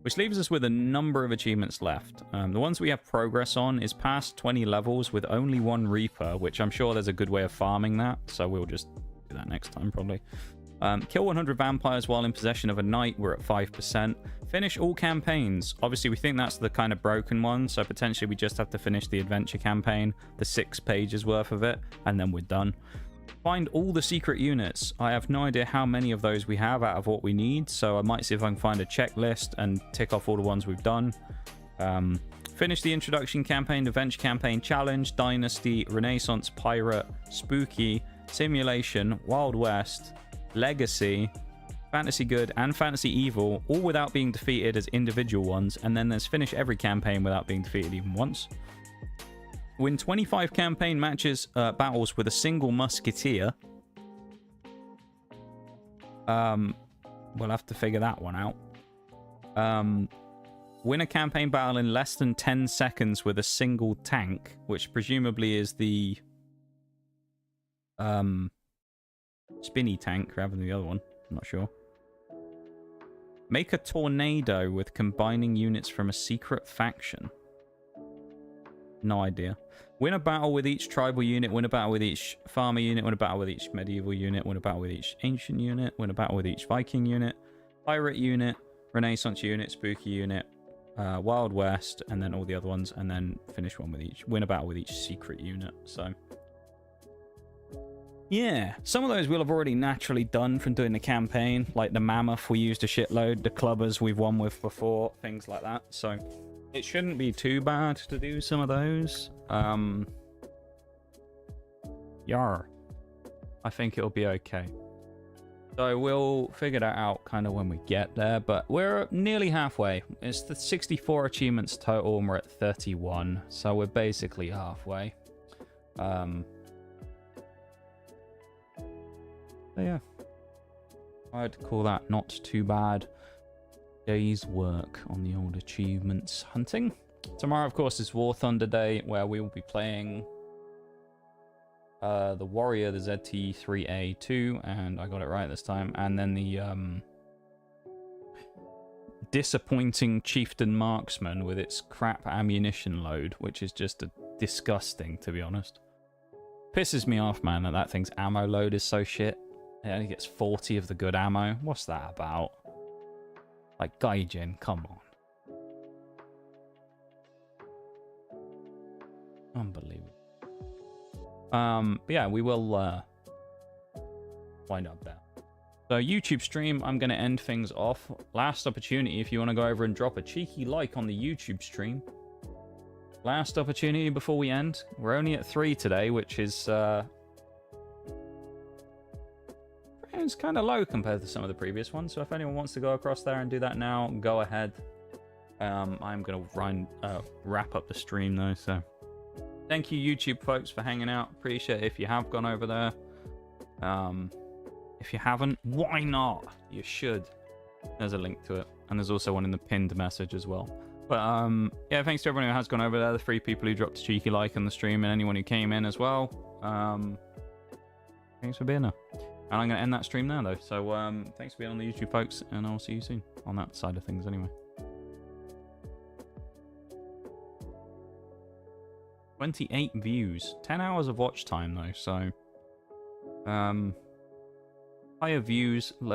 Which leaves us with a number of achievements left. The ones we have progress on is past 20 levels with only one Reaper, which I'm sure there's a good way of farming that. So we'll just do that next time, probably. Kill 100 vampires while in possession of a knight. We're at 5%. Finish all campaigns. Obviously, we think that's the kind of broken one. So potentially we just have to finish the adventure campaign, the 6 pages worth of it, and then we're done. Find all the secret units. I have no idea how many of those we have out of what we need. So I might see if I can find a checklist and tick off all the ones we've done. Finish the introduction campaign, adventure campaign, challenge, dynasty, renaissance, pirate, spooky, simulation, Wild West, Legacy, Fantasy Good, and Fantasy Evil, all without being defeated as individual ones, and then there's finish every campaign without being defeated even once. Win 25 campaign matches, battles with a single musketeer. We'll have to figure that one out. Win a campaign battle in less than 10 seconds with a single tank, which presumably is the spinny tank rather than the other one. I'm not sure. Make a tornado with combining units from a secret faction. No idea. Win a battle with each tribal unit. Win a battle with each farmer unit. Win a battle with each medieval unit. Win a battle with each ancient unit. Win a battle with each Viking unit. Pirate unit. Renaissance unit. Spooky unit. Wild West. And then all the other ones. And then finish one with each. Win a battle with each secret unit. So... yeah, some of those we'll have already naturally done from doing the campaign, like the Mammoth we used a shitload, the Clubbers we've won with before, things like that. So it shouldn't be too bad to do some of those. Yar. I think it'll be okay. So we'll figure that out kind of when we get there, but we're nearly halfway. It's the 64 achievements total, and we're at 31, so we're basically halfway. So yeah, I'd call that not too bad. Day's work on the old achievements hunting. Tomorrow, of course, is War Thunder Day, where we will be playing the Warrior, the ZT3A2, and I got it right this time, and then the disappointing Chieftain Marksman with its crap ammunition load, which is just disgusting, to be honest. Pisses me off, man, that thing's ammo load is so shit. It only gets 40 of the good ammo. What's that about? Like, Gaijin, come on. Unbelievable. But yeah, we will wind up there. So YouTube stream, I'm going to end things off. Last opportunity, if you want to go over and drop a cheeky like on the YouTube stream. Last opportunity before we end. We're only at 3 today, which is it's kind of low compared to some of the previous ones. So if anyone wants to go across there and do that now, go ahead. I'm going to wrap up the stream though, so thank you YouTube folks for hanging out. Appreciate it if you have gone over there. If you haven't, why not? You should. There's a link to it, and there's also one in the pinned message as well. But yeah, thanks to everyone who has gone over there, the 3 people who dropped a cheeky like on the stream, and anyone who came in as well. Thanks for being there. And I'm going to end that stream now though, so thanks for being on the YouTube folks, and I'll see you soon on that side of things anyway. 28 views, 10 hours of watch time though, so higher views, less